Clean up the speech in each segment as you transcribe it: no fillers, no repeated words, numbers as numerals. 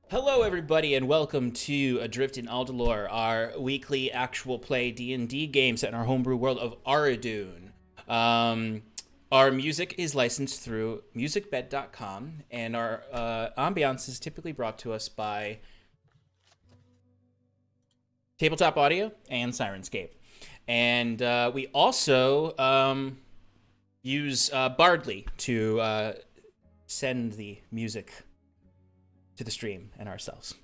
Hello, everybody, and welcome to Adrift in Aldhalor, our weekly actual play D&D game set in our homebrew world of Aradune. Our music is licensed through musicbed.com, and our ambiance is typically brought to us by TabletopAudio and Syrinscape. And we also use Bardly to send the music to the stream and ourselves.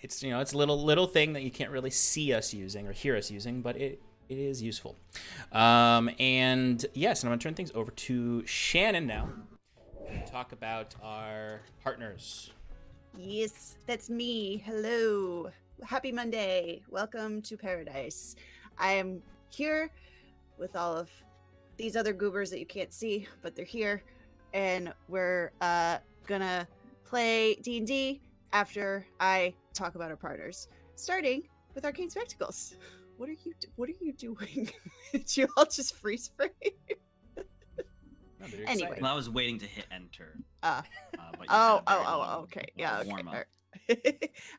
It's it's a little thing that you can't really see us using or hear us using, but it is useful. And yes, and I'm gonna turn things over to Shannon now and talk about our partners. Yes, that's me. Hello. Happy Monday. Welcome to Paradise. I am here with all of these other goobers that you can't see, but they're here. And we're gonna play D&D after I talk about our partners, starting with Arcane Spectacles. What are you doing? Did you all just freeze frame? No, they're Anyway. excited. Well, I was waiting to hit enter. But you oh, had a very long, okay. Yeah, okay. warm-up.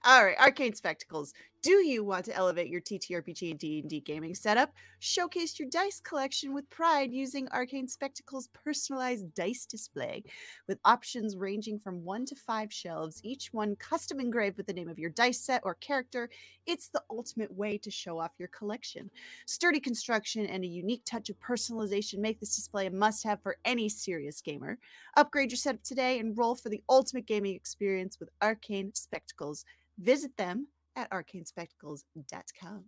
All right, Arcane Spectacles. Do you want to elevate your TTRPG and D&D gaming setup? Showcase your dice collection with pride using Arcane Spectacles' personalized dice display. With options ranging from 1 to 5 shelves, each one custom engraved with the name of your dice set or character, it's the ultimate way to show off your collection. Sturdy construction and a unique touch of personalization make this display a must-have for any serious gamer. Upgrade your setup today and roll for the ultimate gaming experience with Arcane Spectacles. Visit them at arcanespectacles.com.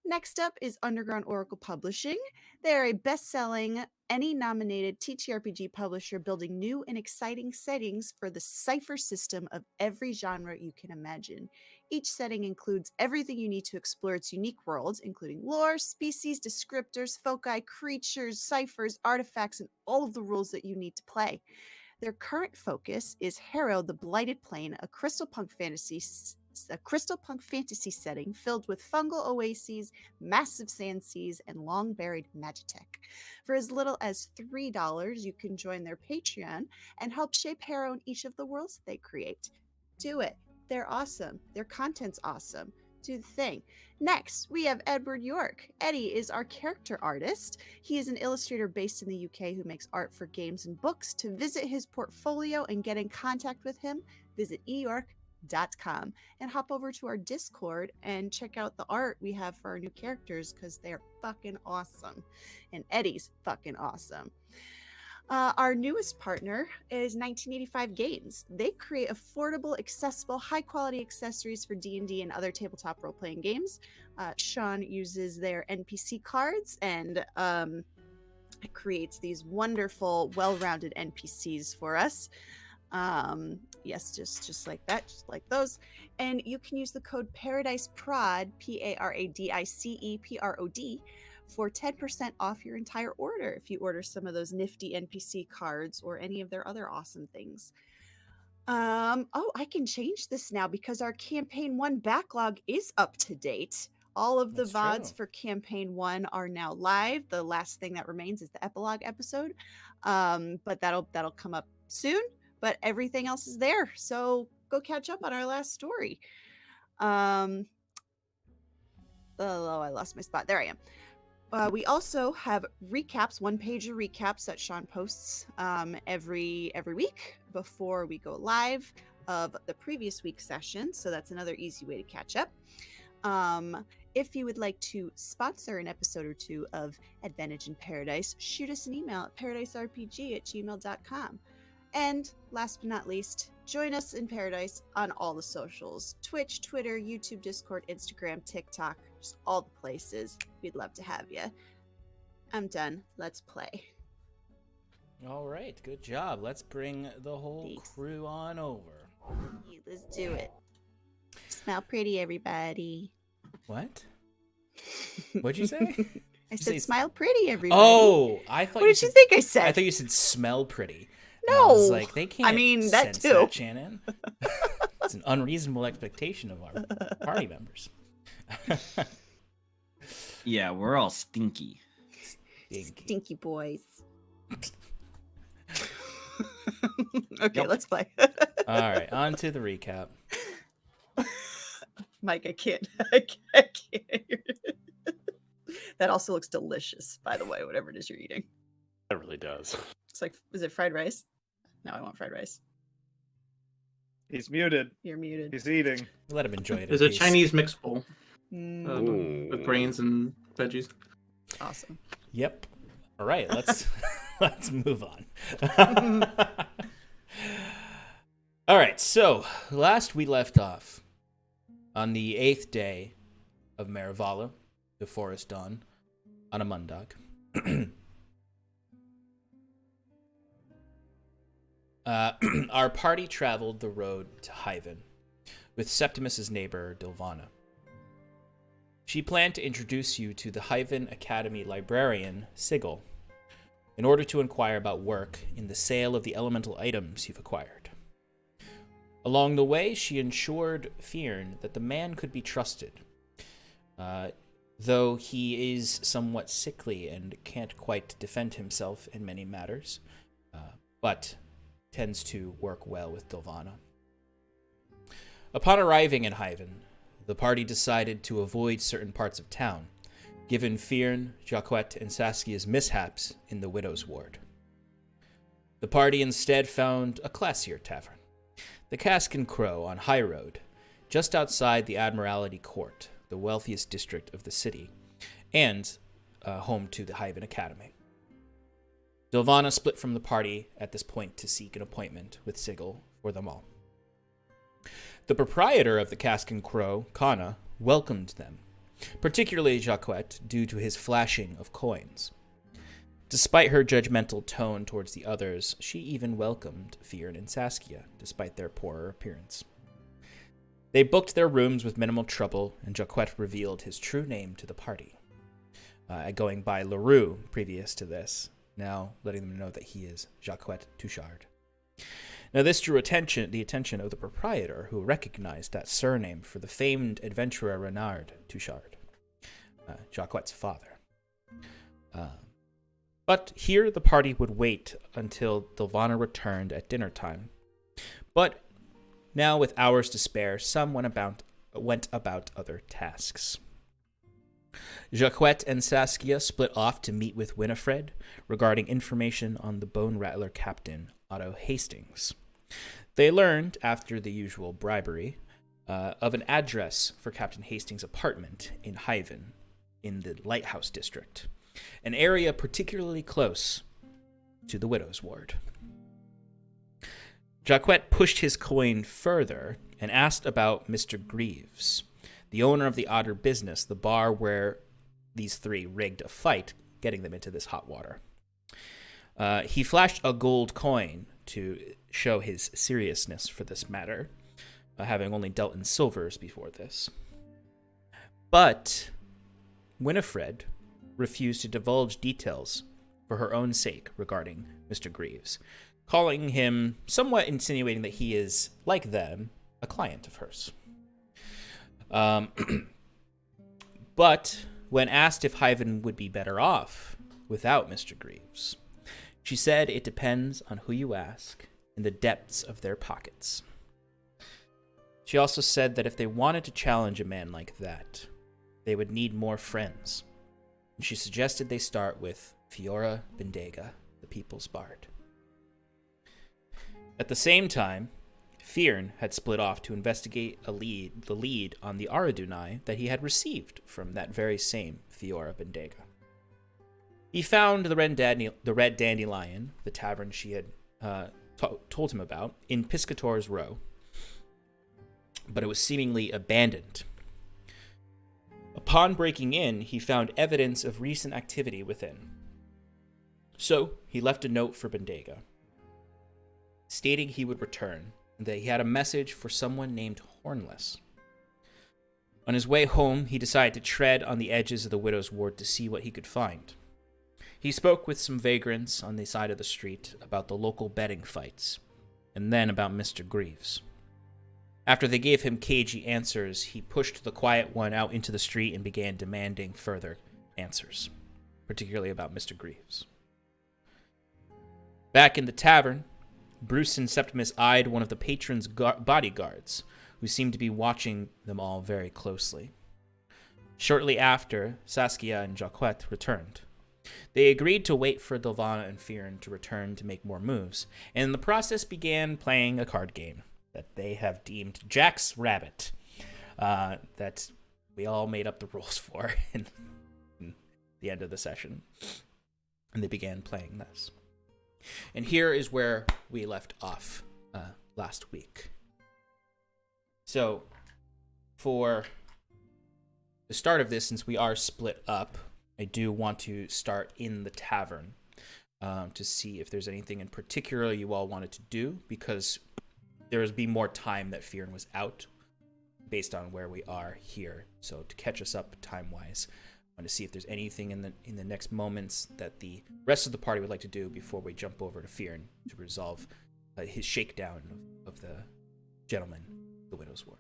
Next up is Underground Oracle Publishing. They are a best-selling, Emmy-nominated TTRPG publisher building new and exciting settings for the cipher system of every genre you can imagine. Each setting includes everything you need to explore its unique world, including lore, species, descriptors, foci, creatures, ciphers, artifacts, and all of the rules that you need to play. Their current focus is Harrow the Blighted Plain, a crystal punk fantasy setting filled with fungal oases, massive sand seas, and long-buried magitech. For as little as $3, you can join their Patreon and help shape Harrow in each of the worlds they create. Do it. They're awesome. Their content's awesome. Do the thing. Next, we have Edward Yorke. Eddie is our character artist. He is an illustrator based in the UK who makes art for games and books. To visit his portfolio and get in contact with him, visit eyorke.com and hop over to our Discord and check out the art we have for our new characters because they're fucking awesome. And Eddie's fucking awesome. Our newest partner is 1985 Games. They create affordable, accessible, high-quality accessories for D&D and other tabletop role-playing games. Sean uses their NPC cards and creates these wonderful, well-rounded NPCs for us. Yes, just like that, just like those. And you can use the code ParadiceProd, ParadiceProd, for 10% off your entire order if you order some of those nifty NPC cards or any of their other awesome things. Oh, I can change this now because our Campaign 1 backlog is up to date. All of the That's VODs true. for Campaign 1 are now live. The last thing that remains is the epilogue episode. But that'll come up soon. But everything else is there. So go catch up on our last story. Oh, I lost my spot. There I am. We also have recaps, one-pager recaps that Sean posts every week before we go live of the previous week's session. So that's another easy way to catch up. If you would like to sponsor an episode or two of Advantage in Paradise, shoot us an email at paradiceRPG@gmail.com. And last but not least, join us in Paradise on all the socials: Twitch, Twitter, YouTube, Discord, Instagram, TikTok, just all the places. We'd love to have you. I'm done. Let's play. All right, good job. Let's bring the whole Thanks. crew on over. Yeah, let's do it. Smell pretty, everybody. What? What'd you say? I say said smile pretty, everybody. Oh, I thought. What did you think I said? I thought you said smell pretty. And No. I was like, they can't. I mean, that sense too. That, Shannon. It's an unreasonable expectation of our party members. Yeah, we're all stinky. Stinky boys. Okay, Yep. let's play. All right, on to the recap. Mike, I can't. I can't. That also looks delicious, by the way, whatever it is you're eating. That really does. It's like, is it fried rice? No, I want fried rice. He's muted. You're muted. He's eating. Let him enjoy it. There's in a peace. Chinese mix bowl Mm, with brains and veggies. awesome. Yep. All right, let's let's move on. All right, so last we left off on the 8th day of Maravala, the Forest Dawn, on a Mundag. Our party traveled the road to Hyven with Septimus's neighbor, Dilvana. She planned to introduce you to the Hyven Academy librarian, Sigil, in order to inquire about work in the sale of the elemental items you've acquired. Along the way, she ensured Fearn that the man could be trusted, though he is somewhat sickly and can't quite defend himself in many matters, but tends to work well with Dilvana. Upon arriving in Hyven, the party decided to avoid certain parts of town, given Fearn, Jacquette, and Saskia's mishaps in the Widow's Ward. The party instead found a classier tavern, the Cask and Crow on High Road, just outside the Admiralty Court, the wealthiest district of the city, and home to the Hyven Academy. Dilvana split from the party at this point to seek an appointment with Sigil for them all. The proprietor of the Cask and Crow, Kana, welcomed them, particularly Jacquette, due to his flashing of coins. Despite her judgmental tone towards the others, she even welcomed Fearn and Saskia, despite their poorer appearance. They booked their rooms with minimal trouble, and Jacquette revealed his true name to the party, going by LaRue previous to this, now letting them know that he is Jacquette Touchard. Now this drew the attention of the proprietor, who recognized that surname for the famed adventurer Renard Touchard, Jacquette's father. But here the party would wait until Dilvana returned at dinner time. But now, with hours to spare, some went about other tasks. Jacquette and Saskia split off to meet with Winifred regarding information on the Bone Rattler Captain Otto Hastings. They learned, after the usual bribery, of an address for Captain Hastings' apartment in Hyven, in the Lighthouse District, an area particularly close to the Widow's Ward. Jacquette pushed his coin further and asked about Mr. Greaves, the owner of the Otter Business, the bar where these three rigged a fight, getting them into this hot water. He flashed a gold coin to show his seriousness for this matter, having only dealt in silvers before this. But Winifred refused to divulge details for her own sake regarding Mr. Greaves, calling him, somewhat insinuating that he is, like them, a client of hers. But when asked if Hyven would be better off without Mr. Greaves, she said it depends on who you ask and the depths of their pockets. She also said that if they wanted to challenge a man like that, they would need more friends. And she suggested they start with Fiora Bendega, the People's Bard. At the same time, Fearn had split off to investigate the lead on the Aradunai that he had received from that very same Fiora Bendega. He found the Red Dandelion, the tavern she had told him about, in Piscator's Row, but it was seemingly abandoned. Upon breaking in, he found evidence of recent activity within. So, he left a note for Bendega, stating he would return, and that he had a message for someone named Hornless. On his way home, he decided to tread on the edges of the Widow's Ward to see what he could find. He spoke with some vagrants on the side of the street about the local betting fights, and then about Mr. Greaves. After they gave him cagey answers, he pushed the quiet one out into the street and began demanding further answers, particularly about Mr. Greaves. Back in the tavern, Bruce and Septimus eyed one of the patron's bodyguards, who seemed to be watching them all very closely. Shortly after, Saskia and Jacquette returned. They agreed to wait for Delvana and Fearon to return to make more moves, and in the process began playing a card game that they have deemed Jack's Rabbit, that we all made up the rules for in the end of the session. And they began playing this. And here is where we left off last week. So, for the start of this, since we are split up, I do want to start in the tavern to see if there's anything in particular you all wanted to do, because there has been more time that Fearon was out based on where we are here. So to catch us up time-wise, I want to see if there's anything in the next moments that the rest of the party would like to do before we jump over to Fearon to resolve his shakedown of the gentleman, the Widow's Ward.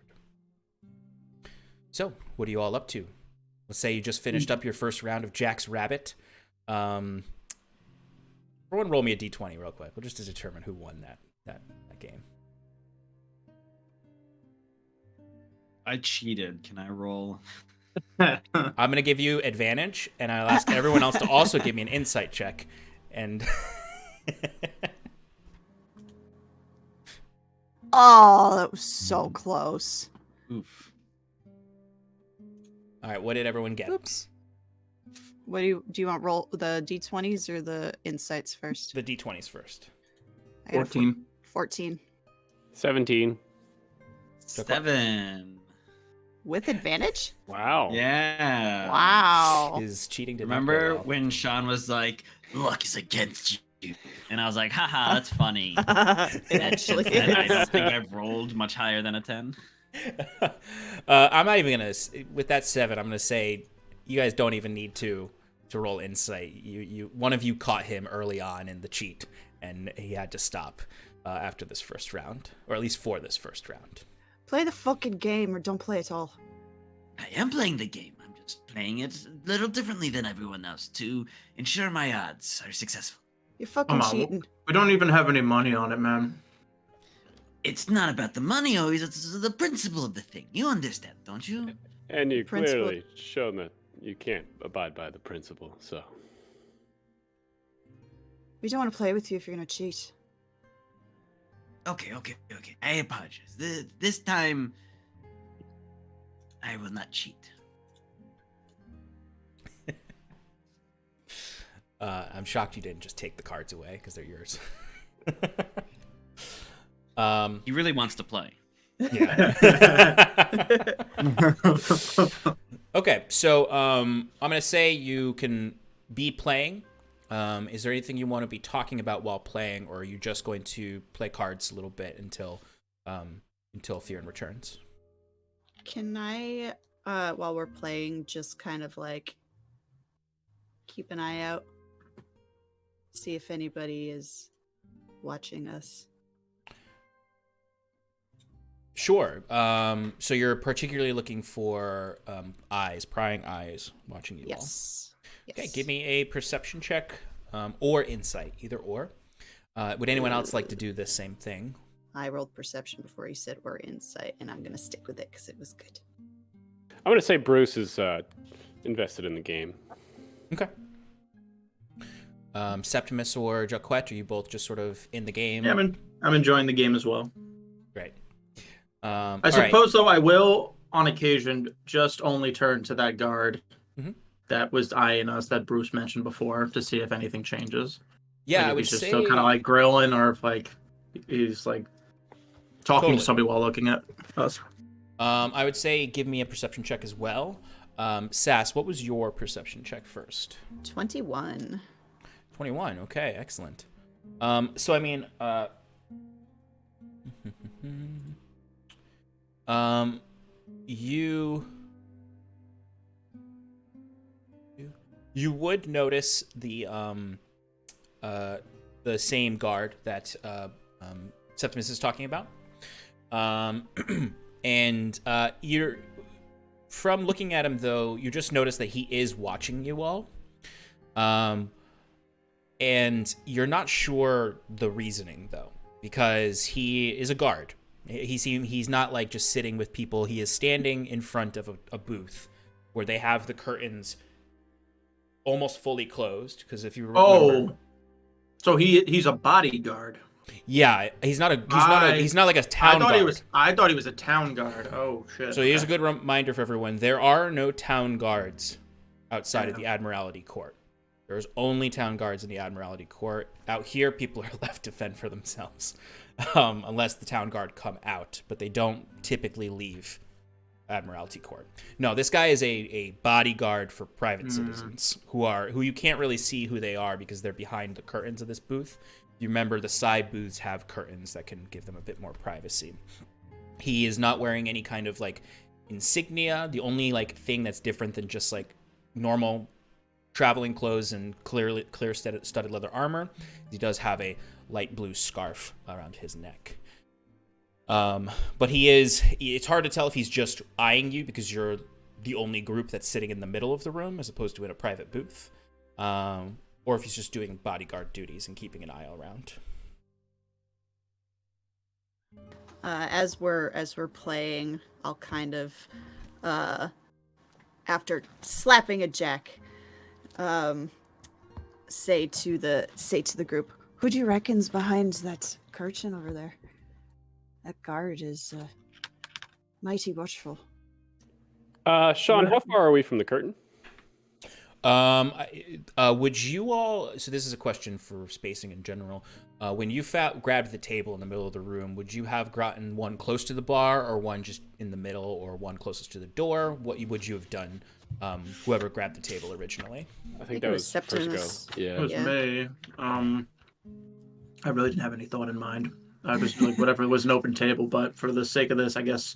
So, what are you all up to? Let's say you just finished up your first round of Jack's Rabbit. Everyone roll me a d20 real quick. We'll just to determine who won that game. I cheated. Can I roll? I'm going to give you advantage, and I'll ask everyone else to also give me an insight check. And Oh, that was so close. Oof. all right, what did everyone get? Oops. What do you want roll the d20s or the insights first? The d20s first. I got a 14. 14. 17. 7. With advantage? Wow. Yeah. Wow. Is cheating did not go Remember well. when Sean was like, "Luck is against you," and I was like, "Haha, that's funny." It actually And I is. don't think I've rolled much higher than a 10. I'm not even gonna. With that 7, I'm gonna say you guys don't even need to roll insight. You one of you caught him early on in the cheat, and he had to stop after this first round, or at least for this first round. Play the fucking game or don't play at all. I am playing the game. I'm just playing it a little differently than everyone else to ensure my odds are successful. You're fucking Come on. cheating. We don't even have any money on it, man. It's not about the money always, it's the principle of the thing. You understand, don't you? And you Principle- clearly shown that you can't abide by the principle, so. We don't want to play with you if you're gonna cheat. Okay. I apologize. This time, I will not cheat. I'm shocked you didn't just take the cards away because they're yours. He really wants to play. Yeah. Okay, so I'm gonna say you can be playing. Is there anything you want to be talking about while playing, or are you just going to play cards a little bit until Fearon returns? Can I, while we're playing, just kind of like keep an eye out, see if anybody is watching us? Sure. So you're particularly looking for prying eyes watching you all. Yes. Okay, give me a perception check or insight, either or. Would anyone else like to do the same thing? I rolled perception before you said or insight, and I'm gonna stick with it because it was good. I'm going to say Bruce is invested in the game. Okay. Septimus or Jacquette, are you both just sort of in the game? Yeah, I'm enjoying the game as well. Great. I suppose, though, I will, on occasion, just only turn to that guard that was eyeing us that Bruce mentioned before to see if anything changes. Yeah, Like, I if would he's just say... still kind of like grilling, or if like he's like talking Totally. to somebody while looking at us. I would say give me a perception check as well. Sass, what was your perception check first? 21. 21. Okay, excellent. So I mean, you would notice the same guard that Septimus is talking about, and you're from looking at him though, you just notice that he is watching you all, and you're not sure the reasoning though, because he is a guard. He's not like just sitting with people. He is standing in front of a booth where they have the curtains almost fully closed. Because if you remember, so he's a bodyguard. Yeah, he's not like a town guard. I thought he was a town guard. Oh shit. So here's a good reminder for everyone: there are no town guards outside of the Admiralty Court. There's only town guards in the Admiralty Court. Out here, people are left to fend for themselves, unless the town guard come out. But they don't typically leave Admiralty Court. No, this guy is a bodyguard for private citizens who you can't really see who they are because they're behind the curtains of this booth. You remember the side booths have curtains that can give them a bit more privacy. He is not wearing any kind of like insignia. The only like thing that's different than just like normal traveling clothes and clear studded leather armor, he does have a light blue scarf around his neck. But it's hard to tell if he's just eyeing you because you're the only group that's sitting in the middle of the room as opposed to in a private booth. Or if he's just doing bodyguard duties and keeping an eye around. As we're playing, I'll kind of, after slapping a jack, say to the group, "Who do you reckon's behind that curtain over there? That guard is mighty watchful." Sean, how far are we from the curtain? Would you all? So this is a question for spacing in general. When you grabbed the table in the middle of the room, would you have gotten one close to the bar, or one just in the middle, or one closest to the door? What would you have done? Whoever grabbed the table originally. I think that was Septimus. first go. Yeah, It was me. I really didn't have any thought in mind. I was like, whatever was an open table, but for the sake of this, I guess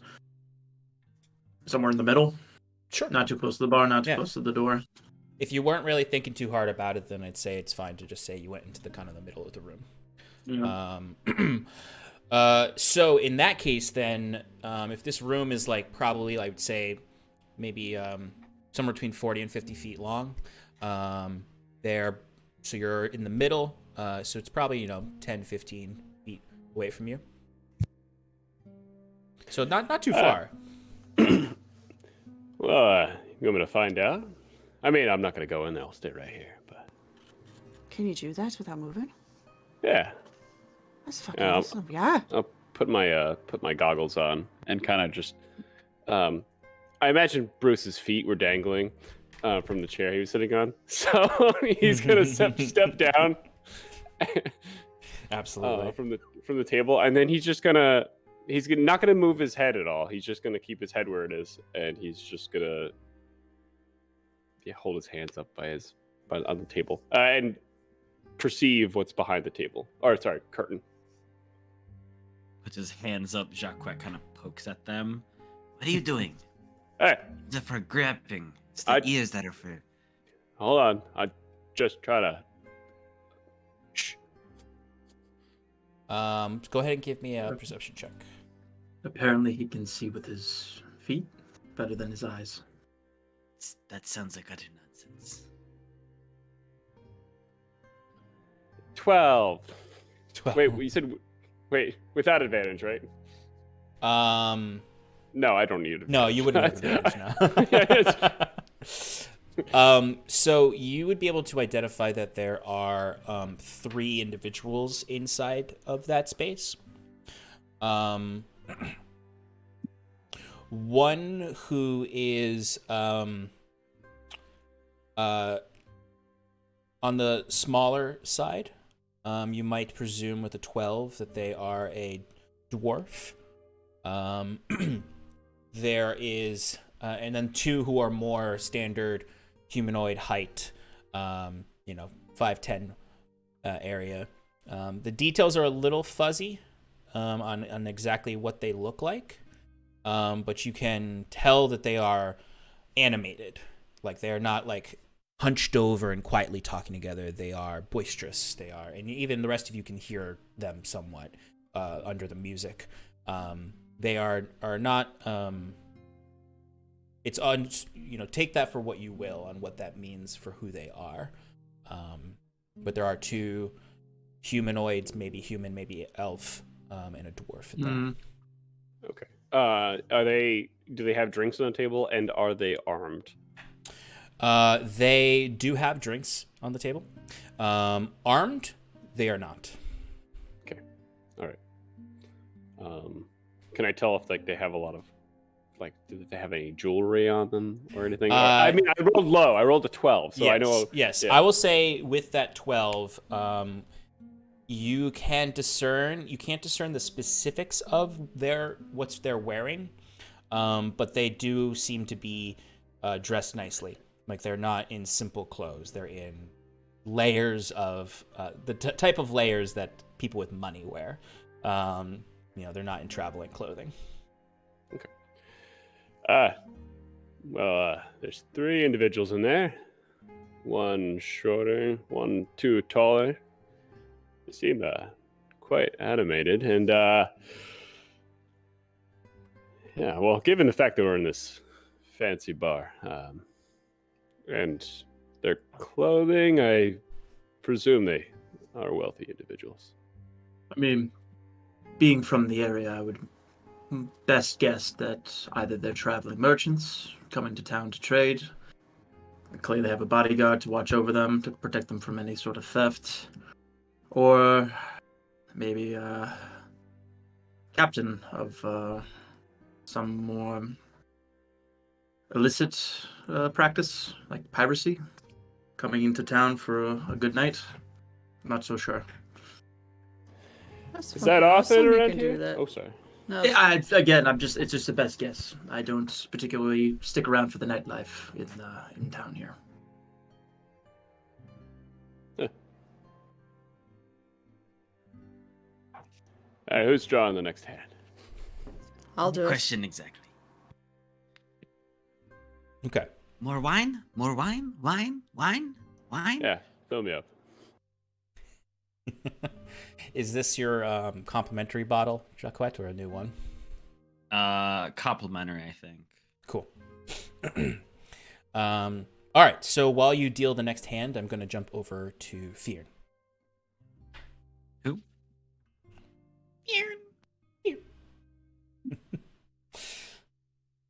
somewhere in the middle. Sure. Not too close to the bar, not too close to the door. If you weren't really thinking too hard about it, then I'd say it's fine to just say you went into the kind of the middle of the room. Yeah. So in that case, then, if this room is like probably, I would say, maybe somewhere between 40 and 50 feet long, so you're in the middle, so it's probably 10, 15 feet away from you. So not too far. Well, you want me to find out? I mean, I'm not going to go in there. I'll stay right here. But Can you do that without moving? yeah, That's fucking awesome. Yeah. I'll put my goggles on and kind of just. I imagine Bruce's feet were dangling from the chair he was sitting on, so he's gonna step down. Absolutely. From the table, and then he's not gonna move his head at all. He's just gonna keep his head where it is, and he's just gonna hold his hands up on the table and perceive what's behind the table. Or sorry, curtain. Puts his hands up. Jacques kind of pokes at them. What are you doing? Hey, Is it for grabbing? It's the ears that are for. hold on. I just try to. Shh. Go ahead and give me a perception check. Apparently he can see with his feet better than his eyes. That sounds like utter nonsense. 12. 12. Wait, you said without advantage, right? No, I don't need it. No, you wouldn't have advantage now. So you would be able to identify that there are 3 individuals inside of that space. One who is on the smaller side. You might presume with a 12 that they are a dwarf. There is, and then 2 who are more standard humanoid height, 5'10" area. The details are a little fuzzy on exactly what they look like, but you can tell that they are animated. Like they are not like hunched over and quietly talking together. They are boisterous. They are, and even the rest of you can hear them somewhat under the music. They are not. It's on. Take that for what you will on what that means for who they are. But there are 2 humanoids, maybe human, maybe elf, and a dwarf in there. Mm. Okay. Do they have drinks on the table, and are they armed? They do have drinks on the table. Armed, they are not. Okay. All right. Can I tell if they have a lot of do they have any jewelry on them or anything? I mean, I rolled low. I rolled a 12, so yes, I know. Yes, yeah. I will say with that 12, you can't discern the specifics of what they're wearing, but they do seem to be dressed nicely. Like they're not in simple clothes. They're in layers of the type of layers that people with money wear. They're not in traveling clothing. Okay. There's 3 individuals in there. One shorter, two taller. They seem quite animated, and given the fact that we're in this fancy bar, and their clothing, I presume they are wealthy individuals. I mean, being from the area, I would best guess that either they're traveling merchants coming to town to trade. Clearly, they have a bodyguard to watch over them to protect them from any sort of theft, or maybe a captain of some more illicit practice, like piracy, coming into town for a good night. Not so sure. That's Is funky. that I often assume you around can here? do that. Oh, sorry. No, It's just the best guess. I don't particularly stick around for the nightlife in town here. All right, who's drawing the next hand? I'll do it. Question exactly. Okay. More wine? More wine? Wine? Wine? Wine? Yeah, fill me up. Is this your complimentary bottle, Jacquette, or a new one? Complimentary, I think. Cool. All right, so while you deal the next hand, I'm going to jump over to Fear. Who? Fear.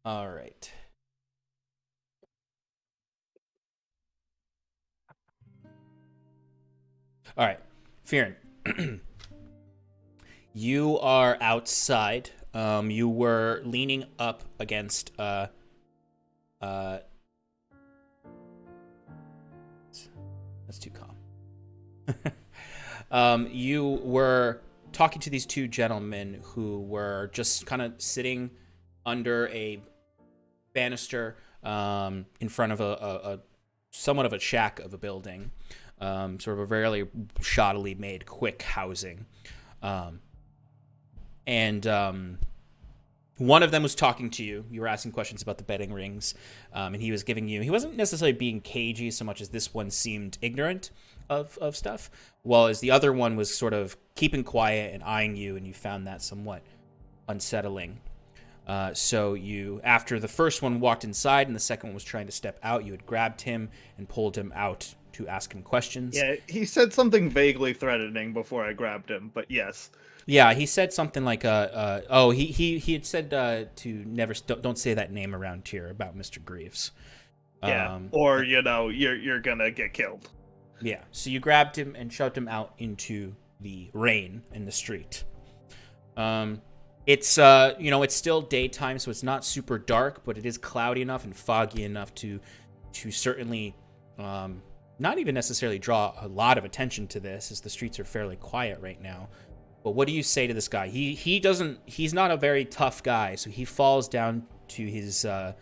All right. All right, Fearin. You are outside. You were leaning up against that's too calm. You were talking to these 2 gentlemen who were just kind of sitting under a banister in front of a somewhat of a shack of a building, sort of a very shoddily made quick housing. And one of them was talking to you. You were asking questions about the betting rings, and he was giving you... He wasn't necessarily being cagey so much as this one seemed ignorant of stuff, while as the other one was sort of keeping quiet and eyeing you, and you found that somewhat unsettling. So you, after the first one walked inside and the second one was trying to step out, you had grabbed him and pulled him out to ask him questions. Yeah, he said something vaguely threatening before I grabbed him, but yes. Yeah, he said something like, he had said to never, don't say that name around here about Mr. Greaves. Yeah, or, you're gonna get killed. Yeah, so you grabbed him and shoved him out into the rain in the street. It's, it's still daytime, so it's not super dark, but it is cloudy enough and foggy enough to certainly not even necessarily draw a lot of attention to this, as the streets are fairly quiet right now. But what do you say to this guy? He's not a very tough guy, so he falls down to his to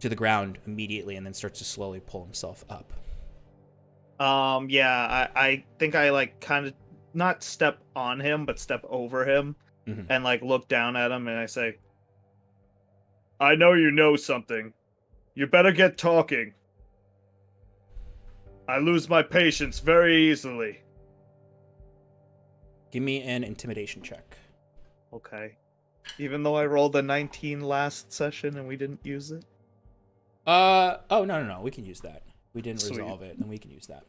the ground immediately and then starts to slowly pull himself up. Yeah, I think I kind of not step on him, but step over him and look down at him and I say, I know you know something. You better get talking. I lose my patience very easily. Give me an intimidation check. Okay. Even though I rolled a 19 last session and we didn't use it? Oh, no. We can use that. We didn't Sweet. resolve it, then we can use that.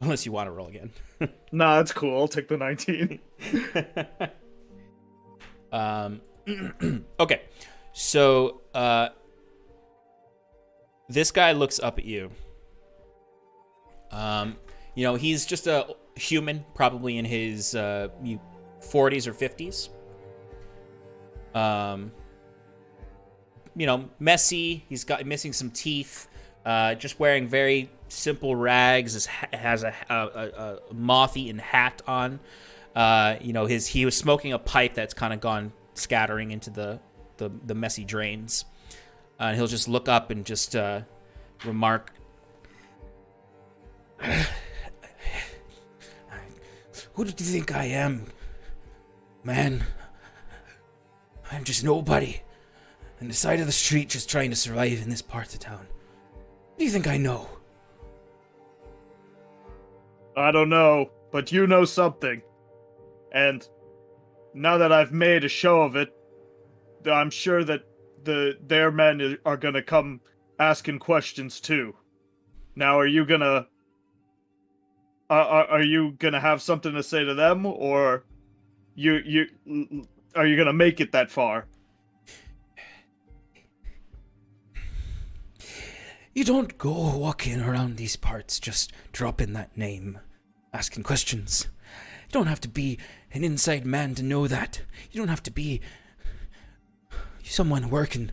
Unless you want to roll again. Nah, that's cool. I'll take the 19. Okay. So, this guy looks up at you. You know, he's just a human, probably in his 40s or 50s. You know, messy. He's got missing some teeth. Just wearing very simple rags. Has a moth-eaten hat on. You know, he was smoking a pipe that's kind of gone scattering into the messy drains. And he'll just look up and just remark, "Who do you think I am, man? I'm just nobody on the side of the street just trying to survive in this part of town. What do you think I know?" I don't know, but you know something. And now that I've made a show of it, I'm sure that their men are gonna come asking questions too. Now, are you gonna have something to say to them, or you are you gonna make it that far? You don't go walking around these parts just dropping that name, asking questions. You don't have to be an inside man to know that. You don't have to be someone working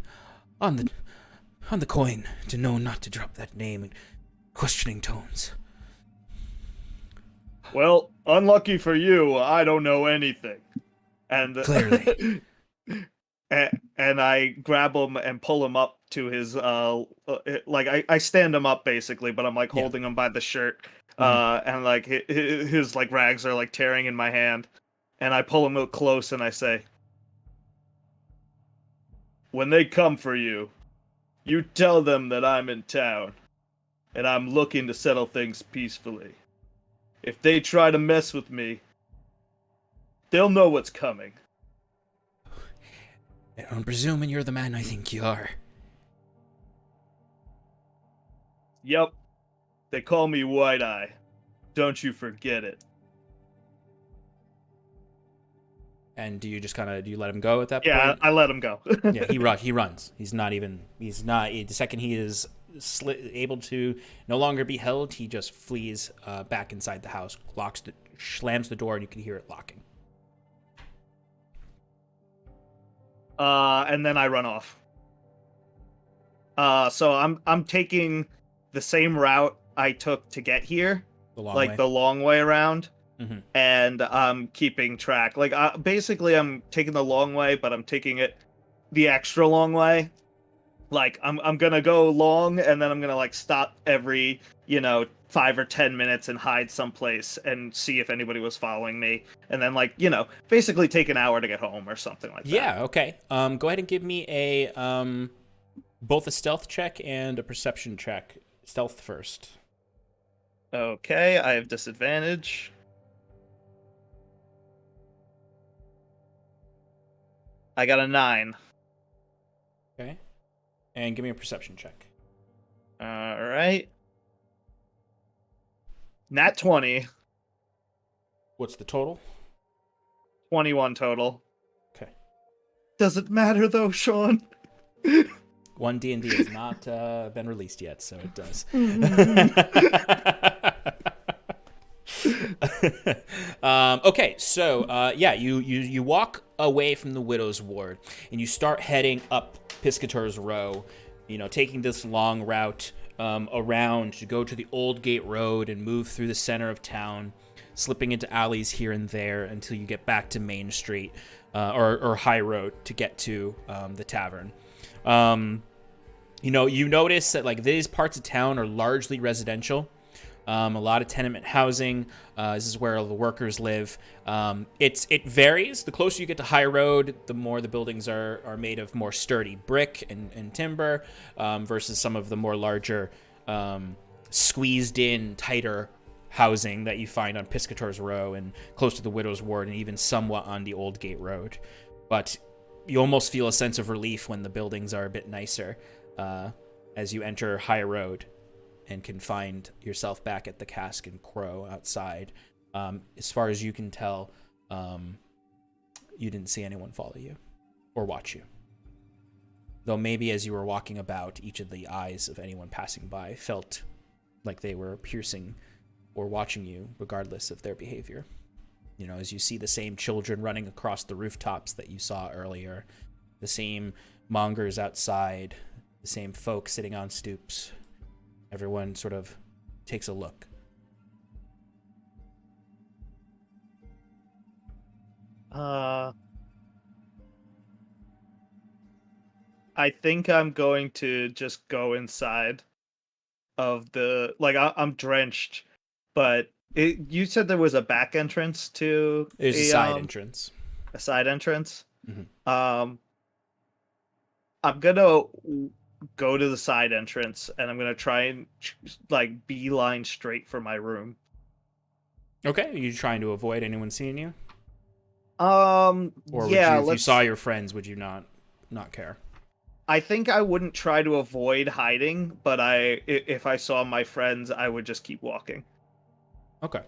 on the coin to know not to drop that name in questioning tones. Well, unlucky for you, I don't know anything. And Clearly. and I grab him and pull him up to his like I stand him up basically, but I'm like holding him by the shirt. And like his like rags are like tearing in my hand, and I pull him up close and I say, "When they come for you, you tell them that I'm in town and I'm looking to settle things peacefully. If they try to mess with me, they'll know what's coming." I'm presuming you're the man I think you are. Yep. They call me White Eye. Don't you forget it. And do you just kind of, do you let him go at that Yeah, point? I let him go. Yeah, he runs. He's not, the second he is able to no longer be held, he just flees back inside the house, slams the door, and you can hear it locking. And then I run off. So I'm taking the same route I took to get here, The long like way. the long way around, Mhm. and I'm keeping track. Like basically, I'm taking the long way, but I'm taking it the extra long way. Like I'm gonna go long, and then I'm gonna like stop every 5 or 10 minutes and hide someplace and see if anybody was following me, and then like basically take an hour to get home or something like that. Yeah. Okay. Go ahead and give me a both a stealth check and a perception check. Stealth first. Okay, I have disadvantage. I got a 9. Okay. And give me a perception check. All right. Nat 20. What's the total? 21 total. Okay. Does it matter though, Sean? One D&D has not been released yet, so it does. Okay, so yeah, you walk away from the widow's ward and you start heading up Piscator's Row, taking this long route around to go to the Old Gate Road and move through the center of town, slipping into alleys here and there until you get back to Main Street or High Road to get to the tavern. You notice that like these parts of town are largely residential. A lot of tenement housing. This is where all the workers live. It varies. The closer you get to High Road, the more the buildings are made of more sturdy brick and timber versus some of the more larger, squeezed in, tighter housing that you find on Piscator's Row and close to the Widow's Ward and even somewhat on the Old Gate Road. But you almost feel a sense of relief when the buildings are a bit nicer as you enter High Road. and can find yourself back at the Cask and Crow outside. As far as you can tell, you didn't see anyone follow you or watch you. Though maybe as you were walking about, each of the eyes of anyone passing by felt like they were piercing or watching you, regardless of their behavior. You know, as you see the same children running across the rooftops that you saw earlier, the same mongers outside, the same folk sitting on stoops. Everyone sort of takes a look. I think I'm going to just go inside of the I'm drenched, but you said there was a back entrance to There's a side entrance. A side entrance. Mm-hmm. I'm gonna go to the side entrance and I'm gonna try and beeline straight for my room. Okay, are you trying to avoid anyone seeing you? Or if you saw your friends, would you not care? I think I wouldn't try to avoid hiding, but if I saw my friends, I would just keep walking. Okay.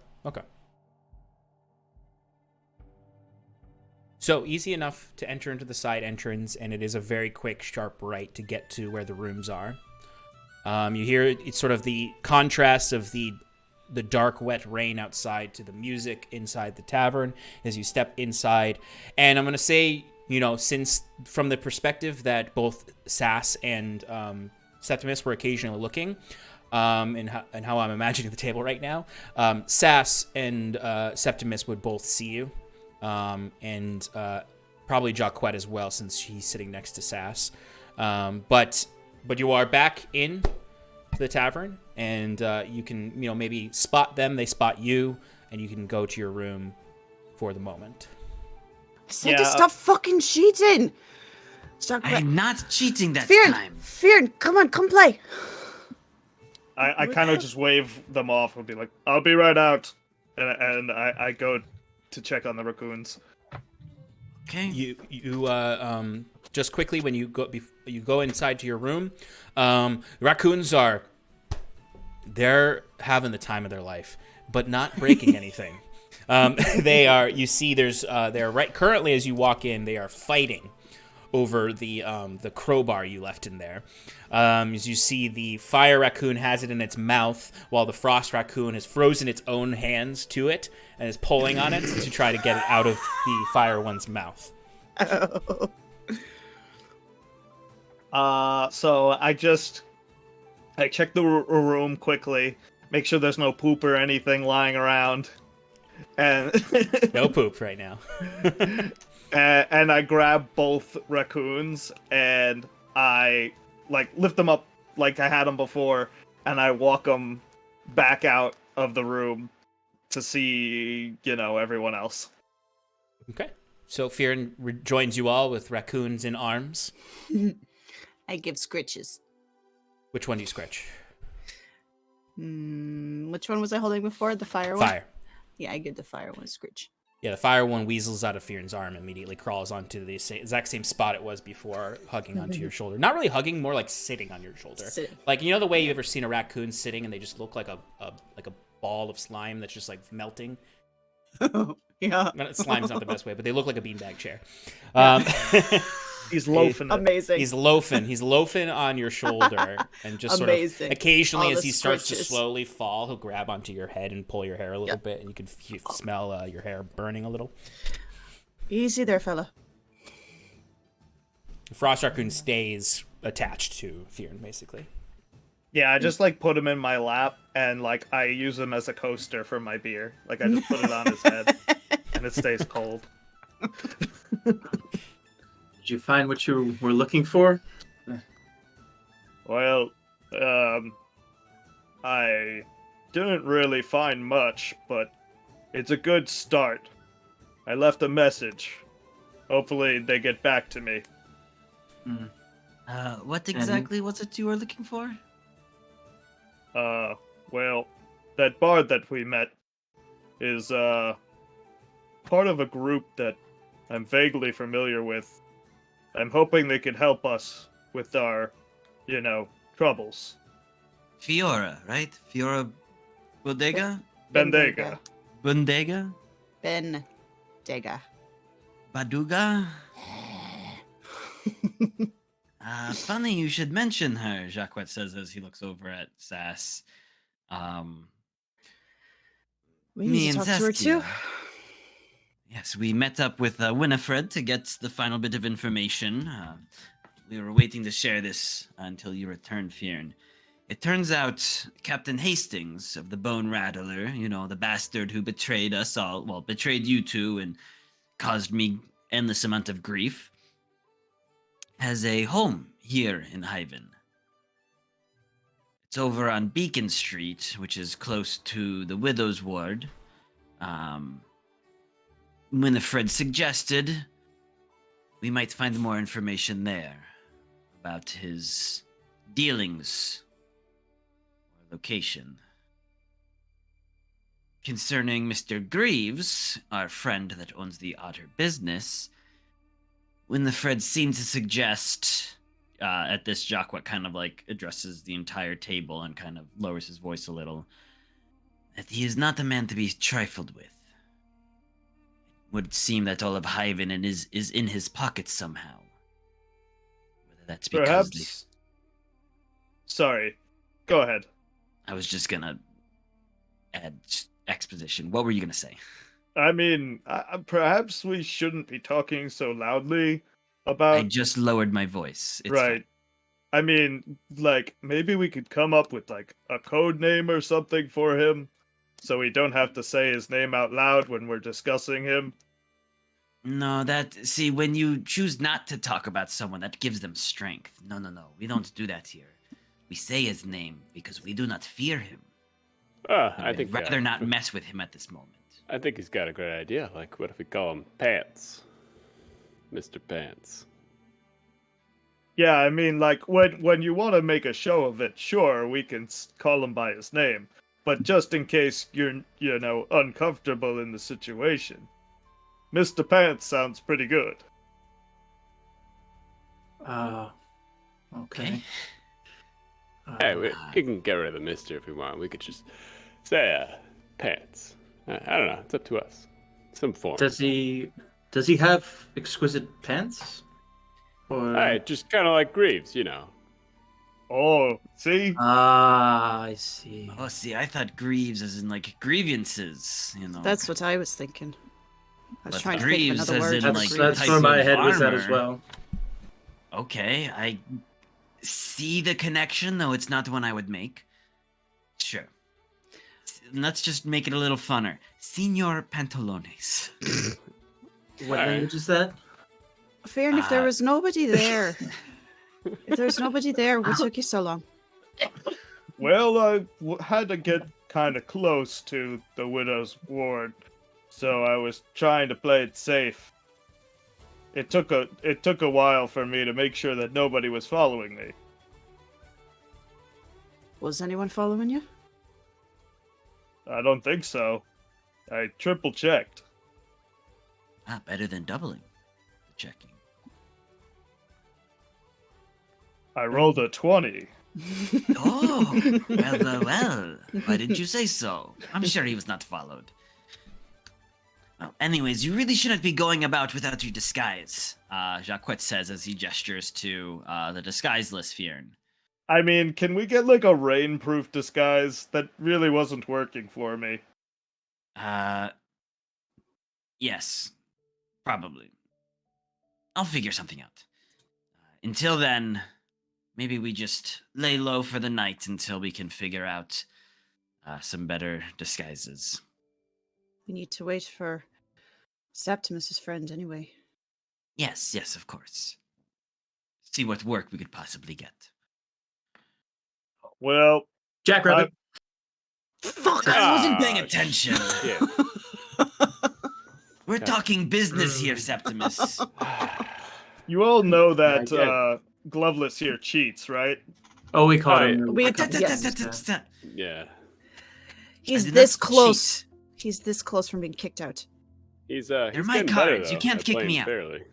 So easy enough to enter into the side entrance, and it is a very quick, sharp right to get to where the rooms are. You hear it's sort of the contrast of the dark, wet rain outside to the music inside the tavern as you step inside. And I'm going to say, since from the perspective that both Sass and Septimus were occasionally looking, and how I'm imagining the table right now, Sass and Septimus would both see you, and probably Jacquette as well, since he's sitting next to Sass. But you are back in the tavern, and you can maybe spot them, they spot you, and you can go to your room for the moment. I said to stop fucking cheating. I'm not cheating that time. Fearn, come on, come play. I kind of just wave them off and be like, I'll be right out. And I go to check on the raccoons. Okay. You just quickly, when you go inside to your room, raccoons they're having the time of their life, but not breaking anything. They're right currently, as you walk in, they are fighting over the crowbar you left in there. As you see, the fire raccoon has it in its mouth, while the frost raccoon has frozen its own hands to it and is pulling on it to try to get it out of the fire one's mouth. So I check the room quickly, make sure there's no poop or anything lying around, and no poop right now. And I grab both raccoons and I lift them up like I had them before, and I walk them back out of the room to see everyone else. Okay, so Fearn joins you all with raccoons in arms. I give scritches. Which one do you scritch? Which one was I holding before? The fire one? Fire. Yeah, I give the fire one a scritch. Yeah, the fire one weasels out of Fearn's arm, immediately crawls onto the exact same spot it was before, hugging onto your shoulder. Not really hugging, more like sitting on your shoulder. Sitting. Like, the way you've ever seen a raccoon sitting and they just look like a ball of slime that's just melting? Yeah. Slime's not the best way, but they look like a beanbag chair. He's loafing. Amazing. He's loafing on your shoulder, and just sort of occasionally, as he starts to slowly fall, he'll grab onto your head and pull your hair a little bit, and you can smell your hair burning a little. Easy there, fella. The frost raccoon stays attached to Fearn, basically. Yeah, I just put him in my lap, and I use him as a coaster for my beer. I just put it on his head, and it stays cold. Did you find what you were looking for? Well, I didn't really find much, but it's a good start. I left a message. Hopefully they get back to me. What exactly was it you were looking for? Well, that bard that we met is, part of a group that I'm vaguely familiar with. I'm hoping they could help us with our, troubles. Fiora, right? Fiora Bodega? Bendega. Bundega? Ben Dega. Baduga? Funny you should mention her, Jacquet says as he looks over at Sass. We Me need to and talk to her too. Saskia. Yes, we met up with Winifred to get the final bit of information. We were waiting to share this until you returned, Fjern. It turns out Captain Hastings of the Bone Rattler, you know, the bastard who betrayed us all, well, betrayed you two and caused me endless amount of grief, has a home here in Hyven. It's over on Beacon Street, which is close to the Widow's Ward. Winifred suggested we might find more information there about his dealings or location. Concerning Mr. Greaves, our friend that owns the Otter business, Winifred seemed to suggest, at this, Jacquet kind of like addresses the entire table and kind of lowers his voice a little, that he is not a man to be trifled with. It would seem that all of Hyven is in his pocket somehow. Whether that's because Perhaps. Sorry. Go ahead. I was just gonna add exposition. What were you gonna say? I mean, perhaps we shouldn't be talking so loudly about. I just lowered my voice. It's right. fine. I mean, like, maybe we could come up with, like, a code name or something for him, so we don't have to say his name out loud when we're discussing him. No, see, when you choose not to talk about someone, that gives them strength. No. We don't do that here. We say his name because we do not fear him. I think I'd rather not mess with him at this moment. I think he's got a great idea. Like, what if we call him Pants? Mr. Pants. Yeah, I mean, like, when you want to make a show of it, sure, we can call him by his name. But just in case you're, uncomfortable in the situation, Mr. Pants sounds pretty good. Okay. Hey, we can get rid of the Mister if we want. We could just say, Pants. I don't know. It's up to us. Some form. Does he have exquisite pants? Or Hey, just kind of like Greaves, you know. Oh, see? I see. Oh, see, I thought Greaves as in, like, grievances, you know. That's what I was thinking. I was But trying to think of Greaves another as word. in, for like, grievance. That's where my type of head was at as armor. well. Okay, I see the connection, though it's not one I would make. Sure. Let's just make it a little funner. Signor Pantalones. What language is that? Fair, and if there was nobody there, Uh-huh. what took you so long? Well, I had to get kind of close to the Widow's Ward, so I was trying to play it safe. It took a while for me to make sure that nobody was following me. Was anyone following you? I don't think so. I triple checked. Better than doubling the checking. I rolled a 20. Oh, well. Why didn't you say so? I'm sure he was not followed. Well, anyways, you really shouldn't be going about without your disguise, Jacquet says as he gestures to the disguise list, Fjern. I mean, can we get like a rainproof disguise? That really wasn't working for me. Yes. Probably. I'll figure something out. Until then, maybe we just lay low for the night until we can figure out some better disguises. We need to wait for Septimus's friend anyway. Yes, of course. See what work we could possibly get. Well, Jackrabbit. Fuck! I wasn't paying Ah, attention. shit. We're talking business here, Septimus. you all know I that get- Gloveless here cheats, right? Oh, we caught Alright. him. We- Yes. Yeah. He's did this not close. He's this close from being kicked out. He's my getting better, cards. You though, can't at kick playing me out. fairly.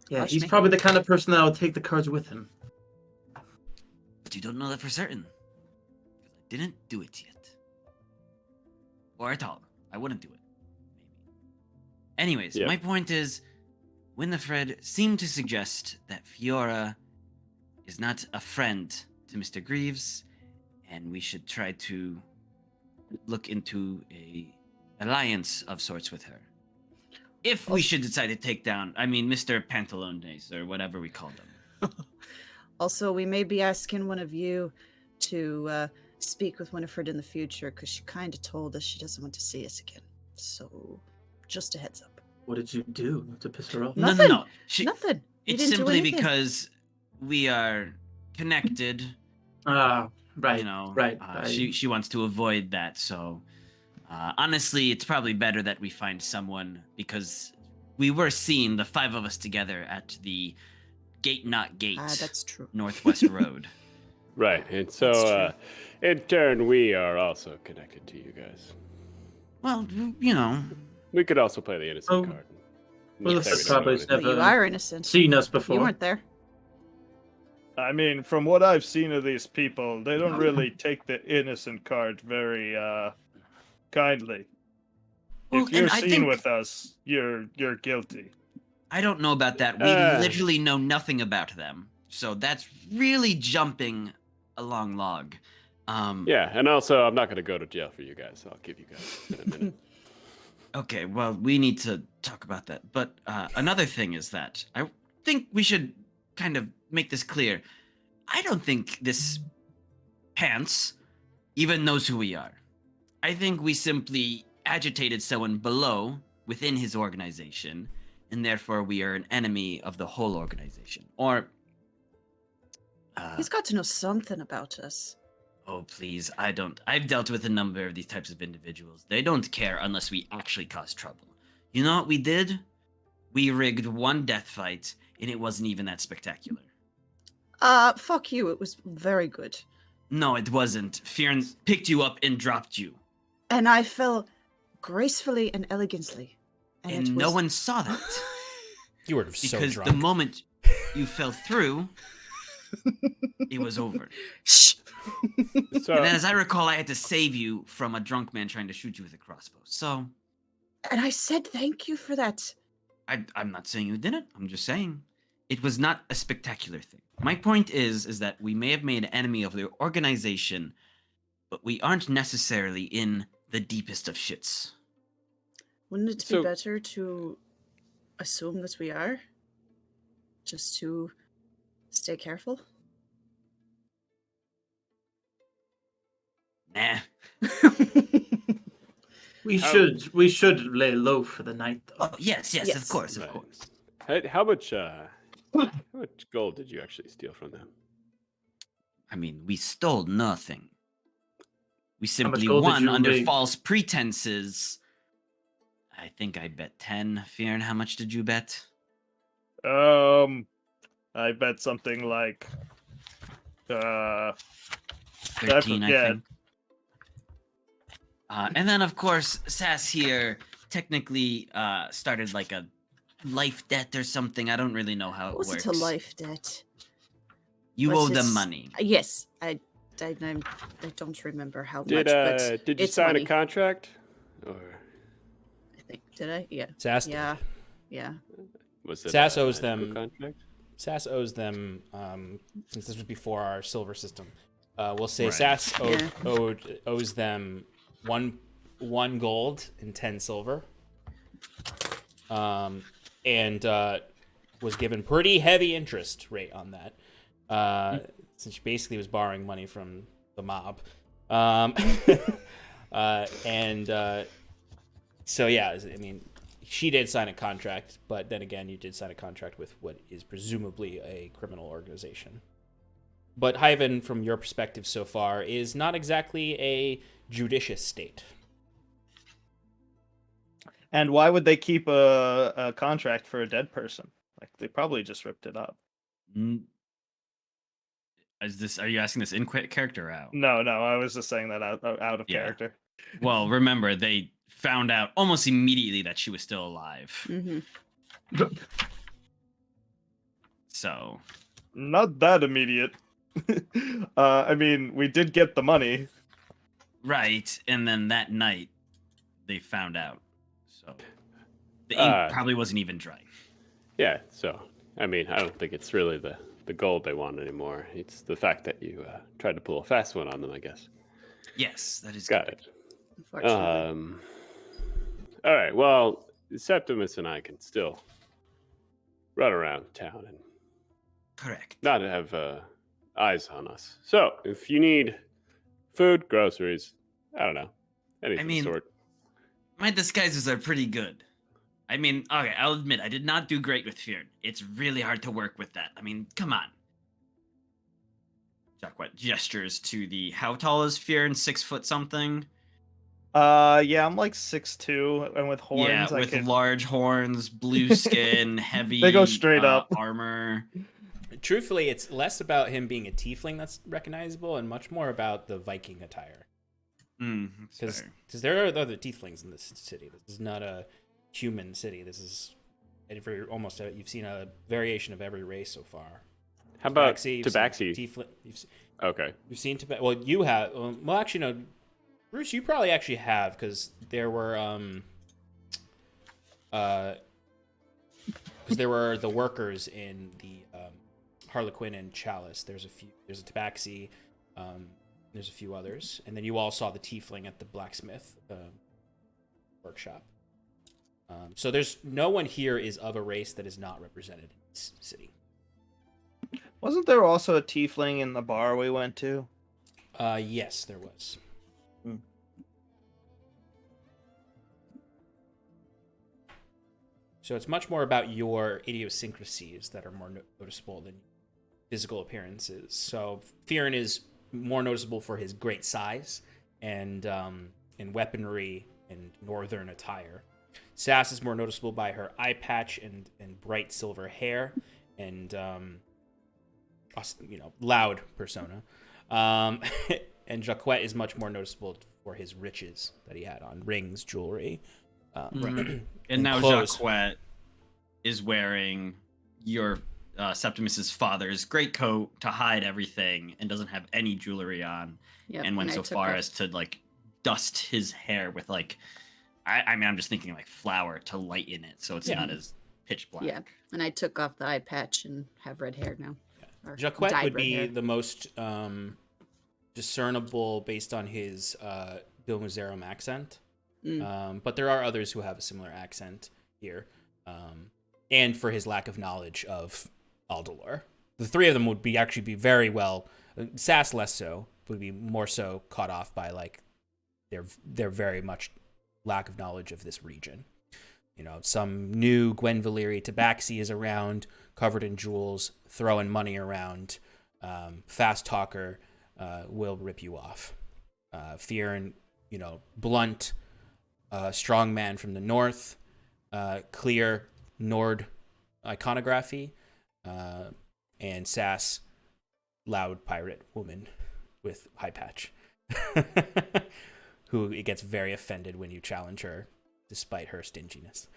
Yeah, Watch he's me. probably the kind of person that will take the cards with him. But you don't know that for certain. didn't do it yet. Or at all. I wouldn't do it. Maybe. Anyways, Yeah. my point is, Winifred seemed to suggest that Fiora is not a friend to Mr. Greaves, and we should try to look into a alliance of sorts with her. If we should decide to take down, Mr. Pantalones, or whatever we call them. Also, we may be asking one of you to speak with Winifred in the future, because she kind of told us she doesn't want to see us again. So, just a heads up. What did you do to piss her off? Nothing. No. Nothing. You It's didn't do simply anything. because we are connected. Right. You know, right. She wants to avoid that. So, honestly, it's probably better that we find someone, because we were seen, the 5 of us together, at the Gate Not Gate. That's true. Northwest Road. Right, and so That's in turn, we are also connected to you guys. Well, you know. We could also play the innocent card. Well, Not that we the don't know Cowboys anything. Well, you are innocent. seen us before. You weren't there. I mean, from what I've seen of these people, they don't really take the innocent card very kindly. Well, If you're and I seen think- with us, you're guilty. I don't know about that. We literally know nothing about them. So that's really jumping a long log. Yeah, and also, I'm not going to go to jail for you guys. I'll give you guys in a minute. Okay, well, we need to talk about that. But another thing is that I think we should kind of make this clear. I don't think this Pants even knows who we are. I think we simply agitated someone below within his organization, and therefore we are an enemy of the whole organization. Or... He's got to know something about us. Oh, please, I don't. I've dealt with a number of these types of individuals. They don't care unless we actually cause trouble. You know what we did? We rigged one death fight, and it wasn't even that spectacular. Fuck you. It was very good. No, it wasn't. Fearn picked you up and dropped you. And I fell gracefully and elegantly. And no one saw that. You were so Because drunk. the moment you fell through, it was over. Shh. So, And then, as I recall, I had to save you from a drunk man trying to shoot you with a crossbow. So, And I said thank you for that. I'm not saying you didn't. I'm just saying it was not a spectacular thing. My point is that we may have made an enemy of the organization, but we aren't necessarily in the deepest of shits. Wouldn't it So- be better to assume that we are? Just to stay careful? Nah. We should lay low for the night, though. Oh, yes, of Yes. course, right. of course. How much gold did you actually steal from them? I mean, we stole nothing. We simply gold did won you under rig? false pretenses. I think I bet 10. Fearn, how much did you bet? I bet something like 13, I forget. think. And then, of course, Sass here technically started like a life debt or something. I don't really know how it Was works. it a life debt? You Was owe them it- money. Yes. I don't remember how Did much, but did you it's sign money. a contract? Or I think. Did I? Yeah. Sass did. Yeah. Yeah. was it Sass a owes magical them- contract? Sass owes them, since this was before our silver system. We'll say Right. Sass Yeah. owes them one gold and 10 silver, and was given pretty heavy interest rate on that, since she basically was borrowing money from the mob. So yeah, I mean, she did sign a contract, but then again, you did sign a contract with what is presumably a criminal organization. But Hyven, from your perspective so far, is not exactly a judicious state. And why would they keep a contract for a dead person? Like they probably just ripped it up. Are you asking this in character or out? No, I was just saying that out of Yeah. character. Well, remember, they found out almost immediately that she was still alive. Mm-hmm. So, Not that immediate. I mean, we did get the money. Right, and then that night, they found out. So the ink probably wasn't even dry. Yeah, so, I mean, I don't think it's really the gold they want anymore. It's the fact that you tried to pull a fast one on them, I guess. Yes, that is Got good. it. Unfortunately. All right, well, Septimus and I can still run around town and Correct. not have eyes on us. So, if you need food, groceries, I don't know, anything of the sort. My disguises are pretty good. I mean, okay, I'll admit, I did not do great with Fear. It's really hard to work with that. I mean, come on. Jacquet gestures to the... How tall is Fear? 6 foot something? Yeah, I'm like 6'2", and with horns. Yeah, with large horns, blue skin, heavy They go straight up. armor. Truthfully, it's less about him being a tiefling that's recognizable and much more about the Viking attire. Because there are other tieflings in this city. This is not a human city. This is you've seen a variation of every race so far. How about Tabaxi? Okay. You've seen Tabaxi. Well, you have. Well, actually, no. Bruce, you probably actually have, because there were the workers in the Harlequin and Chalice. There's a Tabaxi. There's a few others, and then you all saw the tiefling at the blacksmith workshop. So there's no one here is of a race that is not represented in this city. Wasn't there also a tiefling in the bar we went to? Yes, there was. So it's much more about your idiosyncrasies that are more noticeable than physical appearances. So Fearin is more noticeable for his great size and weaponry and northern attire. Sass is more noticeable by her eye patch and bright silver hair and loud persona. And Jacquet is much more noticeable for his riches that he had on: rings, jewelry. And now clothes. Jacquet is wearing your Septimus's father's greatcoat to hide everything and doesn't have any jewelry on. Yep, and went so far as to like dust his hair with like, I mean, I'm just thinking like flour to lighten it so it's not as pitch black. Yeah, and I took off the eye patch and have red hair now. Yeah. Jacquet would be the most discernible based on his Bilmuzerum accent. But there are others who have a similar accent here. And for his lack of knowledge of Aldhalor. The three of them would be very well, Sass less so, would be more so caught off by like their very much lack of knowledge of this region. You know, some new Gwen Valeri Tabaxi is around, covered in jewels, throwing money around, fast talker, will rip you off. Fearin, blunt, strong man from the north, clear Nord iconography, and Sass, loud pirate woman with high patch, who gets very offended when you challenge her, despite her stinginess.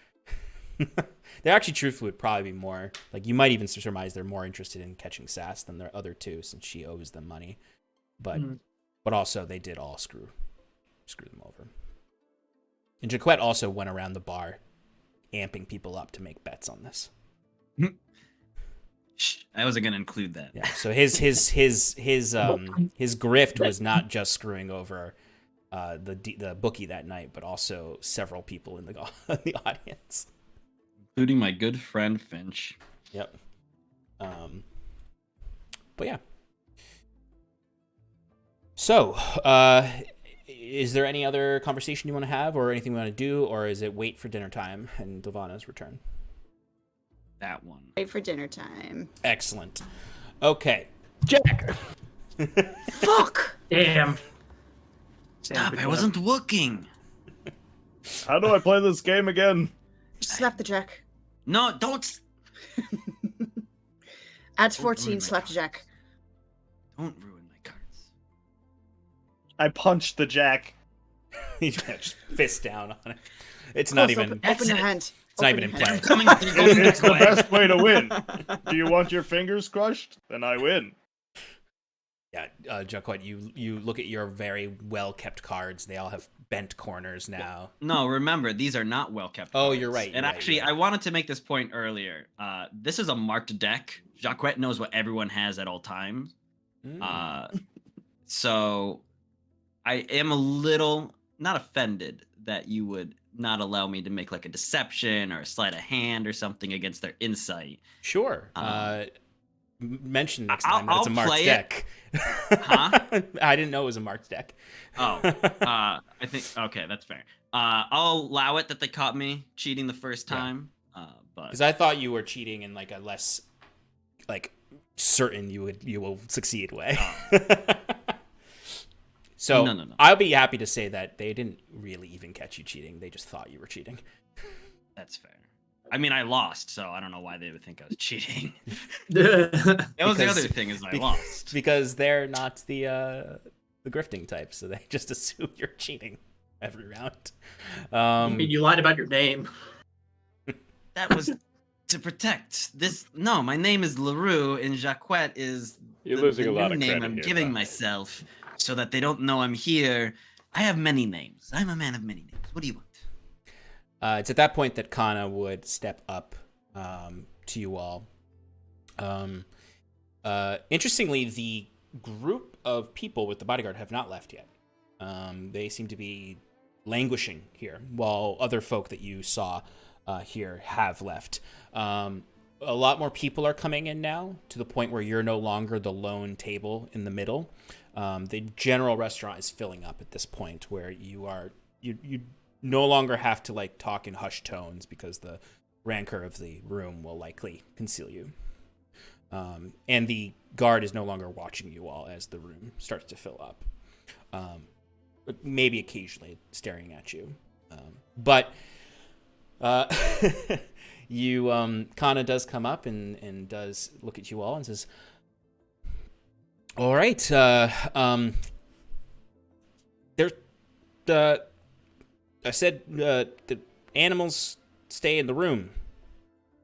They actually, truthfully, would probably be more, like, you might even surmise they're more interested in catching Sass than their other two, since she owes them money. But also, they did all screw them over. And Jacquet also went around the bar, amping people up to make bets on this. I wasn't gonna include that. Yeah. So his grift was not just screwing over the bookie that night, but also several people in the audience, including my good friend Finch. Yep. But yeah. So, is there any other conversation you want to have, or anything we want to do, or is it wait for dinner time and Dovana's return? That one. Wait for dinner time. Excellent. Okay. Jack! Fuck! Damn. Stop, I wasn't looking. How do I play this game again? Just slap the jack. No, don't. At 14, slap the jack. Don't ruin my cards. I punched the jack. You just fist down on it. It's not even. Open your hand. It's not even in play. It's the best way to win. Do you want your fingers crushed? Then I win. Yeah, Jacquet, you look at your very well kept cards. They all have bent corners now. No, remember, these are not well kept. Oh, cards. you're right. And actually, I wanted to make this point earlier. This is a marked deck. Jacquet knows what everyone has at all times. So I am a little not offended that you would not allow me to make like a deception or a sleight of hand or something against their insight. Sure. Mention next time that it's a I'll marked play deck. Huh? I didn't know it was a marked deck. I think okay, that's fair. I'll allow it that they caught me cheating the first time. But because I thought you were cheating in like a less like certain you will succeed way. So No. I'll be happy to say that they didn't really even catch you cheating. They just thought you were cheating. That's fair. I mean, I lost, so I don't know why they would think I was cheating. Yeah. That was the other thing is I lost. Because they're not the grifting type, so they just assume you're cheating every round. I mean, you lied about your name. That was to protect this. No, my name is LaRue, and Jacquet is You're the losing a new lot of name credit I'm here, giving Doc. myself so that they don't know I'm here. I have many names. I'm a man of many names. What do you want? It's at that point that Kana would step up to you all. Interestingly, the group of people with the bodyguard have not left yet. They seem to be languishing here, while other folk that you saw here have left. A lot more people are coming in now, to the point where you're no longer the lone table in the middle. The general restaurant is filling up at this point, where you no longer have to like talk in hushed tones because the rancor of the room will likely conceal you. And the guard is no longer watching you all as the room starts to fill up. Maybe occasionally staring at you. But you, Kana does come up and does look at you all and says, all right, there's I said the animals stay in the room.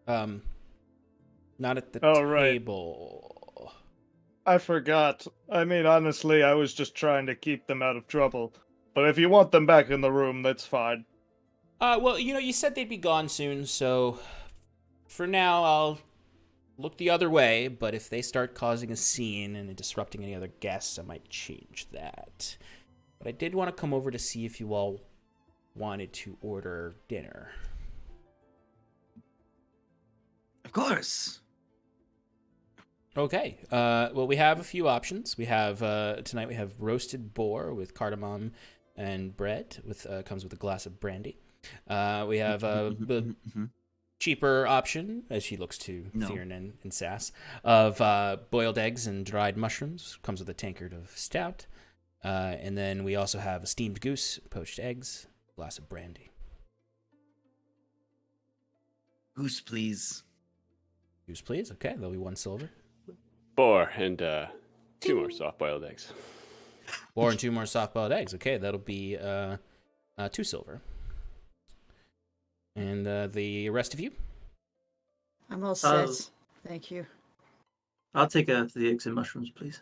Not at the table. I forgot. I mean, honestly, I was just trying to keep them out of trouble. But if you want them back in the room, that's fine. Well, you said they'd be gone soon, so for now I'll look the other way, but if they start causing a scene and disrupting any other guests, I might change that. But I did want to come over to see if you all wanted to order dinner. Of course. Okay. Well, we have a few options. We have tonight we have roasted boar with cardamom and bread with comes with a glass of brandy. We have the cheaper option, as she looks to Theron and Sass, of boiled eggs and dried mushrooms. Comes with a tankard of stout. And then we also have a steamed goose, poached eggs, glass of brandy. Goose, please. Goose, please. Okay, there'll be 1 silver. Boar and 2 more soft-boiled eggs. Boar and 2 more soft-boiled eggs. Okay, that'll be 2 silver. And the rest of you? I'm all set. Thank you. I'll take the eggs and mushrooms, please.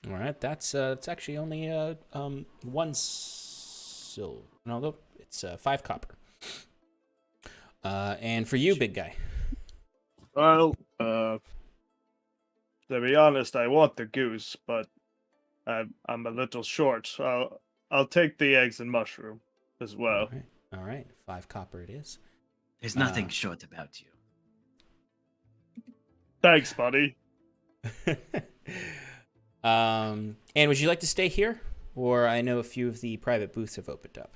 All right, that's actually only 1 silver. No, it's 5 copper. And for you, big guy. Well, to be honest, I want the goose, but I'm a little short. I'll take the eggs and mushroom as well. All right. 5 copper it is. There's nothing short about you. Thanks, buddy. And would you like to stay here? Or I know a few of the private booths have opened up.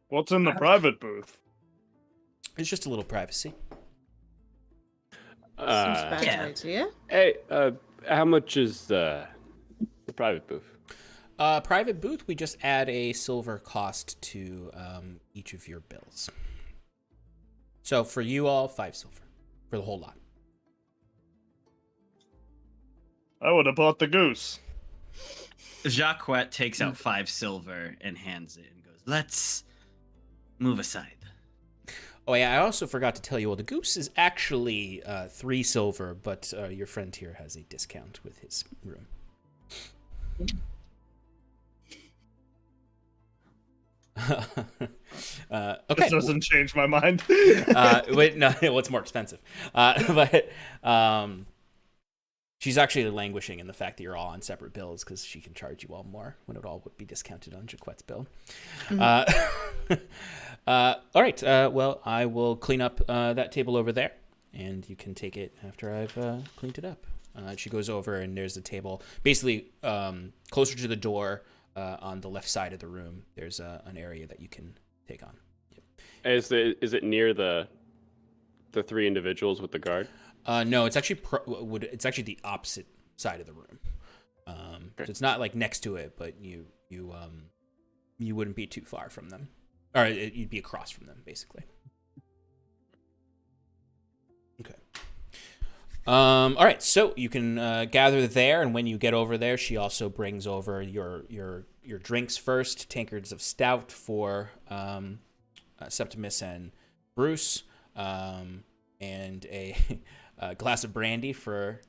What's in the private booth? It's just a little privacy. Seems bad yeah. idea. Hey, how much is the private booth? Private booth, we just add a silver cost to each of your bills. So for you all, 5 silver for the whole lot. I would have bought the goose. Jacquet takes out 5 silver and hands it and goes, "Let's move aside." Oh yeah, I also forgot to tell you. Well, the goose is actually 3 silver, but your friend here has a discount with his room. Okay. This doesn't change my mind. Wait, no, what's more expensive? But she's actually languishing in the fact that you're all on separate bills because she can charge you all more when it all would be discounted on Jaquette's bill. All right. Well, I will clean up that table over there, and you can take it after I've cleaned it up. She goes over, and there's a table basically closer to the door on the left side of the room. There's an area that you can take on. Yep. Is it near the 3 individuals with the guard? No, it's actually it's actually the opposite side of the room. So it's not like next to it, but you wouldn't be too far from them, or you'd be across from them, basically. Okay. All right, so you can gather there, and when you get over there, she also brings over your drinks first: tankards of stout for Septimus and Bruce, and a glass of brandy for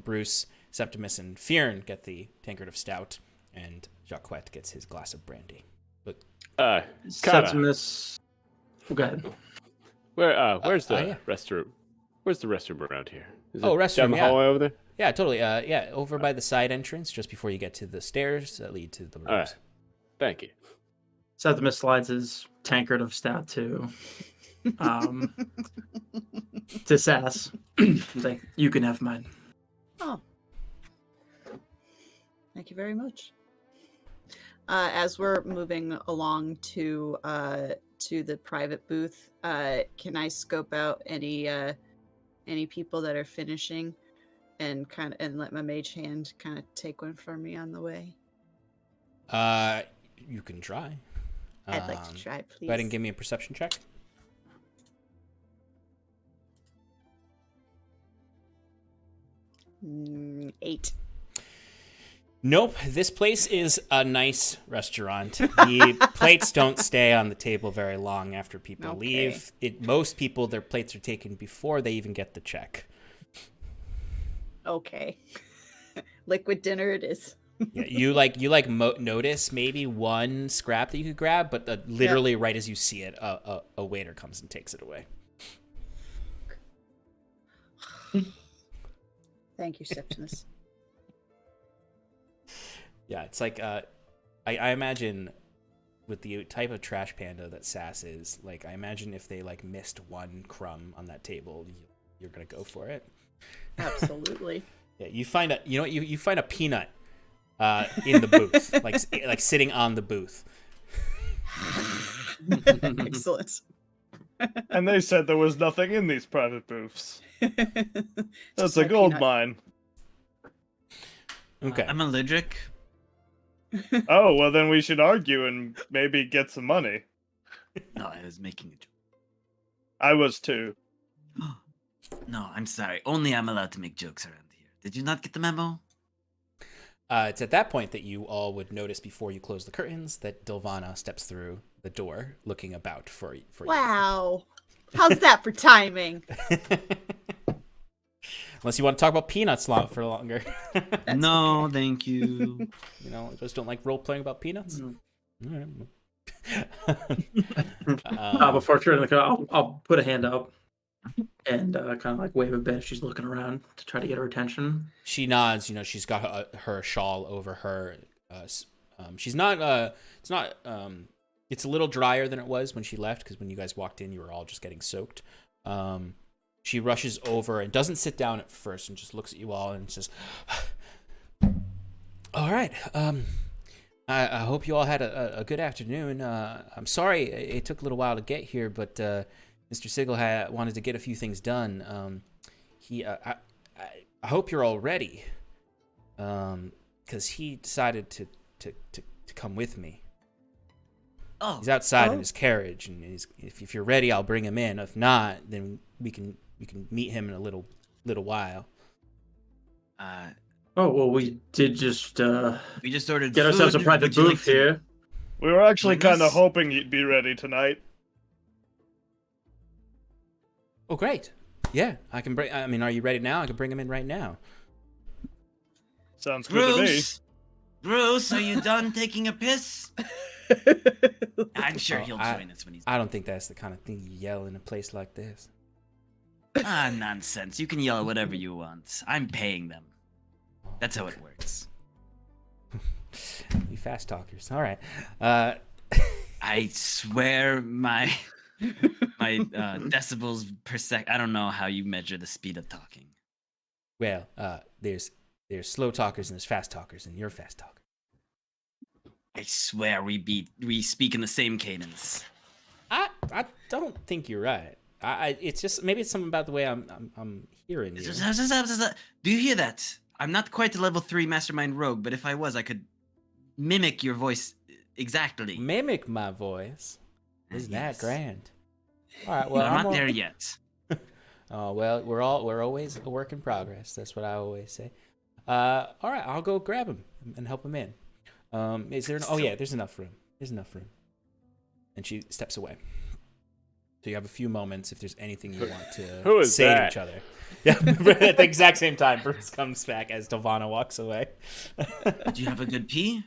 Bruce. Septimus and Fionn get the tankard of stout, and Jaquette gets his glass of brandy. But Septimus, go ahead. Where's the yeah. restroom? Where's the restroom around here? Is restroom, down the hallway over there? Yeah, totally. Yeah, over by the side entrance, just before you get to the stairs that lead to the rooms. All right. Thank you. Septimus slides his tankard of stout to Sass. He's like, you can have mine. Oh. Thank you very much. As we're moving along to the private booth, can I scope out any people that are finishing and let my mage hand kind of take one for me on the way? You can try. I'd like to try, please. Go ahead and give me a perception check. Mm, 8. Nope, this place is a nice restaurant. The plates don't stay on the table very long after people leave. Most people, their plates are taken before they even get the check. Okay. Liquid dinner it is. Yeah, you notice maybe one scrap that you could grab, but literally right as you see it, a waiter comes and takes it away. Thank you, Septimus. Yeah, it's like I imagine with the type of trash panda that Sass is, like I imagine if they like missed one crumb on that table, you're gonna go for it. Absolutely. Yeah, you find a peanut in the booth, like sitting on the booth. Excellent. And they said there was nothing in these private booths. That's a gold mine. Okay. I'm allergic. Oh, well then we should argue and maybe get some money. No, I was making a joke. I was too. No, I'm sorry. Only I'm allowed to make jokes around here. Did you not get the memo? It's at that point that you all would notice before you close the curtains that Dilvana steps through the door, looking about for you. Wow. How's that for timing? Unless you want to talk about peanuts for longer. No, okay. thank you. You know, just don't like role playing about peanuts. Mm. All right. Before turning the car, I'll put a hand up and kind of like wave a bit if she's looking around to try to get her attention. She nods. You know, she's got her shawl over her. She's not. It's not. It's a little drier than it was when she left because when you guys walked in, you were all just getting soaked. She rushes over and doesn't sit down at first and just looks at you all and says, all right. I hope you all had a good afternoon. I'm sorry it took a little while to get here, but Mr. Sigil wanted to get a few things done. I hope you're all ready, because he decided to come with me. Oh, He's outside in his carriage, and if you're ready, I'll bring him in. If not, then we can meet him in a little while. Oh, well, we did just we just ordered get ourselves a food. private Would you like booth to- here. We were actually Join kind of us? hoping you'd be ready tonight. Oh, great. Yeah, I can bring. I mean, are you ready now? I can bring him in right now. Sounds good to me. Bruce! Bruce, are you done taking a piss? I'm sure he'll join us when he's... I don't think that's the kind of thing you yell in a place like this. Ah, nonsense. You can yell whatever you want. I'm paying them. That's how it works. You fast talkers. All right. I swear my decibels per sec. I don't know how you measure the speed of talking. Well, there's slow talkers and there's fast talkers, and you're a fast talker. I swear we speak in the same cadence. I don't think you're right. It's just maybe it's something about the way I'm hearing you. Do you hear that? I'm not quite a level 3 mastermind rogue, but if I was, I could mimic your voice exactly. Mimic my voice? Isn't that grand? All right, Well, well, I'm not there yet. Oh well, we're always a work in progress. That's what I always say. All right, I'll go grab him and help him in. Is there? Oh yeah, there's enough room. There's enough room. And she steps away. So you have a few moments if there's anything you want to say to each other. Yeah, at the exact same time, Bruce comes back as Delvana walks away. Did you have a good pee?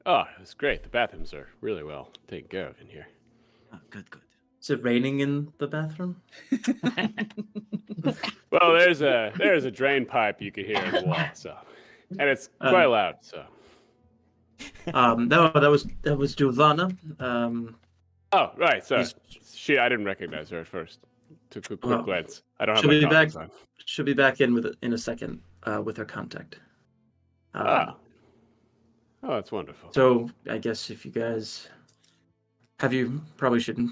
Oh, it was great. The bathrooms are really well taken care of in here. Oh, good. Is it raining in the bathroom? Well, there's a drain pipe you could hear in the wall, so, and it's quite loud. So. No, that was Delvana. Oh, right. Sorry. I didn't recognize her at first. Took a quick glance. I don't have my contacts on. She'll be back in a second with her contact. Oh, that's wonderful. So I guess if you guys you probably shouldn't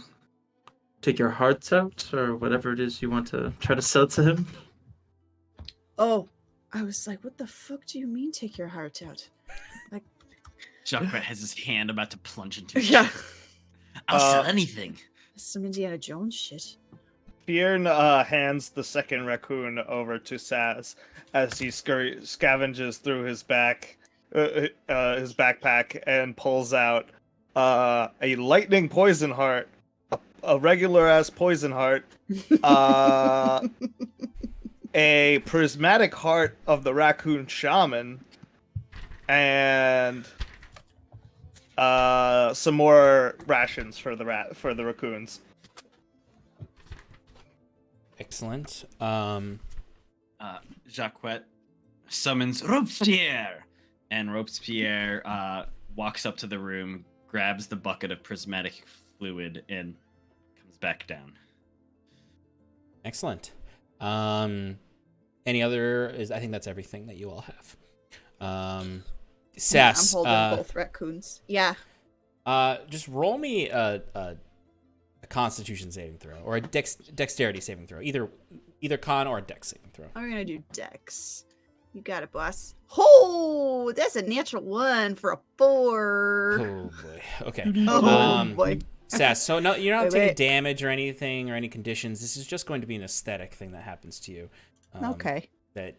take your hearts out or whatever it is you want to try to sell to him. Oh, I was like, what the fuck do you mean take your heart out? Like, Jacques has his hand about to plunge into it. yeah, I'll sell anything. some Indiana Jones shit. Bjorn hands the second raccoon over to Saz as he scavenges through his backpack and pulls out a lightning poison heart, a regular ass poison heart, a prismatic heart of the raccoon shaman, and some more rations for the raccoons. Excellent. Jacques summons Robespierre, and Robespierre walks up to the room, grabs the bucket of prismatic fluid, and comes back down. Excellent. Any other? I think that's everything that you all have. Sass. I'm holding both raccoons. Yeah. Just roll me a Constitution saving throw or a dexterity saving throw. Either con or a dex saving throw. I'm gonna do dex. You got it, boss. Oh, that's a natural 1 for a 4. Oh boy. Okay. Oh boy. Sass. So no, you're not taking wait. damage or anything or any conditions. This is just going to be an aesthetic thing that happens to you. Okay. That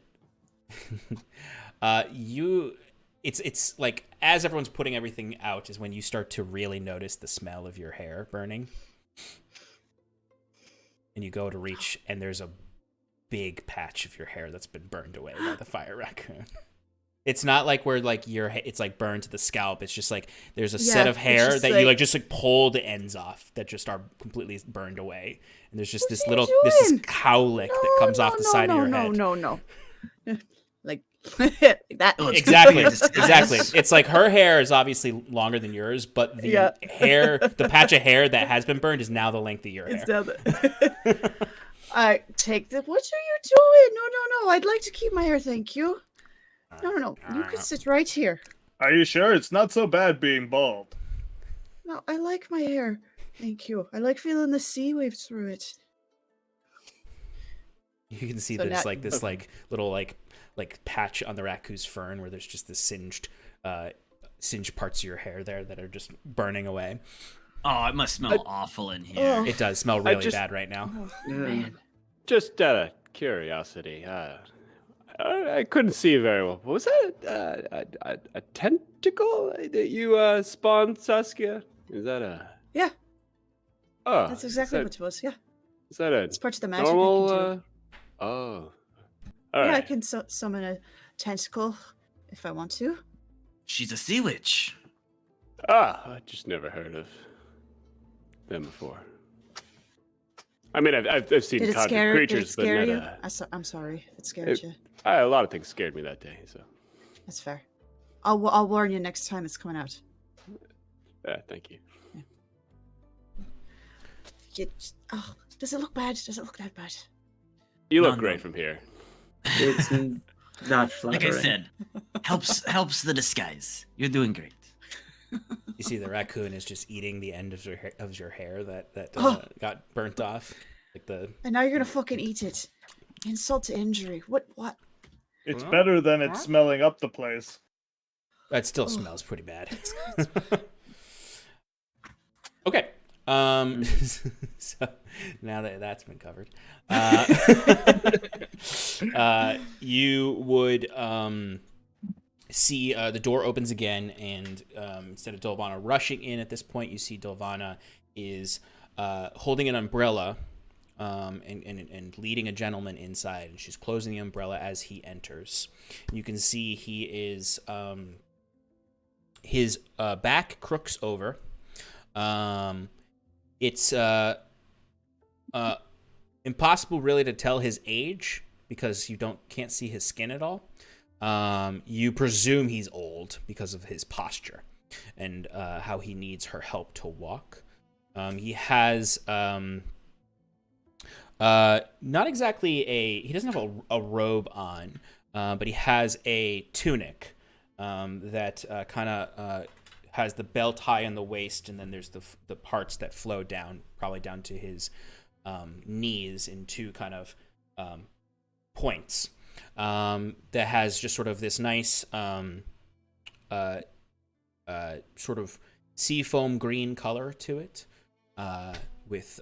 it's like as everyone's putting everything out is when you start to really notice the smell of your hair burning. And you go to reach, and there's a big patch of your hair that's been burned away by the fire raccoon. It's not like where like it's like burned to the scalp. It's just like there's a set of hair that you just pull the ends off that just are completely burned away, and there's just this cowlick that comes off the side of your head. No. Like that. Exactly. It's like her hair is obviously longer than yours, but the the patch of hair that has been burned is now the length of your hair. It's down there. I take the. What are you doing? No. I'd like to keep my hair, thank you. No. You can sit right here. Are you sure? It's not so bad being bald. No, I like my hair. Thank you. I like feeling the sea waves through it. You can see there's this little patch on the raccoon's fern where there's just this singed parts of your hair there that are just burning away. Oh, it must smell awful in here. It does smell really bad right now. Oh, man. Just out of curiosity, I couldn't see very well. Was that a tentacle that you spawned, Saskia? Is that a... Yeah. Oh, That's exactly what it was, yeah. Is that a It's part of the magic normal? I can do. Oh, all Yeah, right. I can summon a tentacle if I want to. She's a sea witch. I just never heard of them before. I mean, I've seen Did it conjured scare creatures, but not you? I'm sorry if it scared you. a lot of things scared me that day. So, That's fair. I'll warn you next time it's coming out. thank you. Does it look bad? Does it look that bad? You look No. great from here. It's not Like flattering. I said, helps the disguise. You're doing great. You see the raccoon is just eating the end of your hair that Oh. got burnt off. Like the And now you're gonna fucking eat it. Insult to injury. What? It's better than it smelling up the place. that still smells pretty bad. Okay. So now that that's been covered, you would see the door opens again, and instead of Dolvana rushing in at this point, you see Dolvana is holding an umbrella and leading a gentleman inside, and she's closing the umbrella as he enters. You can see he is his back crooks over. It's impossible really to tell his age because you can't see his skin at all. You presume he's old because of his posture and how he needs her help to walk. He has not exactly he doesn't have a robe on, but he has a tunic that kind of has the belt high on the waist, and then there's the parts that flow down, probably down to his knees in two kind of points. That has just sort of this nice sort of seafoam green color to it, with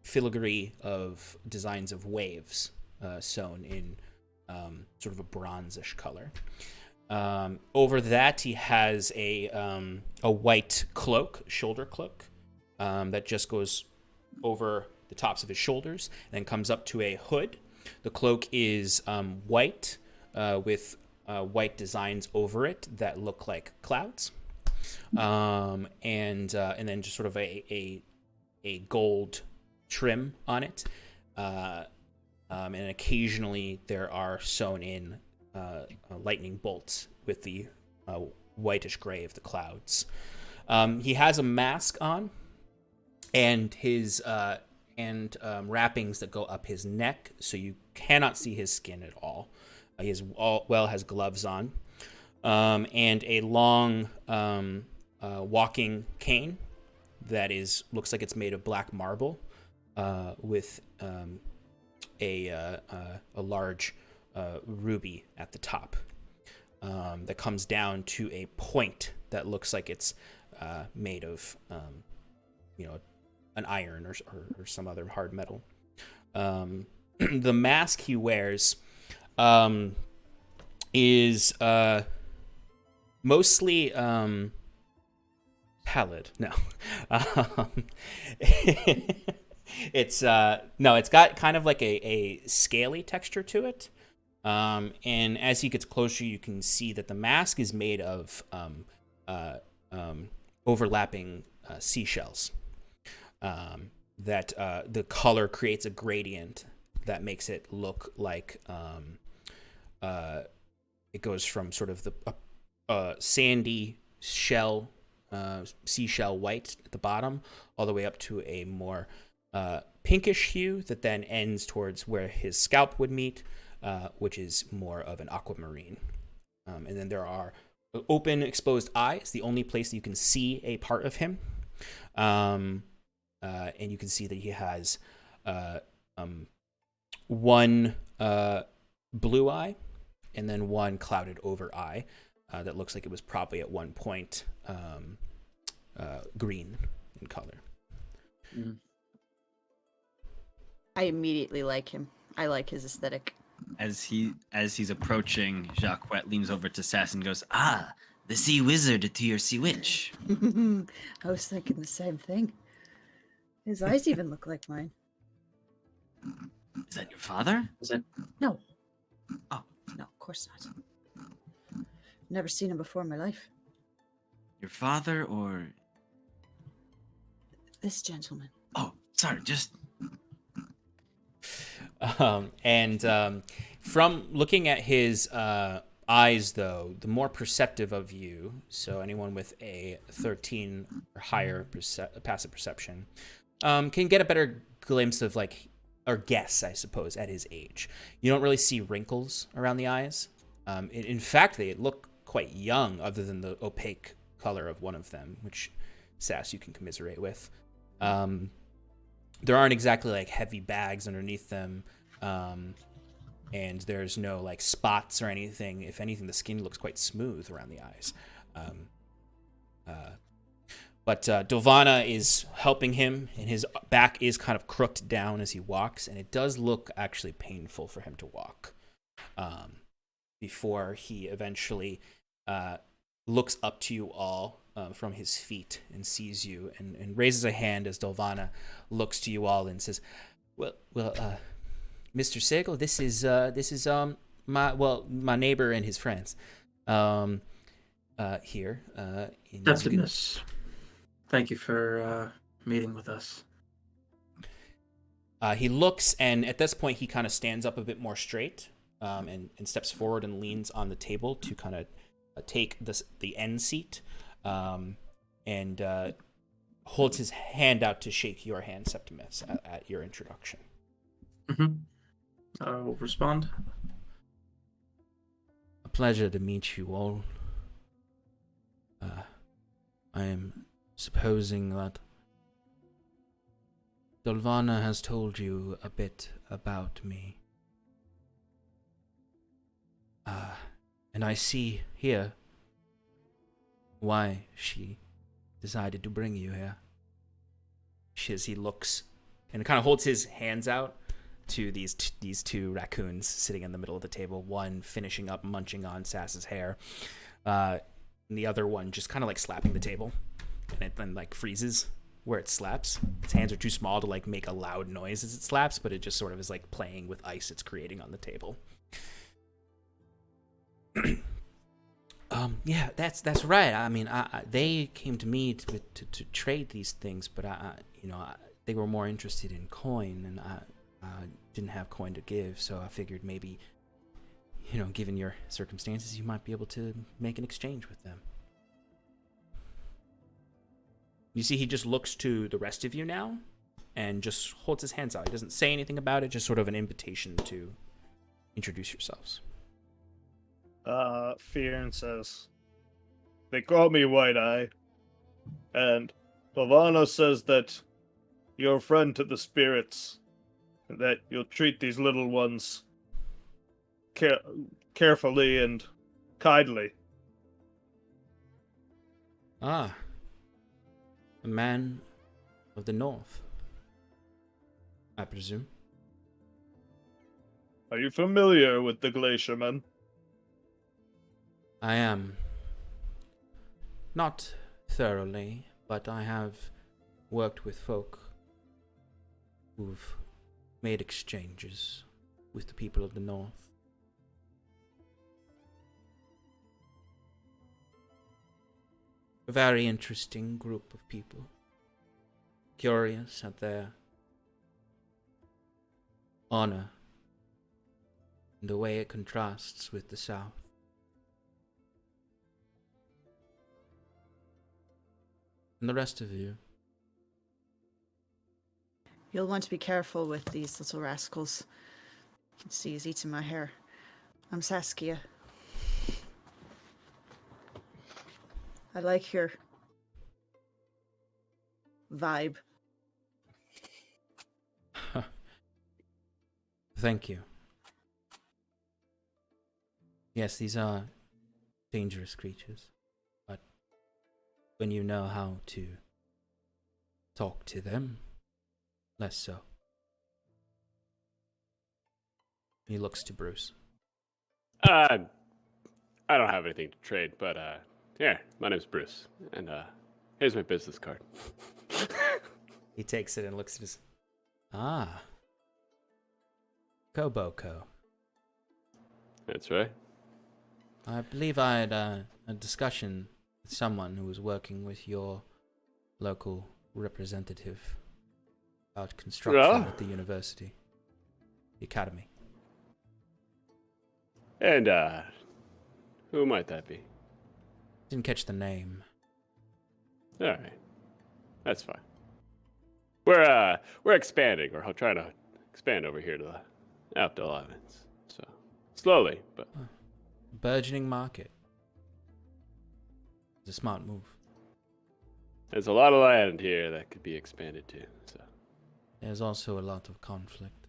filigree of designs of waves sewn in sort of a bronzish color. Over that, he has a white cloak, shoulder cloak, that just goes over the tops of his shoulders and then comes up to a hood. The cloak is white with white designs over it that look like clouds, and then just sort of a gold trim on it, and occasionally there are sewn in lightning bolts with the whitish gray of the clouds. He has a mask on, and his wrappings that go up his neck, so you cannot see his skin at all. He has gloves on, and a long walking cane that looks like it's made of black marble, with a large ruby at the top, that comes down to a point that looks like it's made of an iron or some other hard metal. The mask he wears is mostly pallid. No. It's got kind of like a scaly texture to it. And as he gets closer, you can see that the mask is made of overlapping seashells. That the color creates a gradient that makes it look like it goes from sort of the sandy shell, seashell white at the bottom, all the way up to a more pinkish hue that then ends towards where his scalp would meet, which is more of an aquamarine. And then there are open, exposed eyes, the only place you can see a part of him. And you can see that he has one blue eye and then one clouded over eye that looks like it was probably at one point green in color. Mm. I immediately like him. I like his aesthetic. As he's approaching, Jacques leans over to Sass and goes, "Ah, the sea wizard to your sea witch." I was thinking the same thing. His eyes even look like mine. Is that your father? Is it? No. Oh. No, of course not. Never seen him before in my life. Your father or... This gentleman. Oh, sorry, just... From looking at his eyes, though, the more perceptive of you, so anyone with a 13 or higher passive perception, can get a better glimpse of, like, or guess, I suppose, at his age. You don't really see wrinkles around the eyes. In fact, they look quite young, other than the opaque color of one of them, which, Sass, you can commiserate with. There aren't exactly, like, heavy bags underneath them, and there's no, like, spots or anything. If anything, the skin looks quite smooth around the eyes. But Dovana is helping him, and his back is kind of crooked down as he walks, and it does look actually painful for him to walk before he eventually looks up to you all from his feet and sees you and raises a hand as Dovana looks to you all and says, well, Mr. Sigil, this is my neighbor and his friends here. Septimus, thank you for meeting with us. He looks, and at this point, he kind of stands up a bit more straight and steps forward and leans on the table to kind of take the end seat and holds his hand out to shake your hand, Septimus, at your introduction. Mm-hmm. I will respond. A pleasure to meet you all. I am supposing that Dolvana has told you a bit about me. And I see here why she decided to bring you here. As he looks and kind of holds his hands out to these two raccoons sitting in the middle of the table, one finishing up munching on Sass's hair, and the other one just kind of like slapping the table, and it then like freezes where it slaps. Its hands are too small to like make a loud noise as it slaps, but it just sort of is like playing with ice it's creating on the table. Yeah, that's right. I mean, they came to me to trade these things, but they were more interested in coin, and I didn't have coin to give, so I figured maybe, given your circumstances, you might be able to make an exchange with them. You see, he just looks to the rest of you now, and just holds his hands out. He doesn't say anything about it, just sort of an invitation to introduce yourselves. Fear says, they call me White Eye, and Pavana says that you're a friend to the spirits, and that you'll treat these little ones carefully and kindly. Ah, a man of the north, I presume. Are you familiar with the Glaciermen? I am. Not thoroughly, but I have worked with folk who've made exchanges with the people of the north. A very interesting group of people. Curious at their honor and the way it contrasts with the south. And the rest of you. You'll want to be careful with these little rascals. You can see he's eating my hair. I'm Saskia. I like your vibe. Thank you. Yes, these are dangerous creatures, but when you know how to talk to them, less so. He looks to Bruce. I don't have anything to trade, but here, my name's Bruce, and here's my business card. He takes it and looks at his... Ah. Koboko. That's right. I believe I had a discussion with someone who was working with your local representative about construction Yeah. at the university, the academy. And who might that be? Didn't catch the name. All right, that's fine. We're expanding. We're trying to expand over here to the Outdoor Islands. So slowly, but Burgeoning market. It's a smart move. there's a lot of land here that could be expanded to. So There's also a lot of conflict.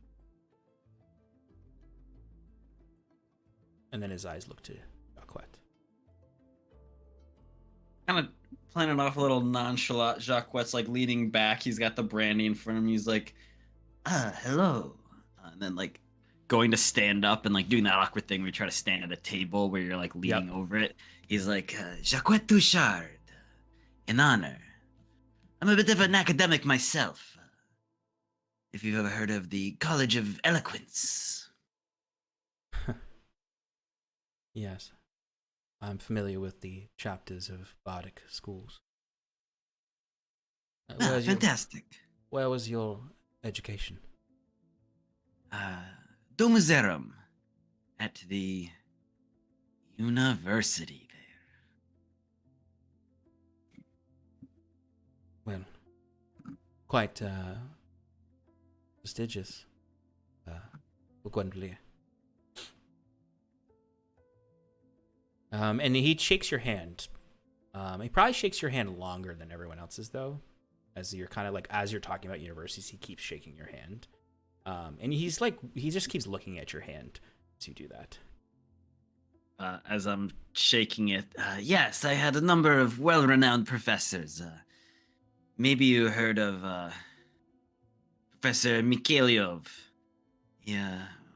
And then his eyes look to Jacquet. Kind of playing it off a little nonchalant. Jacquet's like leaning back. He's got the brandy in front of him. He's like, hello. And then like going to stand up and like doing that awkward thing where you try to stand at a table where you're like leaning over it. He's like, Jacquet Touchard, in honor. I'm a bit of an academic myself. If you've ever heard of the College of Eloquence. Yes. I'm familiar with the chapters of bardic schools. Fantastic. Where was your education? Domuserum at the university there. Well, quite prestigious for Gwendolyn. And he shakes your hand. He probably shakes your hand longer than everyone else's, though. As you're kind of like, as you're talking about universities, he keeps shaking your hand. And he's like, he just keeps looking at your hand as you do that. As I'm shaking it, yes, I had a number of well-renowned professors. Maybe you heard of Professor Mikhailov. He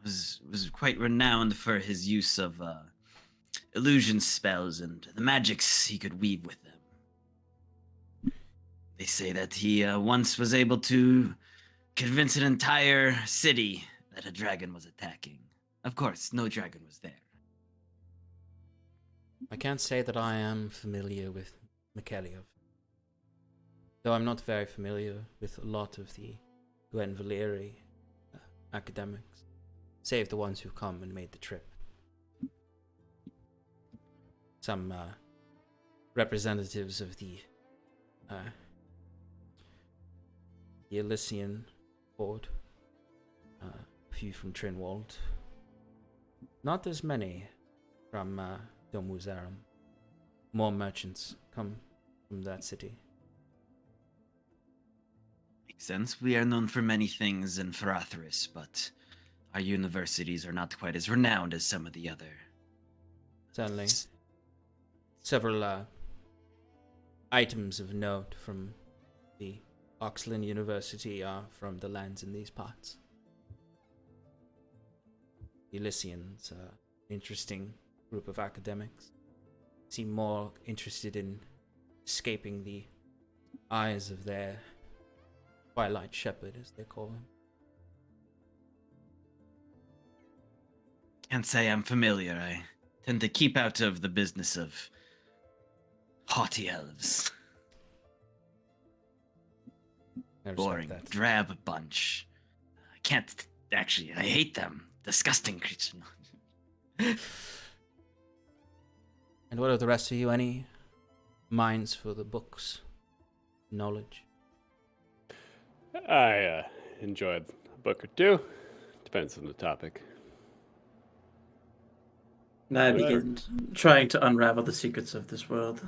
was quite renowned for his use of illusion spells and the magics he could weave with them. They say that he once was able to convince an entire city that a dragon was attacking. Of course, no dragon was there. I can't say that I am familiar with Mikhailov, though I'm not very familiar with a lot of the Gwen Valeri academics, save the ones who've come and made the trip. Some representatives of the Elysian board, a few from Trinwald, not as many from Domuserum. More merchants come from that city. Makes sense. We are known for many things in Farathris, but our universities are not quite as renowned as some of the other. Certainly. Several items of note from the Oxland University are from the lands in these parts. Elysians, interesting group of academics, seem more interested in escaping the eyes of their Twilight Shepherd, as they call him. Can't say I'm familiar. I tend to keep out of the business of haughty elves. I respect Boring, that. drab bunch. I can't actually. I hate them. Disgusting creature. And what of the rest of you? Any minds for the books? Knowledge? I enjoyed a book or two. Depends on the topic. And I begin trying to unravel the secrets of this world.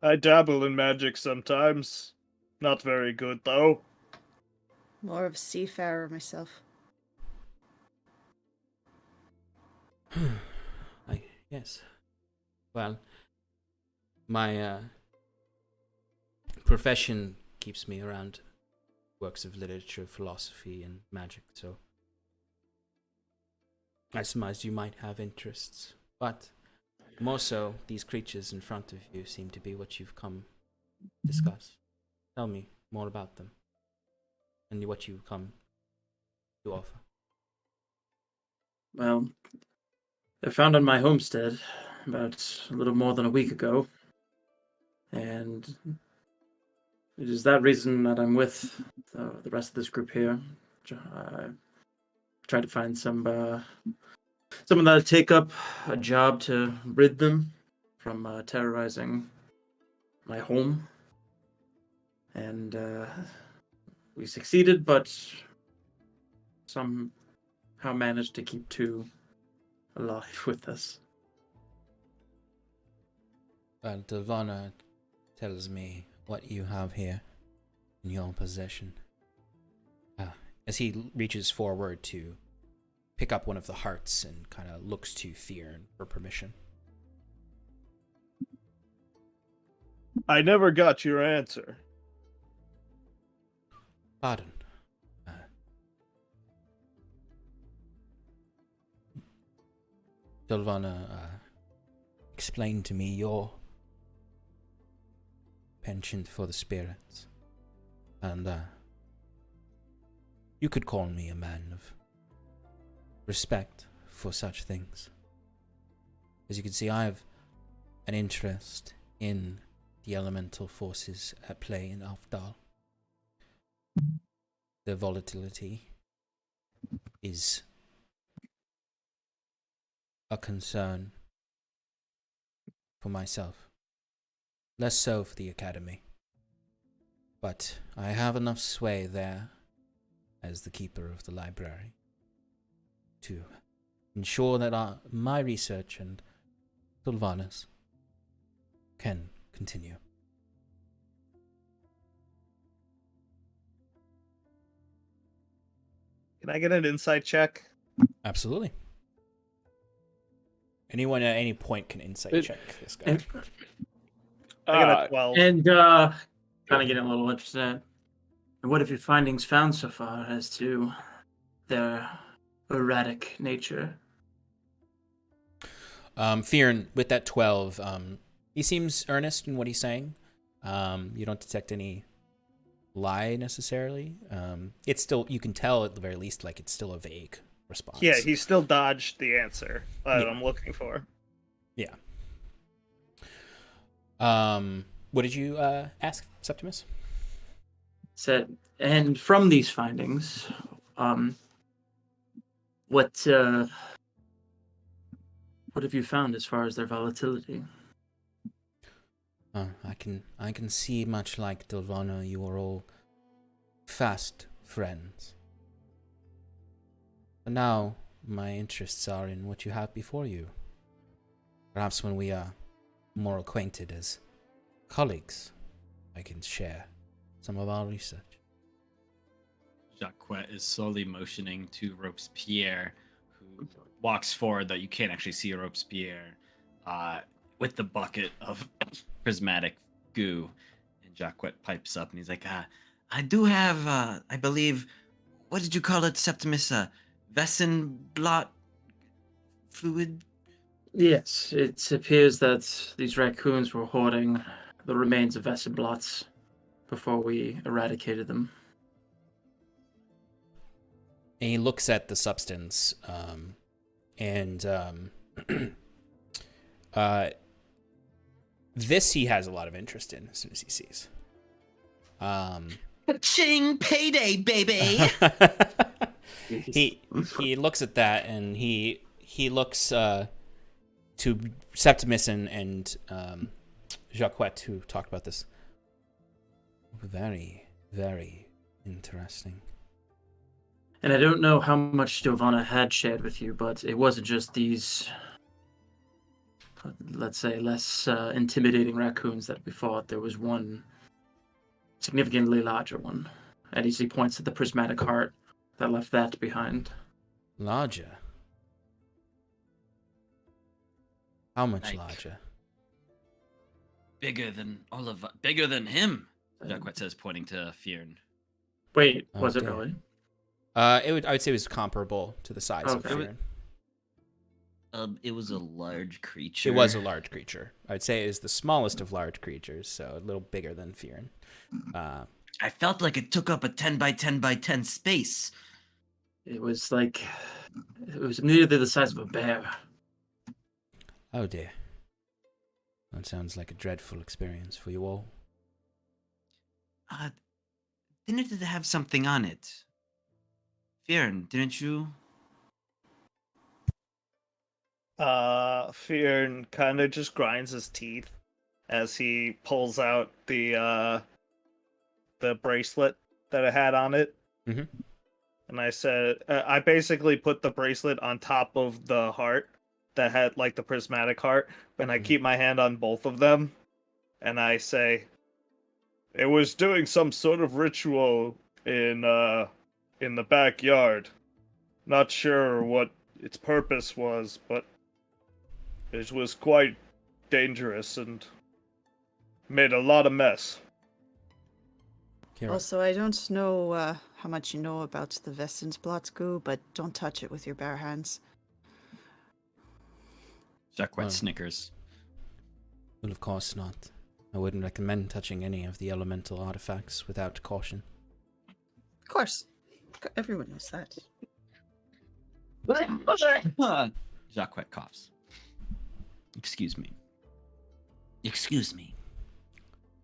I dabble in magic sometimes. Not very good, though. More of a seafarer myself. Yes. Well, my profession keeps me around works of literature, philosophy, and magic, so I surmised you might have interests. But more so, these creatures in front of you seem to be what you've come to discuss. Tell me more about them and what you've come to offer? Well, they're found on my homestead about a little more than a week ago. And it is that reason that I'm with the rest of this group here. Try to find someone that'll take up a job to rid them from terrorizing my home. And we succeeded, but somehow managed to keep two alive with us. Well, Delvana tells me what you have here in your possession. As he reaches forward to pick up one of the hearts and kind of looks to Fear for permission. I never got your answer. Pardon. Delvana explained to me your penchant for the spirits, and you could call me a man of respect for such things. As you can see, I have an interest in the elemental forces at play in Aldhalor. The volatility is a concern for myself, less so for the Academy. But I have enough sway there as the keeper of the library to ensure that my research and Delvana's can continue. Can I get an insight check? Absolutely. Anyone at any point can insight check this guy. I got a 12. And kind of getting a little interested. And what have your findings found so far as to their erratic nature? Fearn, with that 12, he seems earnest in what he's saying. You don't detect any lie necessarily. It's still, you can tell at the very least, like it's still a vague response. Yeah, he still dodged the answer that I'm looking for. Yeah. What did you ask, Septimus? Said, and from these findings, what have you found as far as their volatility? I can see, much like Delvana, you are all fast friends. But now my interests are in what you have before you. Perhaps when we are more acquainted as colleagues, I can share some of our research. Jacques is slowly motioning to Robespierre, who walks forward, that you can't actually see Robespierre, with the bucket of prismatic goo. And Jacques pipes up and he's like, I do have, I believe, what did you call it, Septimus? Vessenblot fluid? Yes, it appears that these raccoons were hoarding the remains of Vessenblots before we eradicated them. And he looks at the substance, and this he has a lot of interest in as soon as he sees. Ching, payday, baby! He looks at that, and he looks to Septimus and Jacques, who talked about this. Very, very interesting. And I don't know how much Delvana had shared with you, but it wasn't just these, let's say, less intimidating raccoons that we fought. There was one significantly larger one. And he points to the prismatic heart that left that behind. Larger? How much Like, larger? Bigger than bigger than him, Jacques says, pointing to Fearn. Wait, Oh, was it damn. really? I would say it was comparable to the size of Okay. Fearn. It was a large creature. It was a large creature. I'd say it is the smallest of large creatures, so a little bigger than Fearn. I felt like it took up a 10 by 10 by 10 space. It was like it was nearly the size of a bear. Oh dear. That sounds like a dreadful experience for you all. Didn't it have something on it? Fearn, didn't you? Fearn kind of just grinds his teeth as he pulls out the bracelet that it had on it. Mm-hmm. And I said, I basically put the bracelet on top of the heart that had like the prismatic heart, and I keep my hand on both of them, and I say, it was doing some sort of ritual in the backyard. Not sure what its purpose was, but it was quite dangerous and made a lot of mess. Kira. Also, I don't know how much you know about the Vestensblot goo, but don't touch it with your bare hands. Jacquet Oh. snickers. Well, of course not. I wouldn't recommend touching any of the elemental artifacts without caution. Of course. Everyone knows that. Jacquet coughs. Excuse me. Excuse me.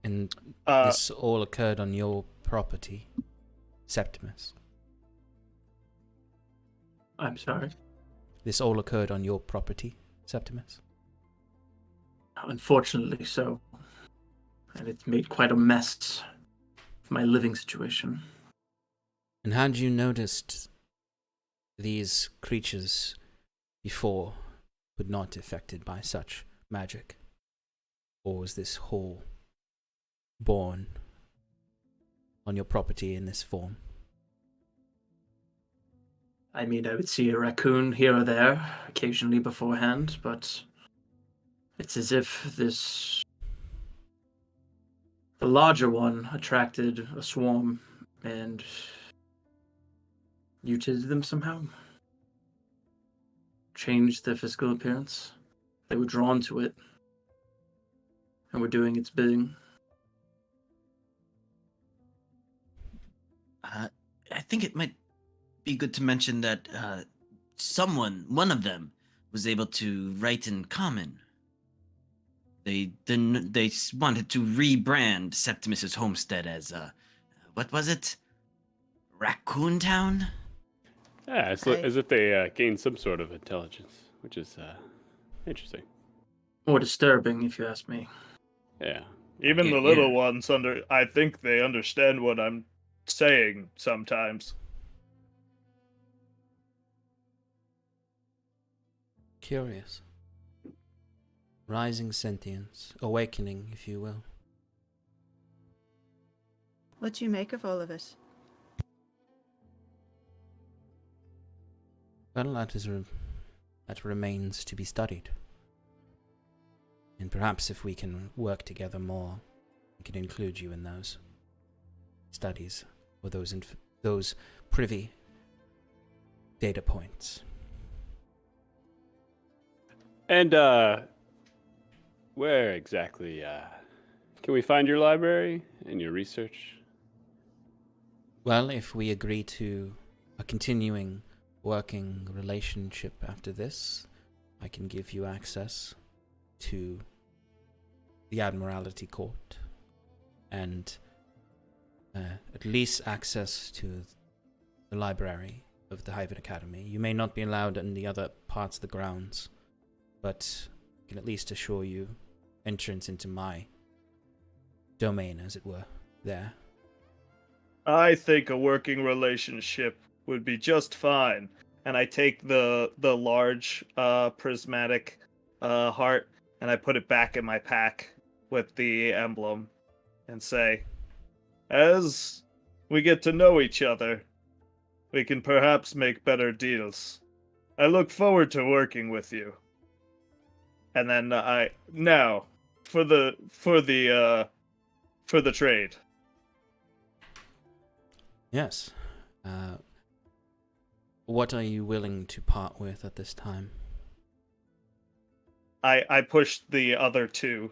And this all occurred on your property, Septimus. I'm sorry. This all occurred on your property, Septimus. Unfortunately so. And it's made quite a mess of my living situation. And had you noticed these creatures before, but not affected by such magic? Or was this whole born on your property in this form? I mean, I would see a raccoon here or there, occasionally beforehand, but it's as if the larger one attracted a swarm and mutated them somehow. Changed their physical appearance. They were drawn to it and were doing its bidding. I think it might be good to mention that one of them, was able to write in common. They wanted to rebrand Septimus's homestead as what was it? Raccoon Town? Yeah, it's as if they gained some sort of intelligence, which is interesting. More disturbing, if you ask me. Yeah. Even the Yeah. little ones I think they understand what I'm saying sometimes. Curious. Rising sentience, awakening, if you will. What do you make of all of it? Well, that remains to be studied. And perhaps if we can work together more, we can include you in those studies or those privy data points. And where exactly can we find your library and your research? Well, if we agree to a continuing working relationship after this, I can give you access to the Admiralty Court and at least access to the library of the Hyven Academy. You may not be allowed in the other parts of the grounds, but I can at least assure you entrance into my domain, as it were, there. I think a working relationship would be just fine. And I take the large prismatic heart and I put it back in my pack with the emblem and say, as we get to know each other, we can perhaps make better deals. I look forward to working with you. And then now for the trade. Yes. What are you willing to part with at this time? I pushed the other two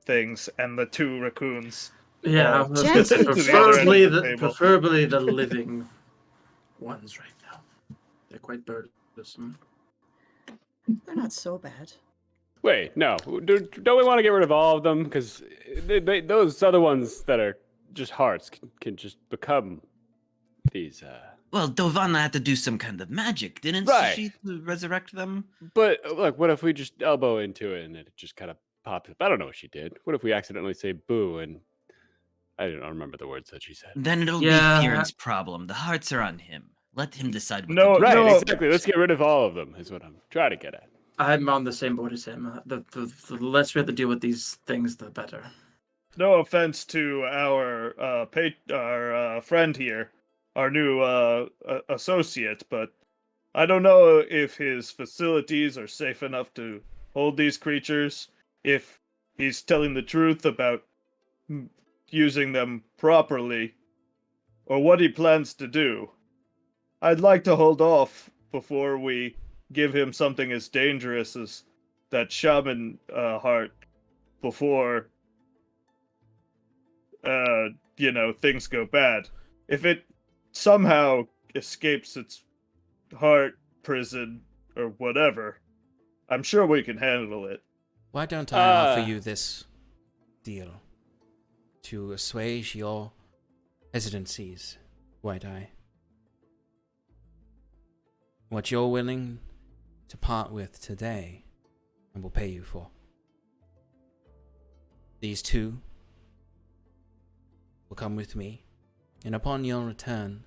things and the two raccoons. Yeah, To the other end preferably of the the table. preferably the living ones right now. They're quite burdensome. They're not so bad. Wait, no. Don't we want to get rid of all of them? Because those other ones that are just hearts can just become these. Well, Dovana had to do some kind of magic, didn't Right. she, to resurrect them? But look, what if we just elbow into it and it just kind of pops up? I don't know what she did. What if we accidentally say boo and I don't remember the words that she said. Then it'll Yeah. be Fearon's problem. The hearts are on him. Let him decide what No, to do. Right, no. exactly. Let's get rid of all of them. Is what I'm trying to get at. I'm on the same board as him. The less we have to deal with these things, the better. No offense to our friend here, our new associate, but I don't know if his facilities are safe enough to hold these creatures, if he's telling the truth about using them properly, or what he plans to do. I'd like to hold off before we give him something as dangerous as that shaman heart before things go bad. If it somehow escapes its heart prison or whatever, I'm sure we can handle it. Why don't I offer you this deal to assuage your hesitancies, White Eye? What you're willing to part with today, and will pay you for. These two will come with me, and upon your return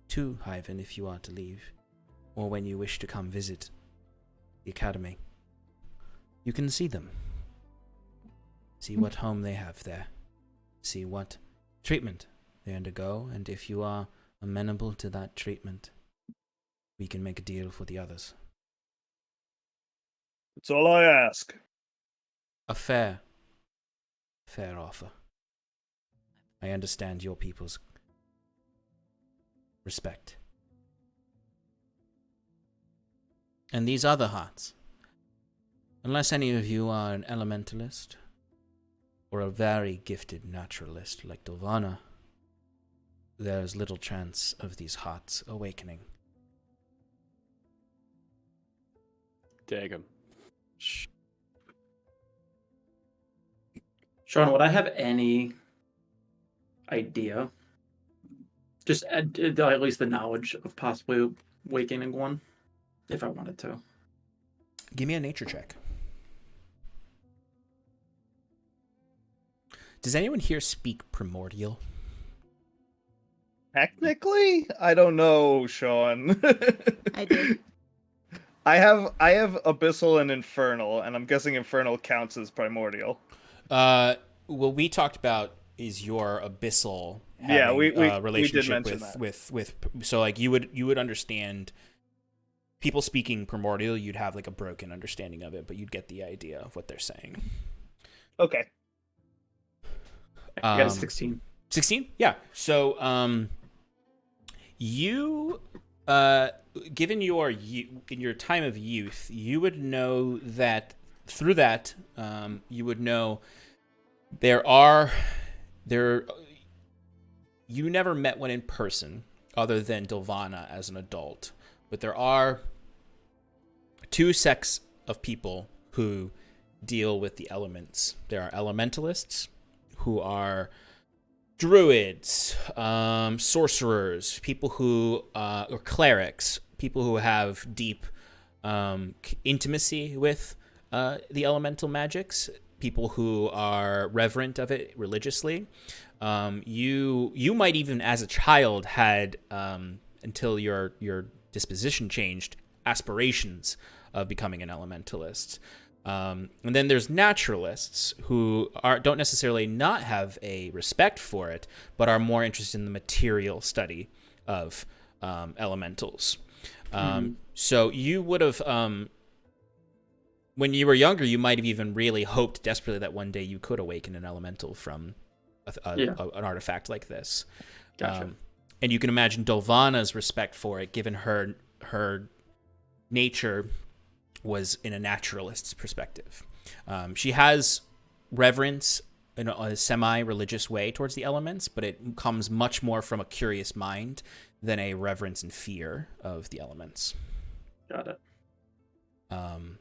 to Hyven, if you are to leave, or when you wish to come visit the Academy, you can see them. See what home they have there. See what treatment they undergo, and if you are amenable to that treatment, we can make a deal for the others. That's all I ask. A fair offer. I understand your people's respect. And these other hearts, unless any of you are an elementalist or a very gifted naturalist like Dovana, there's little chance of these hearts awakening. Dag 'em. Sean, would I have any idea, just at least the knowledge of possibly awakening one, if I wanted to? Give me a nature check. Does anyone here speak primordial? Technically, I don't know, Sean. I do. I have abyssal and infernal, and I'm guessing infernal counts as primordial. What we talked about is your abyssal Yeah, having, we did relationship mention with so like you would understand people speaking primordial. You'd have like a broken understanding of it, but you'd get the idea of what they're saying. Okay. I got a 16. 16? Yeah. So you given in your time of youth, you would know that through that you would know you never met one in person other than Dovana as an adult, but there are two sects of people who deal with the elements. There are elementalists who are druids, sorcerers, people who or clerics, people who have deep intimacy with the elemental magics, people who are reverent of it religiously. You might even as a child had until your disposition changed aspirations of becoming an elementalist. And then there's naturalists who don't necessarily not have a respect for it, but are more interested in the material study of elementals. So you would have, when you were younger, you might have even really hoped desperately that one day you could awaken an elemental from an artifact like this. Gotcha. And you can imagine Dovana's respect for it, given her nature was in a naturalist's perspective. She has reverence in a semi-religious way towards the elements, but it comes much more from a curious mind than a reverence and fear of the elements. Got it. Um,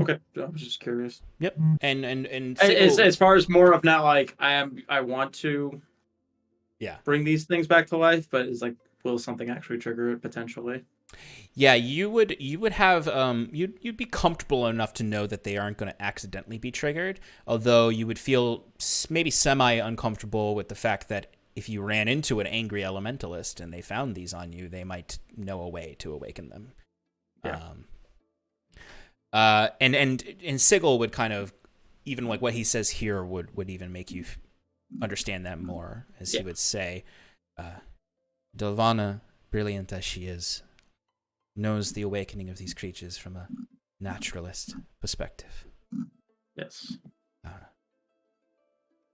Okay, I was just curious. Yep. And As far as more of now, like I want to, bring these things back to life, but it's like, will something actually trigger it potentially? Yeah, you would have you'd be comfortable enough to know that they aren't going to accidentally be triggered, although you would feel maybe semi uncomfortable with the fact that if you ran into an angry elementalist and they found these on you, they might know a way to awaken them. Yeah. And Sigil would kind of, even like what he says here would even make you understand that more, as he would say, Delvana, brilliant as she is, knows the awakening of these creatures from a naturalist perspective. Yes.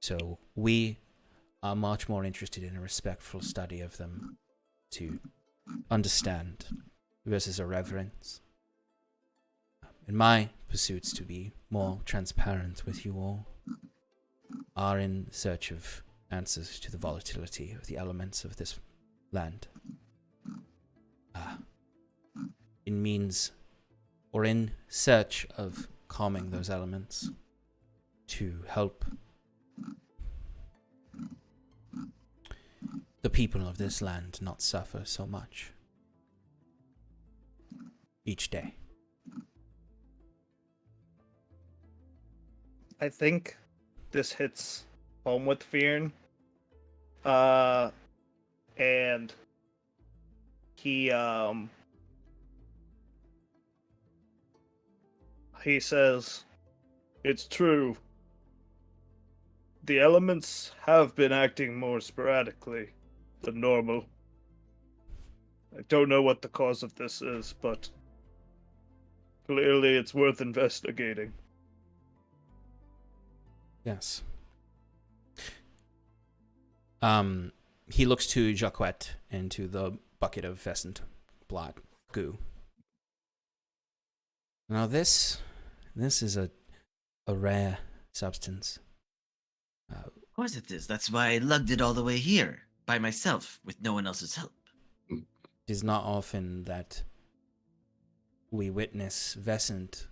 So we are much more interested in a respectful study of them to understand versus a reverence. In my pursuits to be more transparent with you all are in search of answers to the volatility of the elements of this land. It means, or in search of calming those elements to help the people of this land not suffer so much each day. I think this hits home with Fearn. And he says, "It's true. The elements have been acting more sporadically than normal. I don't know what the cause of this is, but clearly it's worth investigating." Yes. He looks to Jacquette and to the bucket of pheasant blood goo. Now this is a rare substance. Of course it is. That's why I lugged it all the way here by myself with no one else's help. It is not often that we witness pheasant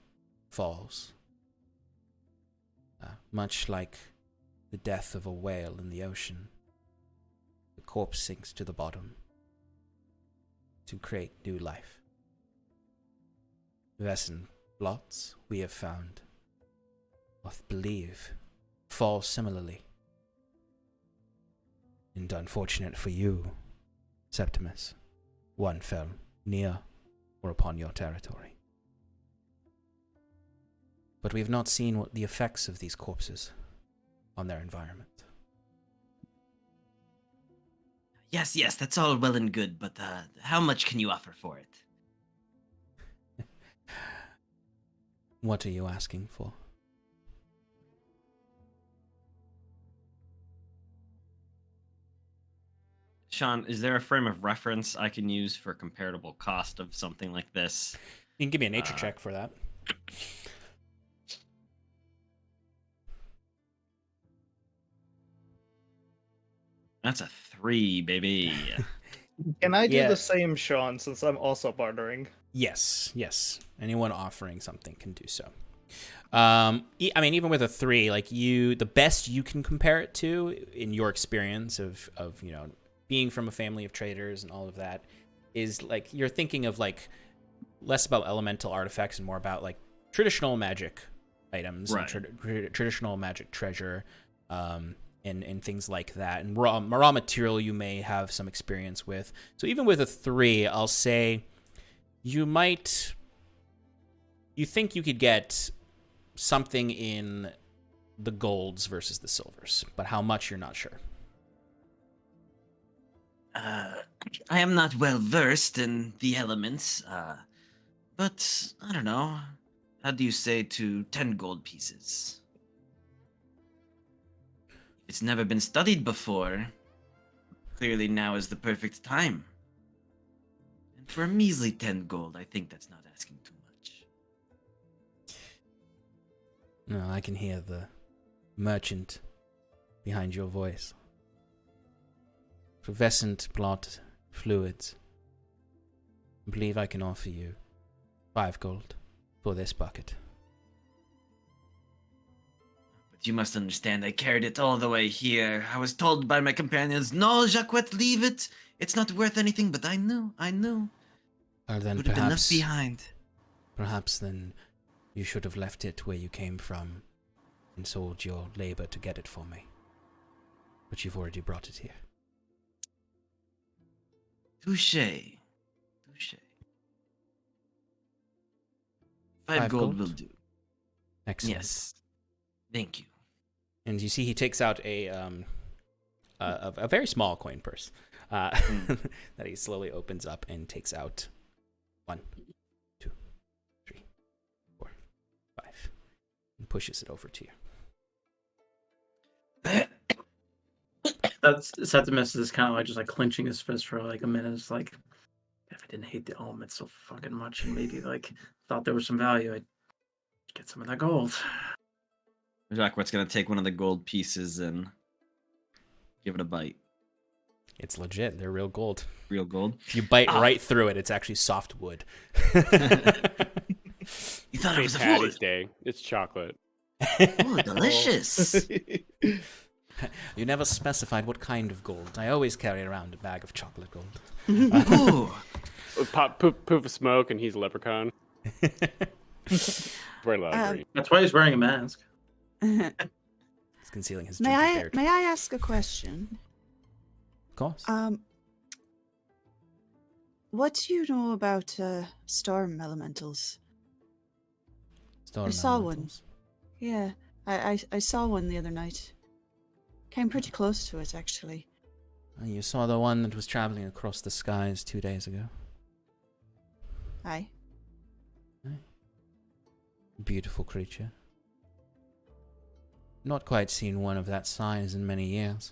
falls. Much like the death of a whale in the ocean, the corpse sinks to the bottom to create new life. Pheasant blots, we have found, I believe, fall similarly. And unfortunate for you, Septimus, one fell near or upon your territory. But we have not seen what the effects of these corpses on their environment. Yes, that's all well and good, but how much can you offer for it? What are you asking for? Sean, is there a frame of reference I can use for comparable cost of something like this? You can give me a nature check for that. That's a 3, baby. Can I do Yeah. the same, Sean, since I'm also bartering? Yes. Anyone offering something can do so. I mean, even with a 3, like the best you can compare it to in your experience of being from a family of traders and all of that is like you're thinking of like less about elemental artifacts and more about like traditional magic items, right. and traditional magic treasure, and things like that, and raw material you may have some experience with. So even with a 3, I'll say you think you could get something in the golds versus the silvers, but how much you're not sure. I am not well versed in the elements, but I don't know. How do you say to 10 gold pieces? It's never been studied before. Clearly now is the perfect time. And for a measly 10 gold, I think that's not asking too much. No, I can hear the merchant behind your voice. Effervescent blood fluids. I believe I can offer you 5 gold for this bucket. But you must understand, I carried it all the way here. I was told by my companions, no, Jacquette, leave it. It's not worth anything, but I knew. Well, then Would have been left behind. Perhaps then you should have left it where you came from and sold your labor to get it for me. But you've already brought it here. Touché. 5 gold will do. Excellent. Yes. Thank you. And you see he takes out a very small coin purse that he slowly opens up and takes out 1, 2, 3, 4, 5, and pushes it over to you. Septimus is kind of like just like clenching his fist for like a minute. It's like, if I didn't hate the element so fucking much and maybe like thought there was some value, I'd get some of that gold. Jacquette's gonna take one of the gold pieces and give it a bite. It's legit. They're real gold. Real gold? If you bite right through it, it's actually soft wood. You thought it was a Patty's fool. Day. It's chocolate. Oh, delicious. You never specified what kind of gold. I always carry around a bag of chocolate gold. Ooh. Pop, poof of smoke, and he's a leprechaun. Very loud. Green. That's why he's wearing a mask. He's concealing his May ginger I beard. may I ask a question? Of course. What do you know about storm elementals? Storm I saw one. elementals. Yeah, I saw one the other night. Came pretty close to it, actually. You saw the one that was traveling across the skies 2 days ago. Aye. Beautiful creature. Not quite seen one of that size in many years.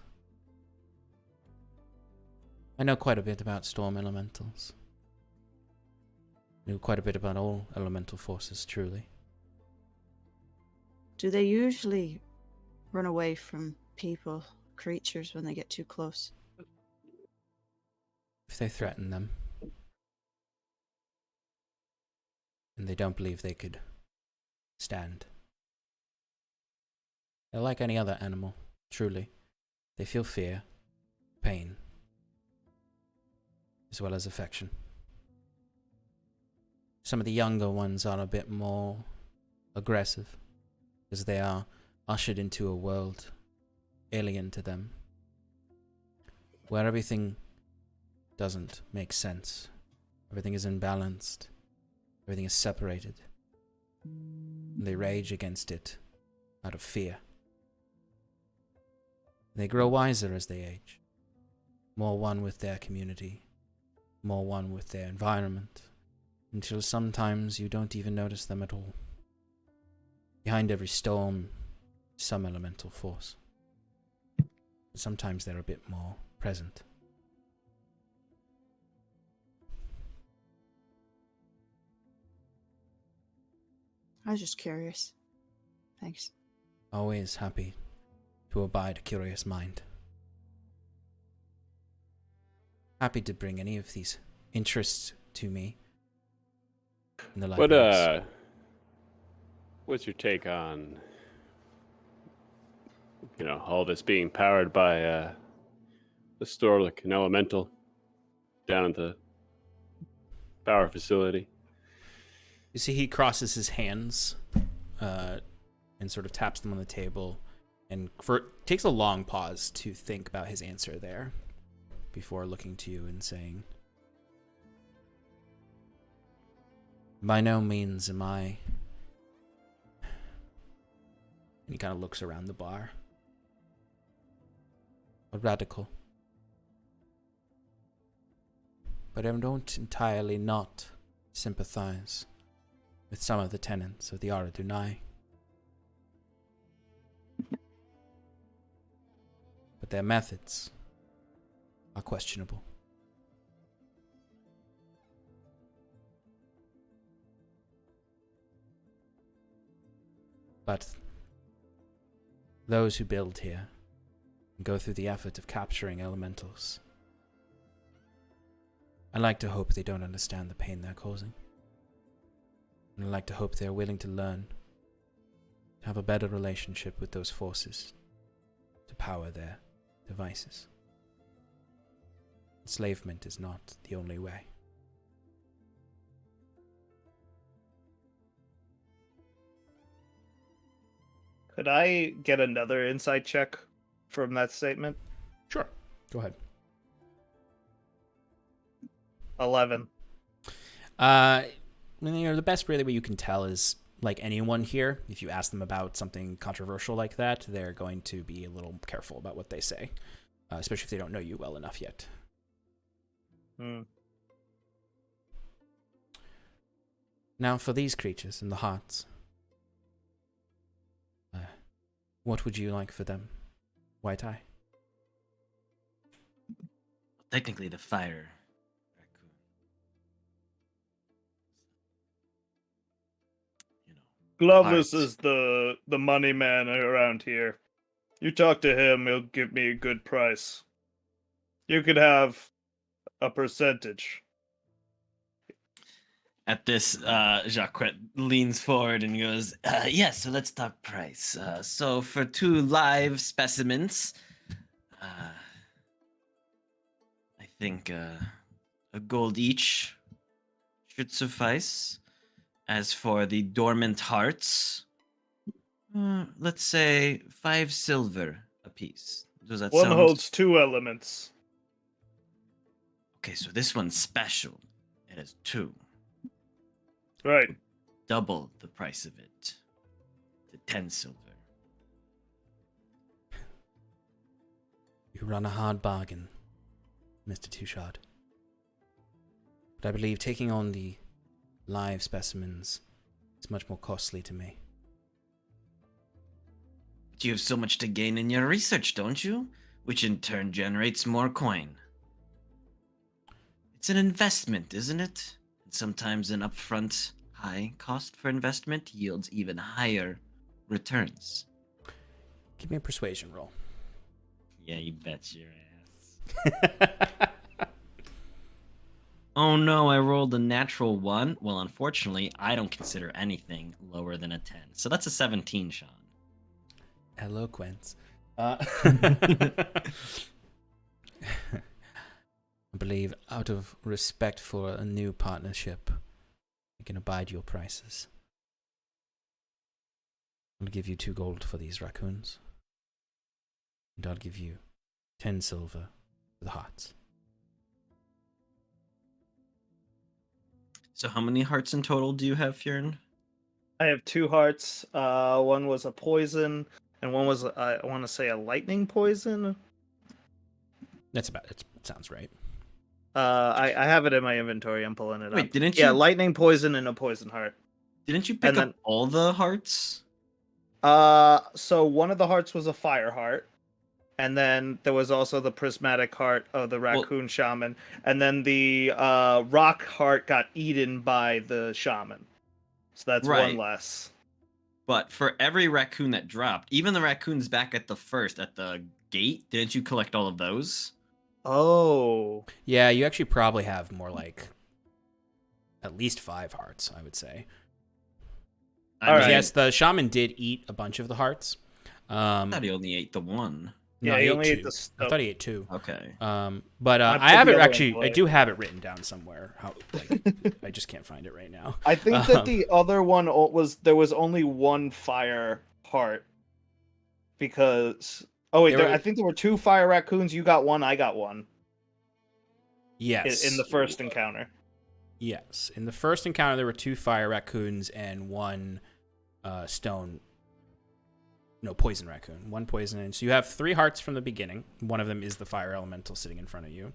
I know quite a bit about storm elementals. Know quite a bit about all elemental forces, truly. Do they usually run away from people, creatures, when they get too close? If they threaten them, and they don't believe they could stand. They're like any other animal, truly. They feel fear, pain, as well as affection. Some of the younger ones are a bit more aggressive, as they are ushered into a world alien to them, where everything doesn't make sense. Everything is imbalanced. Everything is separated. And they rage against it out of fear. They grow wiser as they age, more one with their community, more one with their environment, until sometimes you don't even notice them at all. Behind every storm, some elemental force. Sometimes they're a bit more present. I was just curious. Thanks. Always happy to abide a curious mind. Happy to bring any of these interests to me in the libraries. What's your take on, all this being powered by the store like an elemental down at the power facility? You see he crosses his hands and sort of taps them on the table and takes a long pause to think about his answer there before looking to you and saying, by no means am I... And he kind of looks around the bar. A radical. But I don't entirely not sympathize with some of the tenets of the Aradunai. But their methods are questionable. But those who build here and go through the effort of capturing elementals. I like to hope they don't understand the pain they're causing. And I like to hope they're willing to learn, to have a better relationship with those forces, to power their devices. Enslavement is not the only way. Could I get another insight check from that statement? Sure. Go ahead. 11. The best really way you can tell is, like anyone here, if you ask them about something controversial like that, they're going to be a little careful about what they say, especially if they don't know you well enough yet. Now, for these creatures in the hearts, what would you like for them, White Eye? Technically, the fire raccoon. Gloveless Hearts. is the money man around here. You talk to him, he'll give me a good price. You could have a percentage. At this, Jacques leans forward and goes, yes, so let's talk price. So for 2 live specimens, I think a gold each should suffice. As for the dormant hearts, let's say 5 silver apiece. Does that One sound... holds 2 elements. Okay, so this one's special. It has 2. Right. Double the price of it to 10 silver. You run a hard bargain, Mr. Touchard. But I believe taking on the live specimens is much more costly to me. But you have so much to gain in your research, don't you? Which in turn generates more coin. It's an investment, isn't it? And sometimes an upfront high cost for investment yields even higher returns. Give me a persuasion roll. Yeah, you bet your ass. Oh no, I rolled a natural 1. Well, unfortunately, I don't consider anything lower than a 10. So that's a 17, Sean. Eloquence. I believe, out of respect for a new partnership, I can abide your prices. I'll give you 2 gold for these raccoons. And I'll give you 10 silver for the hearts. So how many hearts in total do you have, Fjern? I have 2 hearts. One was a poison, and one was, I want to say, a lightning poison. That's about it. Sounds right. I have it in my inventory. I'm pulling it Wait, up. didn't you? Yeah, lightning poison and a poison heart. Didn't you pick And up then- all the hearts? So one of the hearts was a fire heart, and then there was also the prismatic heart of the raccoon shaman, and then the rock heart got eaten by the shaman. So that's Right. one less. But for every raccoon that dropped, even the raccoons back at the gate, didn't you collect all of those? Oh. Yeah, you actually probably have more like at least 5 hearts, I would say. All right. Yes, the shaman did eat a bunch of the hearts. I thought he only ate the 1. No, Yeah, he ate only 2. ate the I thought he ate 2. Okay. But I I put have the it other actually. one I away. do have it written down somewhere. I just can't find it right now. I think that the other one there was only 1 fire heart. Because I think there were 2 fire raccoons. You got 1, I got 1. Yes. In the first encounter. Yes. In the first encounter, there were 2 fire raccoons and 1 poison raccoon. 1 poison. And so you have 3 hearts from the beginning. One of them is the fire elemental sitting in front of you.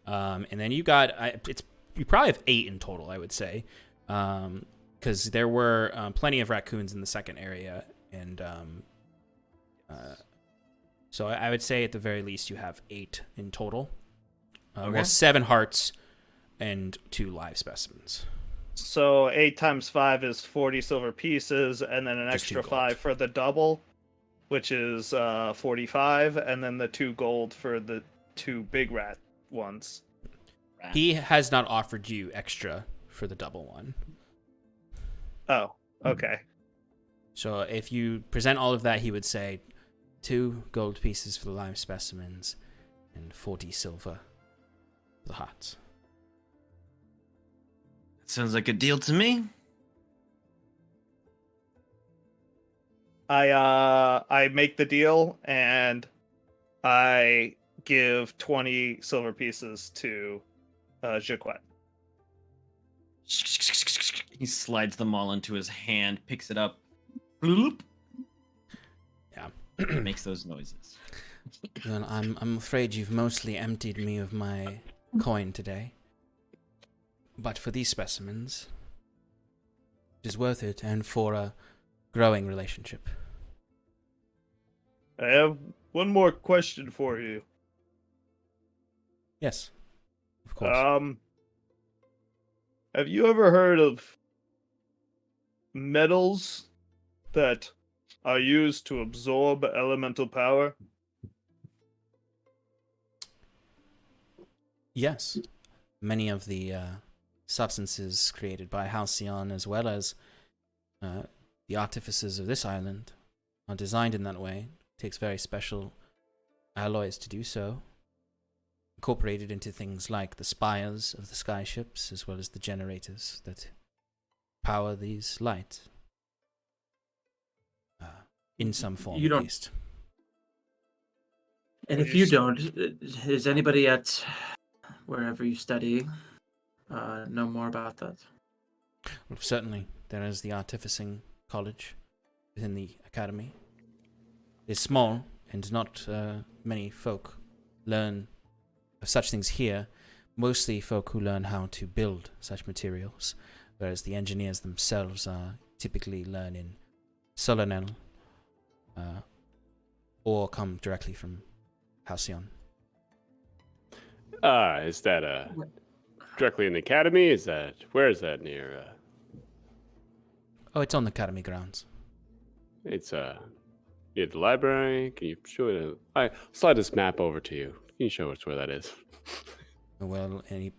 And then you got you probably have 8 in total, I would say, because there were plenty of raccoons in the second area, and so I would say at the very least you have 8 in total. Okay. Well, 7 hearts and 2 live specimens. So 8 times 5 is 40 silver pieces, and then an Just extra 2 gold. 5 for the double. which is 45, and then the 2 gold for the 2 big rat ones. He has not offered you extra for the double one. Oh, okay. So if you present all of that, he would say 2 gold pieces for the live specimens and 40 silver for the hearts. That sounds like a deal to me. I make the deal, and I give 20 silver pieces to Jaquette. He slides them all into his hand, picks it up. Bloop. Yeah. Makes those noises. Well, I'm afraid you've mostly emptied me of my coin today. But for these specimens, it is worth it, and for a growing relationship. I have one more question for you. Yes, of course. Have you ever heard of metals that are used to absorb elemental power? Yes. Many of the substances created by Halcyon, as well as the artificers of this island, are designed in that way. It takes very special alloys to do so. Incorporated into things like the spires of the skyships, as well as the generators that power these lights. In some form, You at don't- least. And if you don't, is anybody at wherever you study know more about that? Well, certainly, there is the Artificing College within the academy. It's small, and not many folk learn of such things here. Mostly folk who learn how to build such materials, whereas the engineers themselves typically learn in Solonel or come directly from Halcyon. Is that directly in the academy? Where is that near? Oh, it's on the academy grounds. It's near the library. Can you show it? I slide this map over to you. Can you show us where that is? Well, any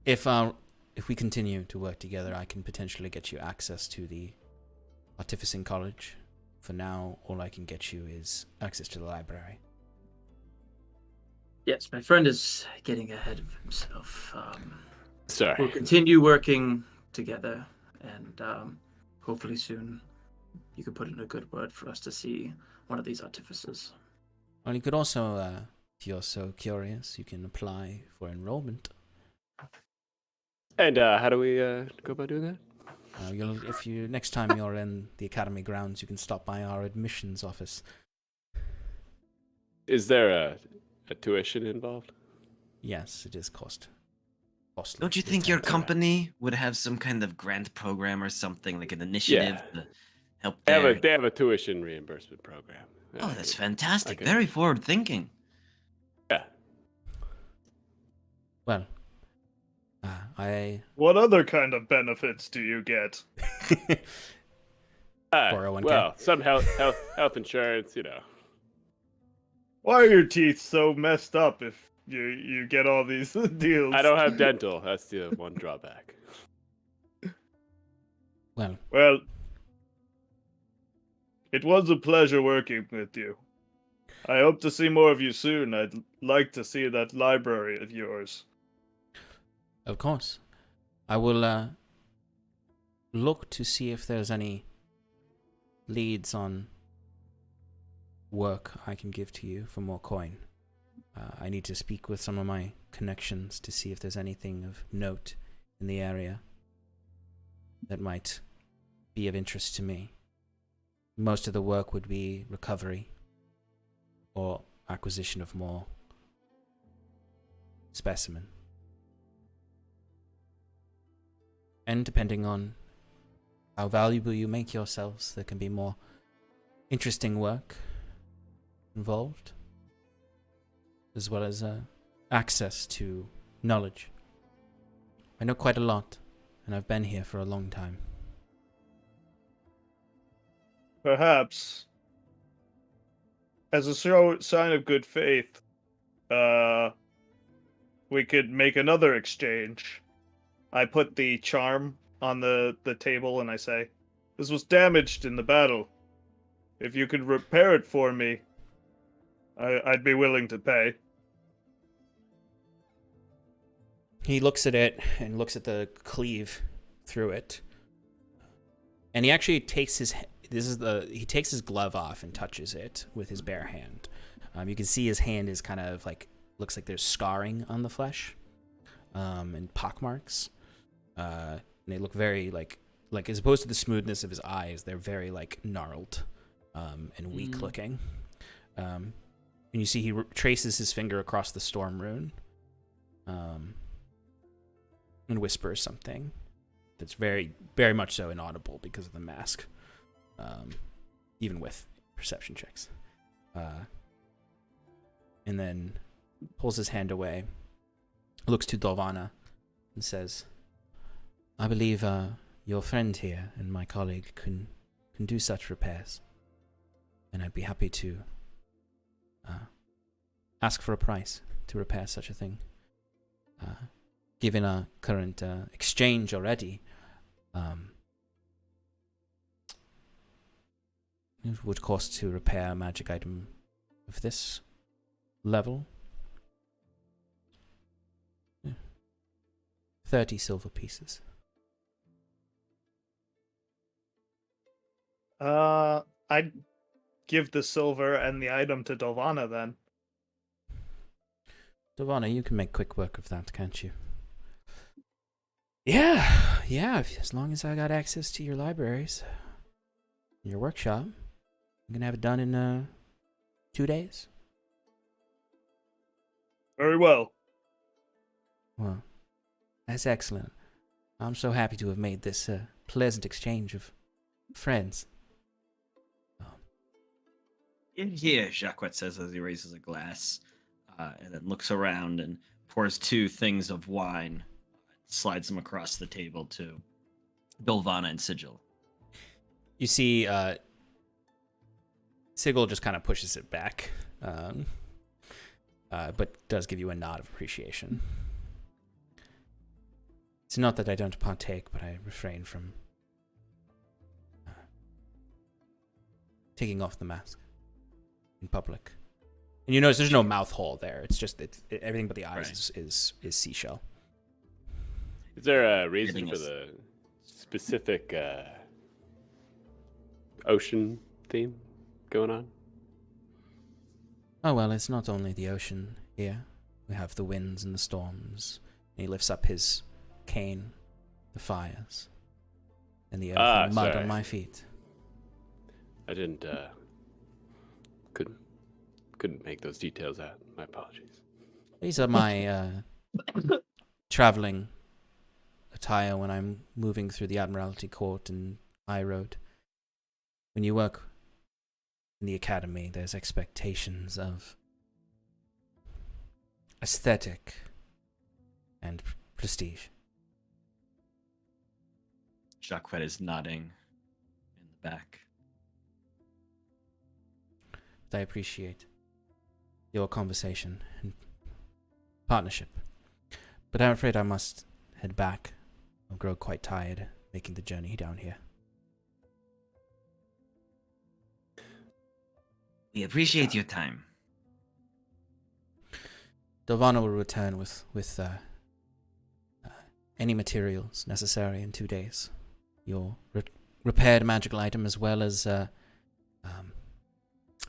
if we continue to work together, I can potentially get you access to the Artificing College. For now, all I can get you is access to the library. Yes, my friend is getting ahead of himself. Sorry. We'll continue working together, and hopefully soon you can put in a good word for us to see one of these artificers. Well, you could also, if you're so curious, you can apply for enrollment. And how do we go about doing that? Next time you're in the academy grounds, you can stop by our admissions office. Is there a tuition involved? Yes, it is costly. Don't you It is think your time to- company would have some kind of grant program or something, like an initiative to help They their... have a tuition reimbursement program. Oh, that's fantastic. Okay. Very forward thinking. Yeah. Well, What other kind of benefits do you get? 401k. Well, some health insurance, you know. Why are your teeth so messed up if you get all these deals? I don't have dental. That's the one drawback. Well, it was a pleasure working with you. I hope to see more of you soon. I'd like to see that library of yours. Of course. I will look to see if there's any leads on work I can give to you for more coin. I need to speak with some of my connections to see if there's anything of note in the area that might be of interest to me. Most of the work would be recovery or acquisition of more specimen. And depending on how valuable you make yourselves, there can be more interesting work involved, as well as access to knowledge. I know quite a lot, and I've been here for a long time. perhaps, as a sign of good faith, we could make another exchange. I put the charm on the table and I say, this was damaged in the battle. If you could repair it for me, I'd be willing to pay. He looks at it and looks at the cleave through it. And he actually takes his glove off and touches it with his bare hand. You can see his hand is kind of like, looks like there's scarring on the flesh, and pockmarks. And they look very like as opposed to the smoothness of his eyes, they're very like gnarled, and weak looking. And you see he traces his finger across the storm rune, and whispers something that's very, very much so inaudible because of the mask, even with perception checks. And then pulls his hand away, looks to Dolvana, and says, I believe your friend here and my colleague can do such repairs, and I'd be happy to ask for a price to repair such a thing. Given our current exchange already, it would cost to repair a magic item of this level 30 silver pieces. I'd give the silver and the item to Dolvana then. Dolvana, you can make quick work of that, can't you? Yeah, as long as I got access to your libraries, your workshop, I'm gonna have it done in 2 days. Very well. Well, that's excellent. I'm so happy to have made this pleasant exchange of friends. In here, Jacquet says as he raises a glass, and then looks around and pours 2 things of wine, slides them across the table to Dolvana and Sigil. You see, Sigil just kind of pushes it back, but does give you a nod of appreciation. It's not that I don't partake, but I refrain from taking off the mask in public. And you notice there's no mouth hole there. It's just everything but the eyes is seashell. Is there a reason for the specific ocean theme going on? Oh, well, it's not only the ocean here. We have the winds and the storms. And he lifts up his cane, the fires, and the earth and mud on my feet. I didn't, couldn't make those details out. My apologies. These are my traveling attire when I'm moving through the Admiralty Court and High Road. When you work in the academy, there's expectations of aesthetic and prestige. Jacquet is nodding in the back. I appreciate your conversation and partnership, but I'm afraid I must head back. I'll grow quite tired making the journey down here. We appreciate your time. Dolvana will return with any materials necessary in 2 days. Your repaired magical item as well as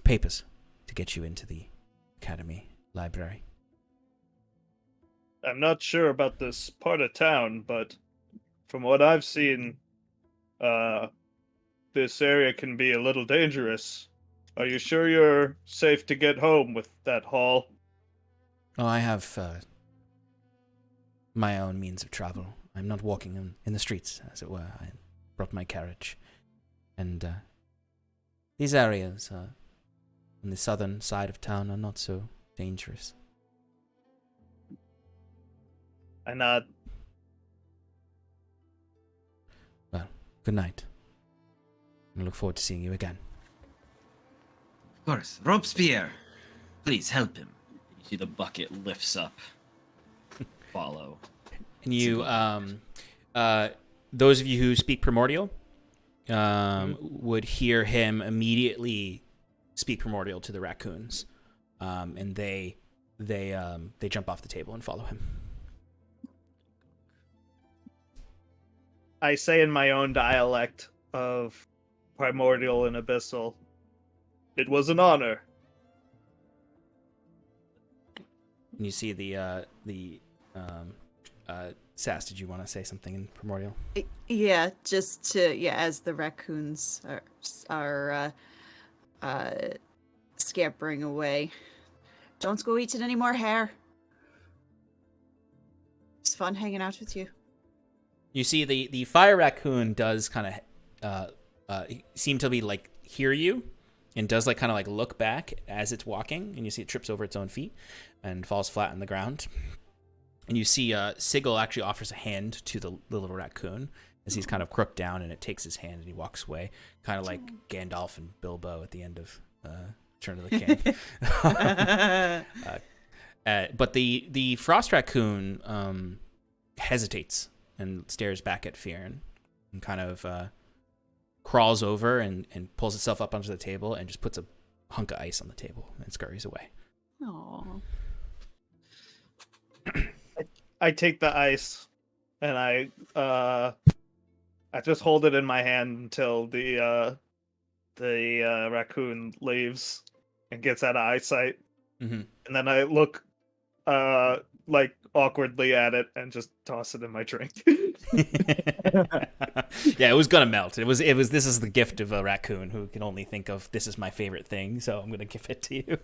papers to get you into the academy library. I'm not sure about this part of town, but from what I've seen, this area can be a little dangerous. Are you sure you're safe to get home with that haul? Oh, I have my own means of travel. I'm not walking in the streets, as it were. I brought my carriage. And these areas on the southern side of town are not so dangerous. I nod. Well, good night. I look forward to seeing you again. course. Robespierre, please help him. You see the bucket lifts up. Follow. And you, those of you who speak Primordial, would hear him immediately speak Primordial to the raccoons, and they jump off the table and follow him. I say in my own dialect of Primordial and Abyssal, it was an honor. And you see Sass, did you want to say something in Primordial? Yeah, just to as the raccoons are scampering away. Don't go eating any more hair. It's fun hanging out with you. You see the fire raccoon does kind of seem to be like hear you, and does like kind of like look back as it's walking, and you see it trips over its own feet and falls flat on the ground. And you see Sigil actually offers a hand to the little raccoon as he's kind of crooked down, and it takes his hand and he walks away, kind of like Gandalf and Bilbo at the end of Return of the King. But the frost raccoon hesitates and stares back at Fearon and kind of crawls over and pulls itself up onto the table and just puts a hunk of ice on the table and scurries away. Aww. I take the ice and I just hold it in my hand until the raccoon leaves and gets out of eyesight. Mm-hmm. And then I look like awkwardly at it and just toss it in my drink. Yeah, it was gonna melt. It was this is the gift of a raccoon who can only think of this is my favorite thing, so I'm gonna give it to you.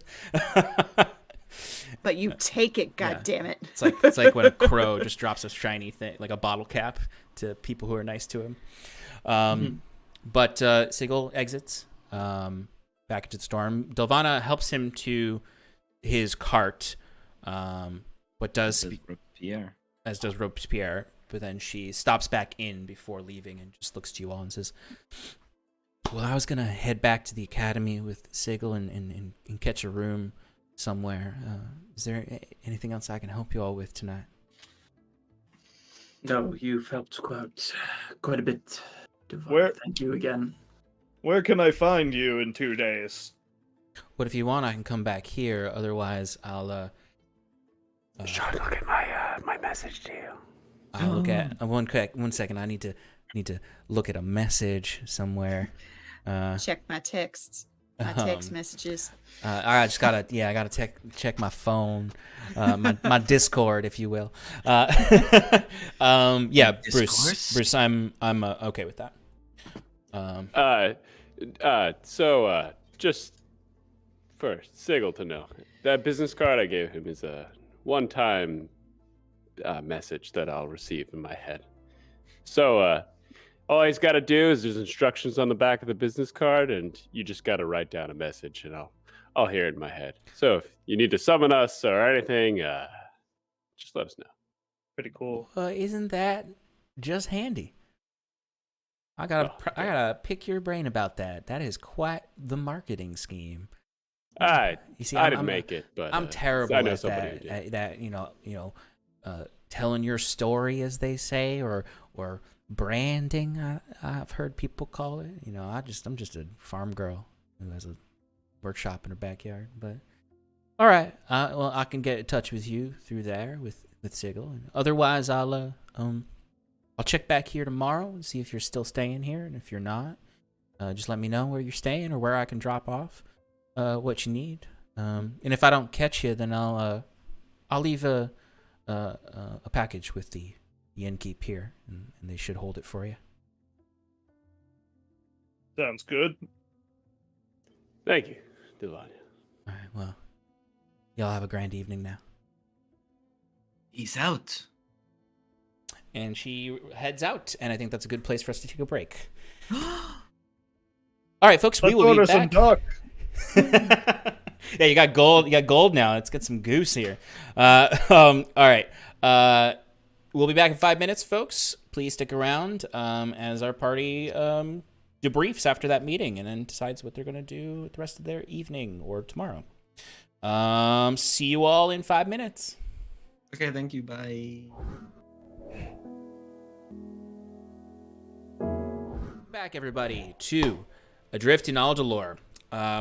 But you take it, goddammit. It's like when a crow just drops a shiny thing, like a bottle cap, to people who are nice to him. But Sigil exits back into the storm. Delvana helps him to his cart, but does Robespierre. as does Robespierre. But then she stops back in before leaving and just looks to you all and says, "Well, I was gonna head back to the academy with Sigil and catch a room somewhere. Is there anything else I can help you all with tonight?" No, you've helped quite a bit. Where- Thank you again. Where can I find you in 2 days? But if you want, I can come back here. Otherwise, I'll Try to look at my message to you. I'll look at one second. I need to look at a message somewhere. Check my texts. My text messages. I just gotta check my phone, my Discord, if you will. Yeah, Bruce, I'm okay with that. So just first, Sigil to know that business card I gave him is a one-time message that I'll receive in my head. So all he's got to do is there's instructions on the back of the business card, and you just got to write down a message, and I'll hear it in my head. So if you need to summon us or anything, just let us know. Pretty cool. Isn't that just handy? I gotta pick your brain about that. That is quite the marketing scheme. You see, I didn't make it, but I'm terrible I know at somebody that. who did. That telling your story, as they say, or branding. I've heard people call it. I'm just a farm girl who has a workshop in her backyard. But all right, well, I can get in touch with you through there with Sigil. And otherwise, I'll check back here tomorrow and see if you're still staying here, and if you're not, just let me know where you're staying or where I can drop off what you need. And if I don't catch you, then I'll leave a package with the innkeep here, and they should hold it for you. Sounds good. Thank you, Delvania. All right, well, y'all have a grand evening now. He's out. And she heads out, and I think that's a good place for us to take a break. All right, folks, we will be back. Some duck. Yeah, you got gold. You got gold now. Let's get some goose here. All right. We'll be back in 5 minutes, folks. Please stick around as our party debriefs after that meeting and then decides what they're going to do with the rest of their evening or tomorrow. See you all in 5 minutes. Okay, thank you. Bye. Back, everybody, to Adrift in Aldhalor.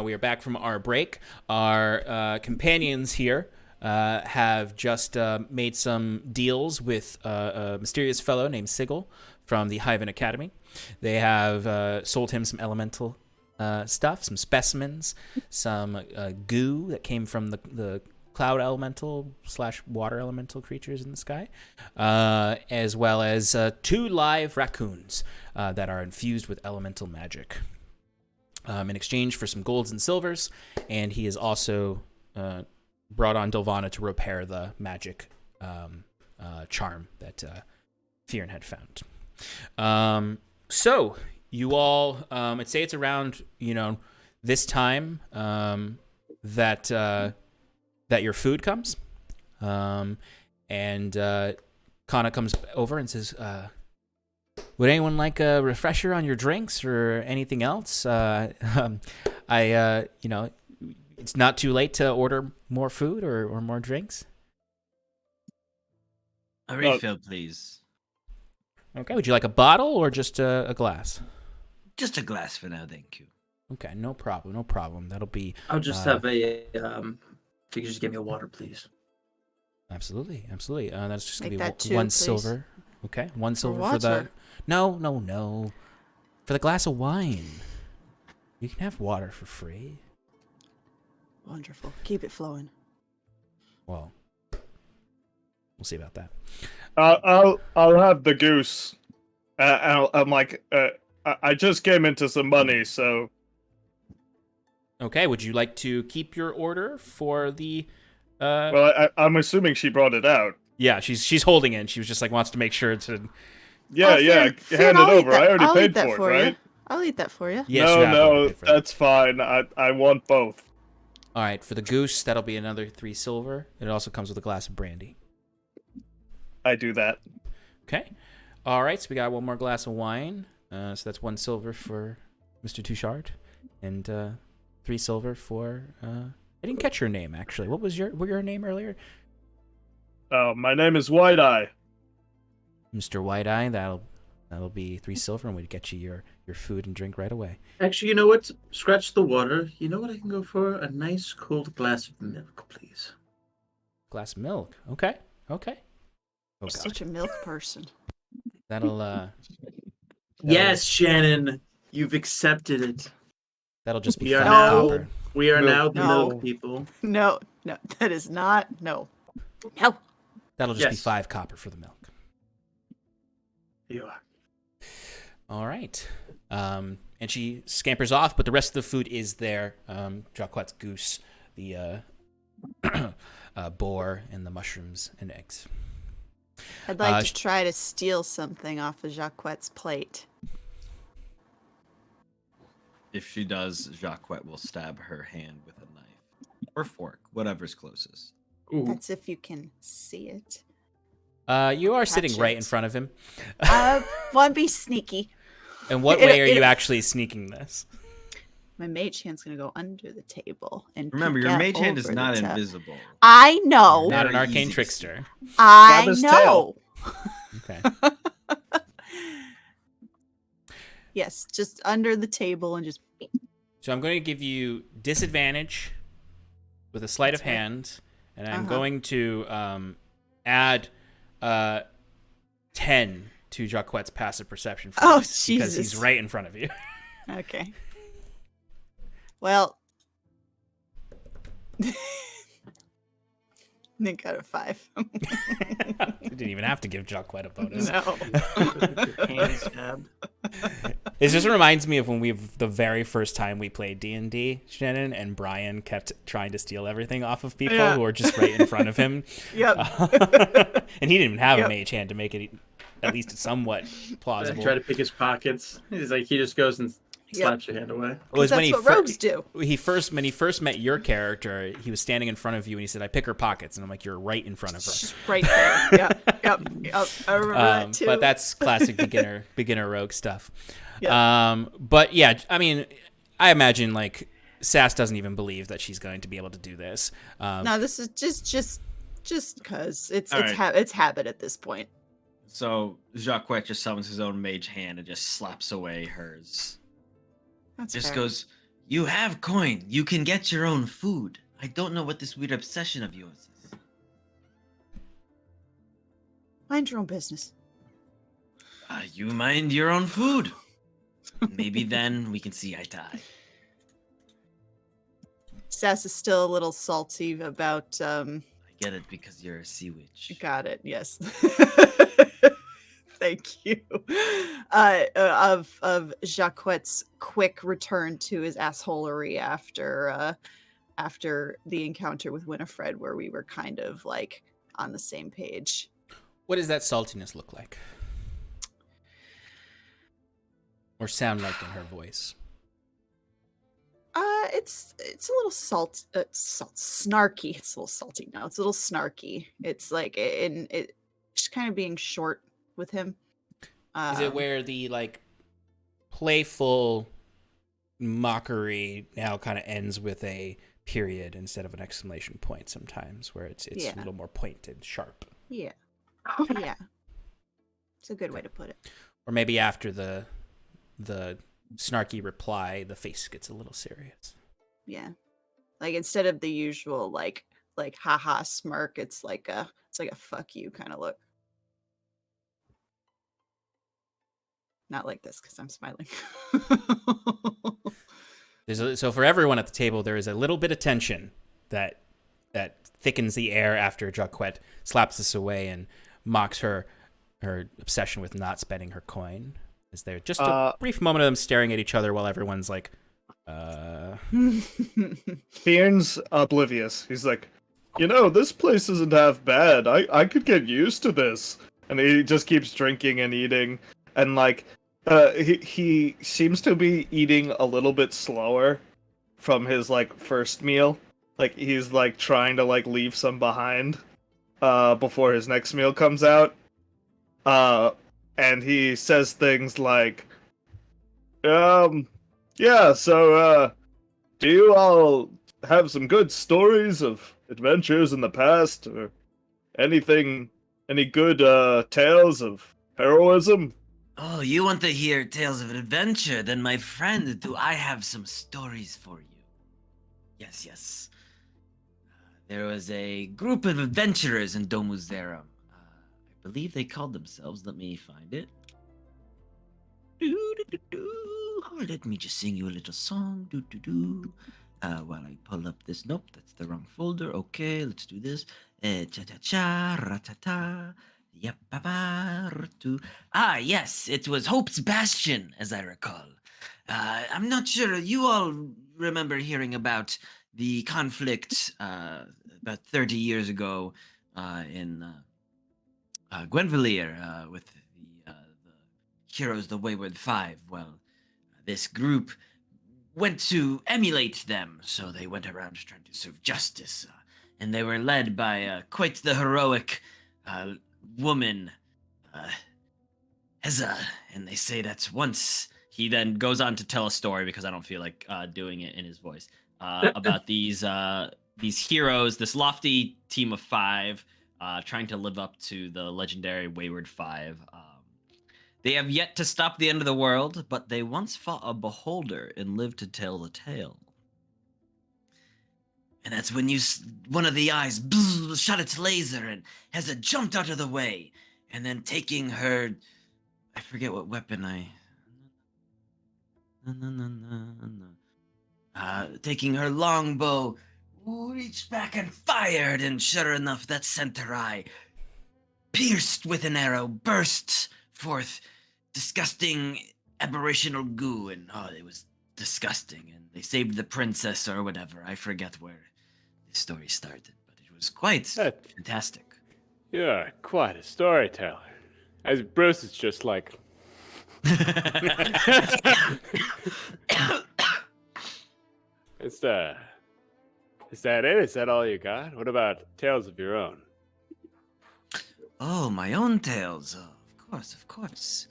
We are back from our break. Our companions here have just made some deals with a mysterious fellow named Sigil from the Hyven Academy. They have sold him some elemental stuff, some specimens, some goo that came from the cloud elemental / water elemental creatures in the sky, as well as 2 live raccoons that are infused with elemental magic. In exchange for some golds and silvers, and he has also brought on Delvana to repair the magic charm that Fearn had found. So you all, I'd say it's around this time that your food comes, and Kana comes over and says, "Would anyone like a refresher on your drinks or anything else? It's not too late to order more food or more drinks." A refill, please. Okay, would you like a bottle or just a glass? Just a glass for now, thank you. Okay, no problem. That'll be... I'll just have a, if you could just give me a water, please. Absolutely. That's just going Make to that be 2, one please. silver. Okay, 1 silver for the... water. No. For the glass of wine. You can have water for free. Wonderful. Keep it flowing. Well, we'll see about that. I'll have the goose. I'm like, I just came into some money, so. Okay, would you like to keep your order for the... Well, I'm assuming she brought it out. Yeah, she's holding it. She was just like, wants to make sure to... Yeah, Finn, hand it I'll eat over. that. I already I'll paid eat that for it, right? you. I'll eat that for you. Yes, you have no, already paid for that. that's fine. I want both. All right, for the goose, that'll be another 3 silver. It also comes with a glass of brandy. I do that. Okay. All right, so we got 1 more glass of wine. So that's 1 silver for Mr. Touchard, and 3 silver for... I didn't catch your name, actually. What was your name earlier? My name is White Eye. Mr. White Eye. That'll be 3 silver, and we'd get you your food and drink right away. Actually, you know what? Scratch the water. You know what I can go for? A nice cold glass of milk, please. Glass of milk. Okay. Oh, Such a milk person. That'll Yes, Shannon. You've accepted it. that'll just be We are 5 now, copper. we are now the No. milk people. No, that is not. No. That'll just be Yes. 5 copper for the milk. You are. All right. And she scampers off, but the rest of the food is there. Jacquette's goose, the boar, and the mushrooms and eggs. I'd like to try to steal something off of Jacquette's plate. If she does, Jacquette will stab her hand with a knife. Or fork, whatever's closest. Ooh. That's if you can see it. You are sitting Catch right it. in front of him. Want to be sneaky. In what way are you actually sneaking this? My mage hand's gonna go under the table and Remember, peek your out mage hand is over not the top. invisible. I know. Not an Very arcane easy to trickster. I Grab his know. Okay. Yes, just under the table and just. So I'm going to give you disadvantage with a sleight of That's right. hand, and I'm Uh-huh. going to add 10 to Jacquette's passive perception for Oh, this, because he's Jesus. right in front of you. Okay. Well. Nick got a 5. You didn't even have to give Jacquette a bonus. No. Hand stabbed. It just reminds me of when the very first time we played D&D, Shannon, and Brian kept trying to steal everything off of people Yeah. who were just right in front of him. Yep. And he didn't even have Yep. a mage hand to make it at least somewhat plausible. Try to pick his pockets. He's like, he just goes and slaps your hand away. It was That's when what rogues do. when he first met your character, he was standing in front of you and he said, "I pick her pockets," and I'm like, "You're right in front of her." Just right there. Yep. I remember that too. But that's classic beginner rogue stuff. But yeah, I mean, I imagine like Sass doesn't even believe that she's going to be able to do this. No, this is just because it's All right. it's habit at this point. So Jacques just summons his own mage hand and just slaps away hers. That's Just fair. goes, "You have coin. You can get your own food. I don't know what this weird obsession of yours is." Mind your own business. You mind your own food. Maybe then we can see eye to eye. Sass is still a little salty about. I get it because you're a sea witch. Got it. Yes. Thank you. Of Jacquet's quick return to his assholery after the encounter with Winifred, where we were kind of like on the same page. What does that saltiness look like? Or sound like in her voice? It's a little snarky. It's a little salty now. It's a little snarky. It's like it just kind of being short with him. Is it where the like playful mockery now kind of ends with a period instead of an exclamation point sometimes, where it's Yeah. a little more pointed, sharp? Yeah. Yeah. It's a good way to put it. Or maybe after the snarky reply, the face gets a little serious. Yeah. Like instead of the usual like haha smirk, it's like a fuck you kind of look. Not like this because I'm smiling. So for everyone at the table, there is a little bit of tension that thickens the air after Jacquet slaps this away and mocks her obsession with not spending her coin. Is there just a brief moment of them staring at each other while everyone's like, Bjorn's oblivious. He's like, this place isn't half bad. I could get used to this. And he just keeps drinking and eating. And like, he seems to be eating a little bit slower from his like first meal. Like he's like trying to like leave some behind before his next meal comes out. And he says things like, yeah, so, do you all have some good stories of adventures in the past, or any good, tales of heroism? Oh, you want to hear tales of adventure? Then, my friend, do I have some stories for you? Yes. There was a group of adventurers in Domus Zerum. I believe they called themselves. Let me find it. Let me just sing you a little song. While I pull up this. Nope, that's the wrong folder. Okay, let's do this. Cha-cha-cha, ra-ta-ta. Yes, it was Hope's Bastion, as I recall. I'm not sure. You all remember hearing about the conflict about 30 years ago in Gwenvalier with the heroes, the Wayward Five. Well, this group went to emulate them, so they went around trying to serve justice, and they were led by quite the heroic woman, Heza, and they say that once he then goes on to tell a story, because I don't feel like doing it in his voice, about these heroes, this lofty team of 5, trying to live up to the legendary Wayward 5. They have yet to stop the end of the world, but they once fought a beholder and lived to tell the tale. And that's when one of the eyes shot its laser, and Heza jumped out of the way, and then taking her, I forget what weapon taking her longbow, reached back and fired, and sure enough, that center eye, pierced with an arrow, burst forth disgusting aberrational goo, and it was disgusting, and they saved the princess or whatever. I forget where the story started, but it was quite fantastic. You're quite a storyteller. As Bruce is just like... Is that it? Is that all you got? What about tales of your own? Oh, my own tales. Of course.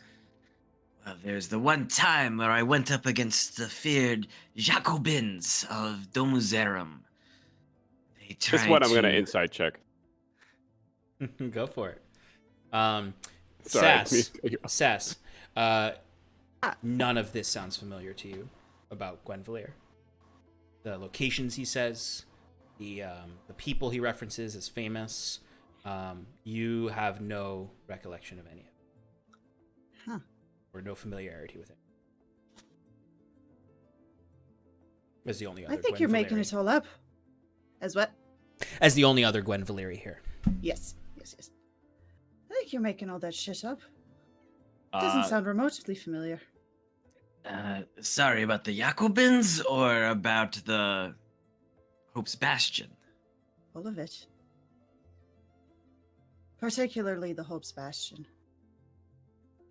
Well, there's the one time where I went up against the feared Jacobins of Domuzerum. They tried This one I'm gonna to- inside check. Go for it. Sorry. Sass. None of this sounds familiar to you about Gwenvalier. The locations he says, the people he references as famous. You have no recollection of any of it. Huh. Or no familiarity with it. As the only other I think you're making it all up. As what? As the only other Gwenvalier here. Yes. I think you're making all that shit up. Doesn't sound remotely familiar. Sorry, about the Jacobins or about the Hope's Bastion? All of it. Particularly the Hope's Bastion.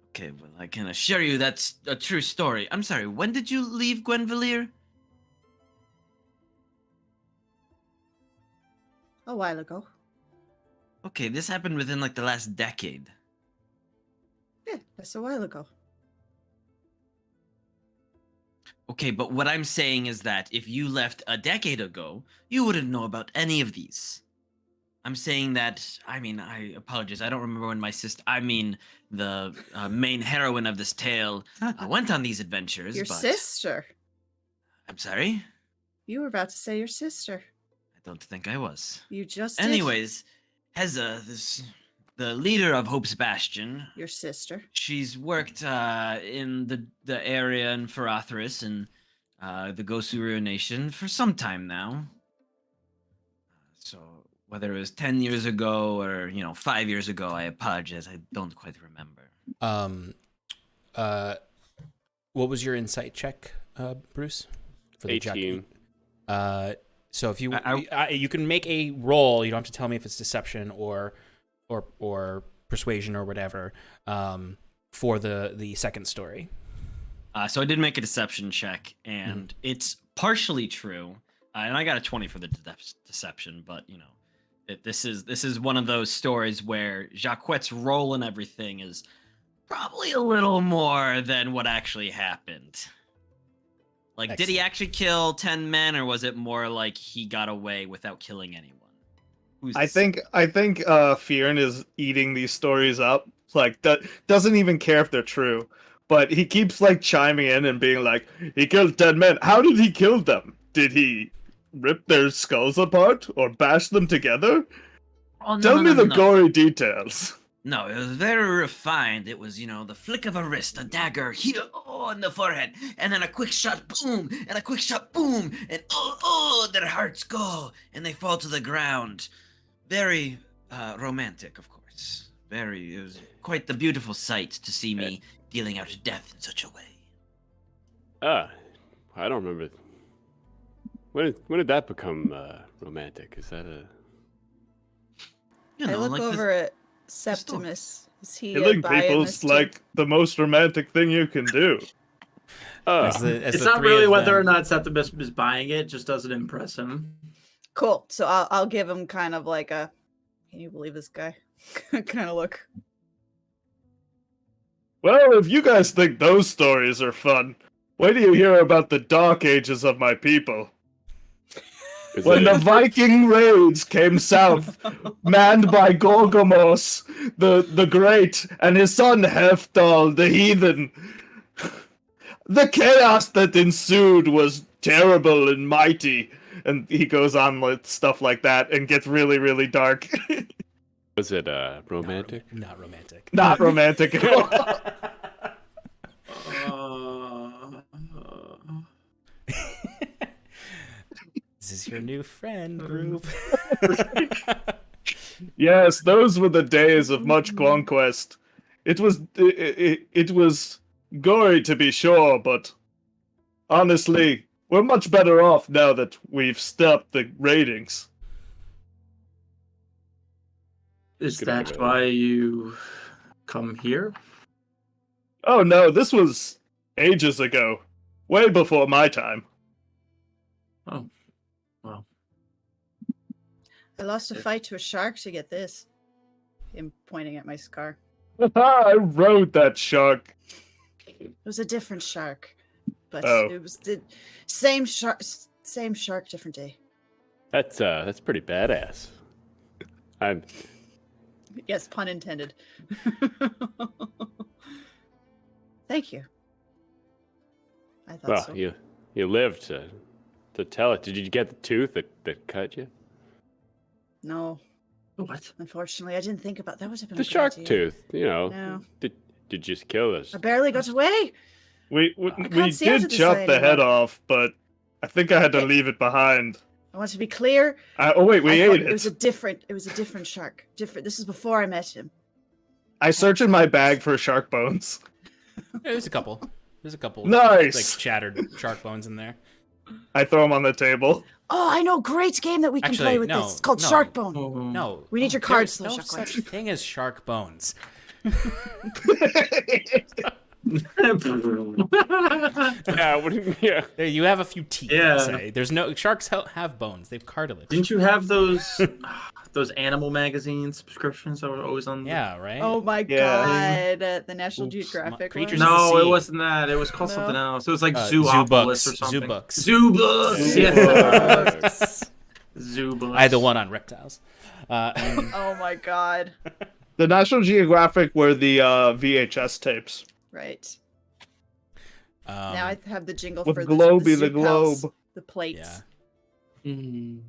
Okay, well, I can assure you that's a true story. I'm sorry, when did you leave Gwenvalier? A while ago. Okay, this happened within like the last decade. Yeah, that's a while ago. Okay, but what I'm saying is that if you left a decade ago, you wouldn't know about any of these. I'm saying that, I apologize, I don't remember when the main heroine of this tale went on these adventures, Your but... sister. I'm sorry? You were about to say your sister. I don't think I was. You just did. Anyways, Heza, the leader of Hope's Bastion... Your sister. She's worked in the area in Farathris and the Gosuryu Nation for some time now. So whether it was 10 years ago or 5 years ago, I apologize. I don't quite remember. What was your insight check, Bruce? For the 18. So if you you can make a roll. You don't have to tell me if it's deception or persuasion or whatever for the second story. So I did make a deception check, and it's partially true. And I got a 20 for the deception, but this is one of those stories where Jacquette's role in everything is probably a little more than what actually happened. Like, Excellent. Did he actually kill 10 men, or was it more like he got away without killing anyone? I think Fionn is eating these stories up. Like, that doesn't even care if they're true, but he keeps like chiming in and being like, "He killed 10 men. How did he kill them? Did he rip their skulls apart or bash them together? Oh, no, Tell no, me no, the no. gory details." No, it was very refined. It was, the flick of a wrist, a dagger, here, in the forehead, and then a quick shot, boom, and a quick shot, boom, and their hearts go, and they fall to the ground. Very romantic, of course. It was quite the beautiful sight to see me dealing out death in such a way. I don't remember. When did that become romantic? Is that a... I look over at Septimus. Is he Killing buying people's this too? like the most romantic thing you can do. As It's the not three really of whether or them- not Septimus is buying it, just doesn't impress him. Cool. So I'll give him kind of like a, can you believe this guy? kind of look. Well, if you guys think those stories are fun, wait till you hear about the dark ages of my people. Is When it- the Viking raids came south, manned by Gorgomos, the Great, and his son Heftal, the heathen. The chaos that ensued was terrible and mighty. And he goes on with stuff like that and gets really, really dark. Was it romantic? Not romantic. Not romantic at all. This is your new friend group. Yes, those were the days of much conquest. It was gory to be sure, but honestly, we're much better off now that we've stopped the ratings. Is Good that idea. why you come here? Oh no, this was ages ago. Way before my time. Oh, well. I lost a fight to a shark to get this. Him pointing at my scar. I rode that shark. It was a different shark, but Oh. it was the same shark, different day. That's pretty badass. I'm Yes, pun intended. Thank you. I thought well, so. you lived to tell it. Did you get the tooth that cut you? No, What? unfortunately, I didn't think about that. Was a The shark tooth, you know. No, Did you just kill us? I barely got away. We can't see out of did this chop eye the head anymore. off, but I think I had to Okay. leave it behind. I want to be clear. Oh wait, we I thought ate it it. was a different shark. Different. This is before I met him. I searched in my bag for shark bones. Yeah, there's a couple. There's a couple. Nice. Like shattered shark bones in there. I throw them on the table. Oh, I know. Great game that we can Actually, play with no, this. It's called no. Shark Bone. No. We need your there cards, is though, no Shark such Bones. thing as shark bones. Yeah, yeah. There, you have a few teeth. Yeah. I'll say. There's no sharks have bones. They've cartilage. Didn't you have those animal magazine subscriptions that were always on? Yeah, right. Oh my Yeah. god, the National Oops, Geographic creatures one? of the No, it sea. wasn't that. It was called No. something else. It was like Zoo Zoopolis books. or something. Zoo books. Zoo books. Zoo Yeah. books. Zoo books. I had the one on reptiles. Oh my god. The National Geographic were the VHS tapes Right. Now I have the jingle with for Globey the the Zoo Pals, Globe. the plates. Yeah. Mm.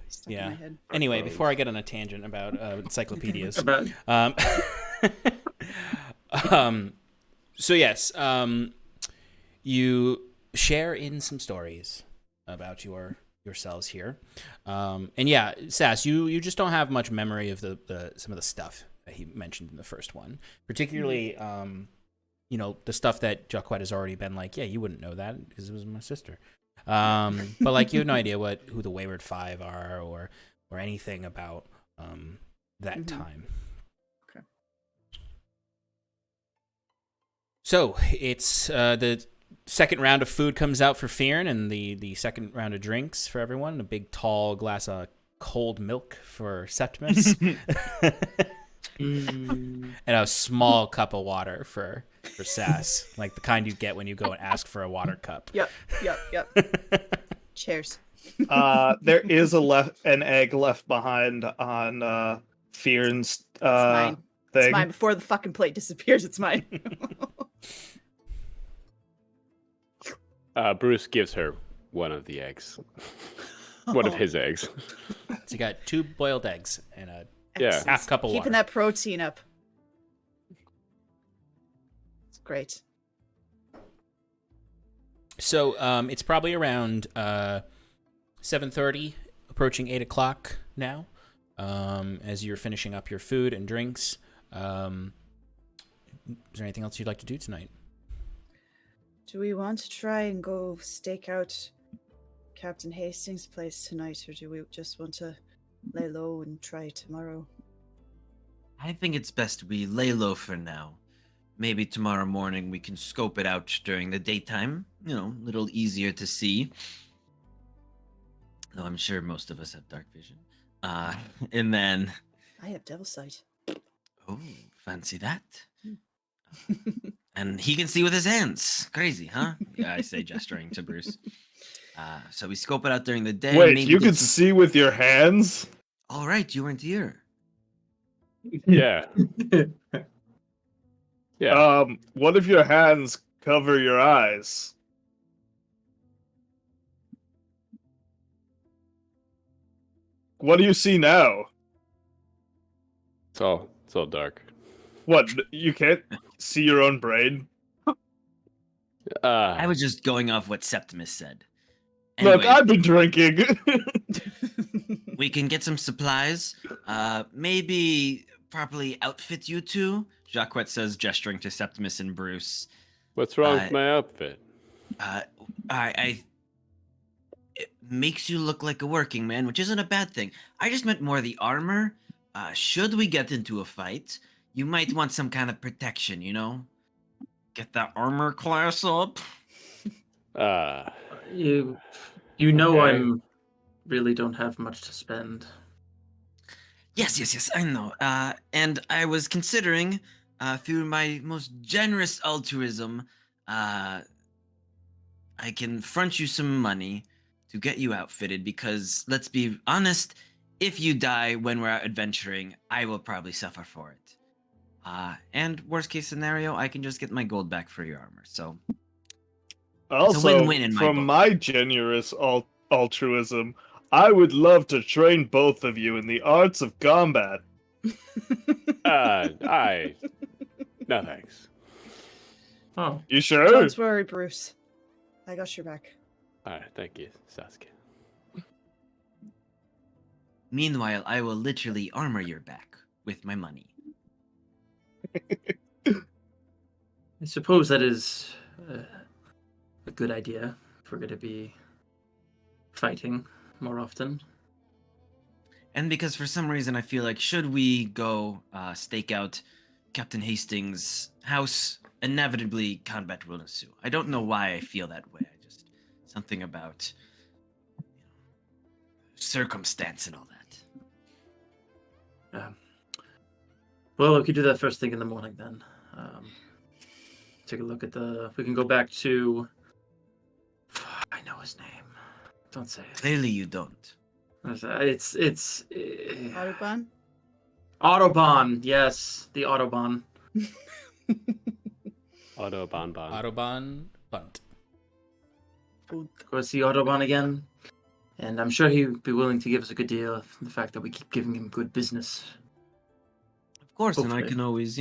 Stuck in Yeah. my head. Anyway, before I get on a tangent about encyclopedias, About so yes, you share in some stories about yourselves here, and yeah, Sass, you just don't have much memory of the some of the stuff that he mentioned in the first one, particularly you know, the stuff that Jacquet has already been like, yeah, you wouldn't know that because it was my sister, but like you have no idea who the Wayward Five are or anything about that time. Okay. So it's the second round of food comes out for Fearn, and the second round of drinks for everyone. A big tall glass of cold milk for Septimus, and a small cup of water for Sass, like the kind you get when you go and ask for a water cup. Yep. Cheers. There is an egg left behind on Fearn's It's mine. thing. It's mine before the fucking plate disappears. It's mine. Bruce gives her one of the eggs. One of his eggs. So you got 2 boiled eggs and a Yeah. half cup of Keeping water. that protein up. It's great. So it's probably around 7:30, approaching 8 o'clock now, as you're finishing up your food and drinks. Is there anything else you'd like to do tonight? Do we want to try and go stake out Captain Hastings' place tonight, or do we just want to lay low and try tomorrow? I think it's best we lay low for now. Maybe tomorrow morning we can scope it out during the daytime. You know, a little easier to see. Though I'm sure most of us have dark vision. And then... I have devil sight. Oh, fancy that. And he can see with his hands. Crazy, huh? Yeah, I say, gesturing to Bruce. So we scope it out during the day. Wait, maybe you get can some- see with your hands? All right, you weren't here. Yeah. Yeah. What if your hands cover your eyes? What do you see now? It's all dark. What, you can't see your own brain? I was just going off what Septimus said. Look, Anyways, I've been drinking. we can get some supplies. Maybe properly outfit you two. Jacquet says, gesturing to Septimus and Bruce. What's wrong with my outfit? It makes you look like a working man, which isn't a bad thing. I just meant more the armor. Should we get into a fight, you might want some kind of protection, you know? Get that armor class up. You know Okay. I'm really don't have much to spend. Yes, I know. And I was considering through my most generous altruism, I can front you some money to get you outfitted, because let's be honest, if you die when we're out adventuring, I will probably suffer for it. And worst case scenario, I can just get my gold back for your armor. So Also, it's a win-win in my from book. my generous altruism, I would love to train both of you in the arts of combat. No thanks. Oh, You sure? Don't worry, Bruce. I got your back. All right, thank you, Saskia. Meanwhile, I will literally armor your back with my money. I suppose that is a good idea if we're going to be fighting more often. And because for some reason I feel like should we go stake out Captain Hastings' house, inevitably combat will ensue. I don't know why I feel that way. I just something about circumstance and all that. Well, we could do that first thing in the morning then. Take a look at we can go back to... I know his name. Don't say it. Clearly you don't. It's Autobahn? Autobahn. Yes, the Autobahn. Autobahn. Autobahn Bunt. Go see Autobahn again, and I'm sure he'd be willing to give us a good deal for the fact that we keep giving him good business. Of course, and I Hopefully. can always,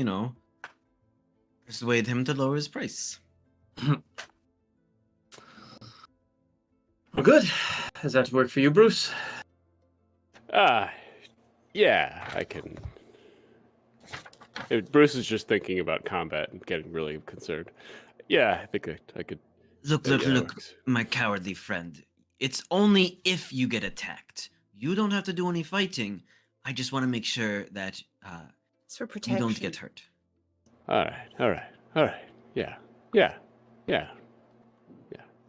persuade him to lower his price. Well, good. Has that worked for you, Bruce? Yeah, I can. Bruce is just thinking about combat and getting really concerned. Yeah, I think I could. Look, yeah, that look, works. my cowardly friend. It's only if you get attacked. You don't have to do any fighting. I just want to make sure that It's for you protection. don't get hurt. All right. Yeah.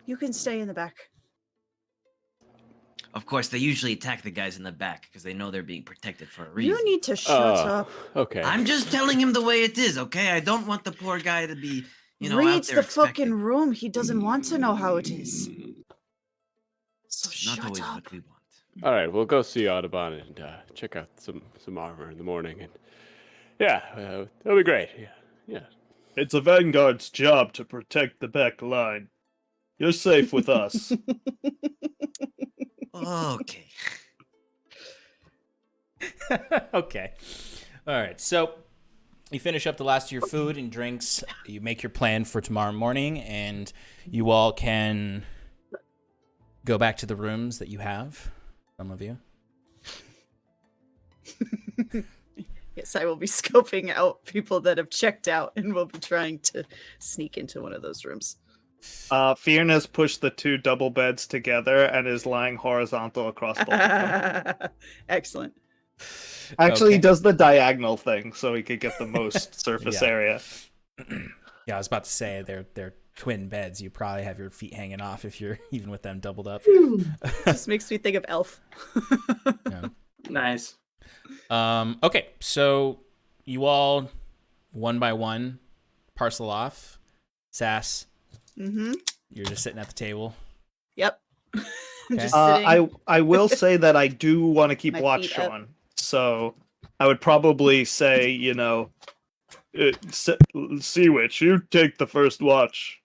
You can stay in the back. Of course, they usually attack the guys in the back because they know they're being protected for a reason. You need to shut up. Okay. I'm just telling him the way it is, okay? I don't want the poor guy to be, out Reads there the expecting. fucking room. He doesn't want to know how it is. So It's not shut always up. what we want. All right, we'll go see Audubon and check out some armor in the morning, and yeah, it'll be great. Yeah. It's a Vanguard's job to protect the back line. You're safe with us. Okay. Okay. All right. So you finish up the last of your food and drinks. You make your plan for tomorrow morning, and you all can go back to the rooms that you have. Some of you. Yes, I will be scoping out people that have checked out and will be trying to sneak into one of those rooms. Fionn has pushed the two double beds together and is lying horizontal across both of them. Excellent. Actually, he Okay. does the diagonal thing so he could get the most surface Yeah. area. Yeah, I was about to say they're twin beds. You probably have your feet hanging off if you're even with them doubled up. Just makes me think of Elf. Yeah. Nice. Okay, so you all, one by one, parcel off. Sass, Mm-hmm. you're just sitting at the table. Yep. Okay. Just sitting. I will say that I do want to keep My watch feet up. on, so I would probably say, Sea Witch, you take the first watch.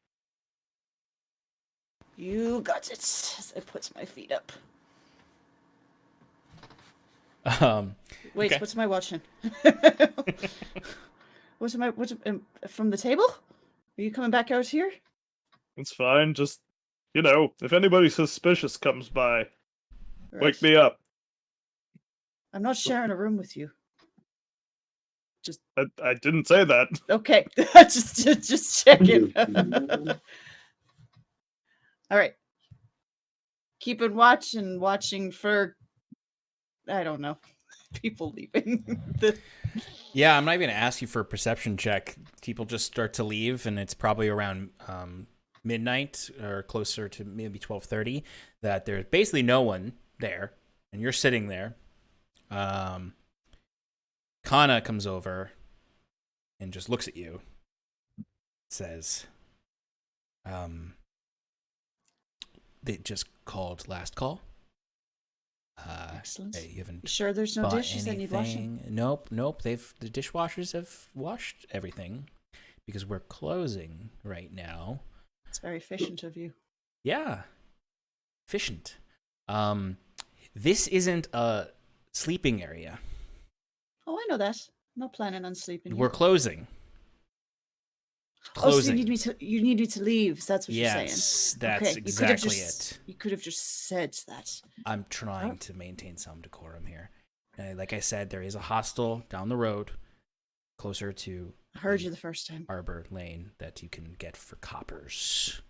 You got it. As I put my feet up. Wait, Okay. what's my watching? What's from the table? Are you coming back out here? It's fine. Just, if anybody suspicious comes by, Right. wake me up. I'm not sharing a room with you. I didn't say that. Okay, just checking. All right. Keeping watch and watching for, I don't know, people leaving. Yeah, I'm not even going to ask you for a perception check. People just start to leave, and it's probably around midnight or closer to maybe 12:30 that there's basically no one there, and you're sitting there. Kana comes over, and just looks at you. Says, they just called last call. Excellent. Hey, you haven't You sure there's no bought dishes that need washing? anything? Nope. The dishwashers have washed everything because we're closing right now. It's very efficient of you. Yeah, efficient. This isn't a sleeping area. Oh, I know that. I'm not planning on sleeping. We're closing. Oh, so you need me to leave. So that's what you're saying. Yes, that's okay. exactly it. You could have just said that. I'm trying to maintain some decorum here. Like I said, there is a hostel down the road, closer to. I heard you the first time. Arbor Lane that you can get for coppers.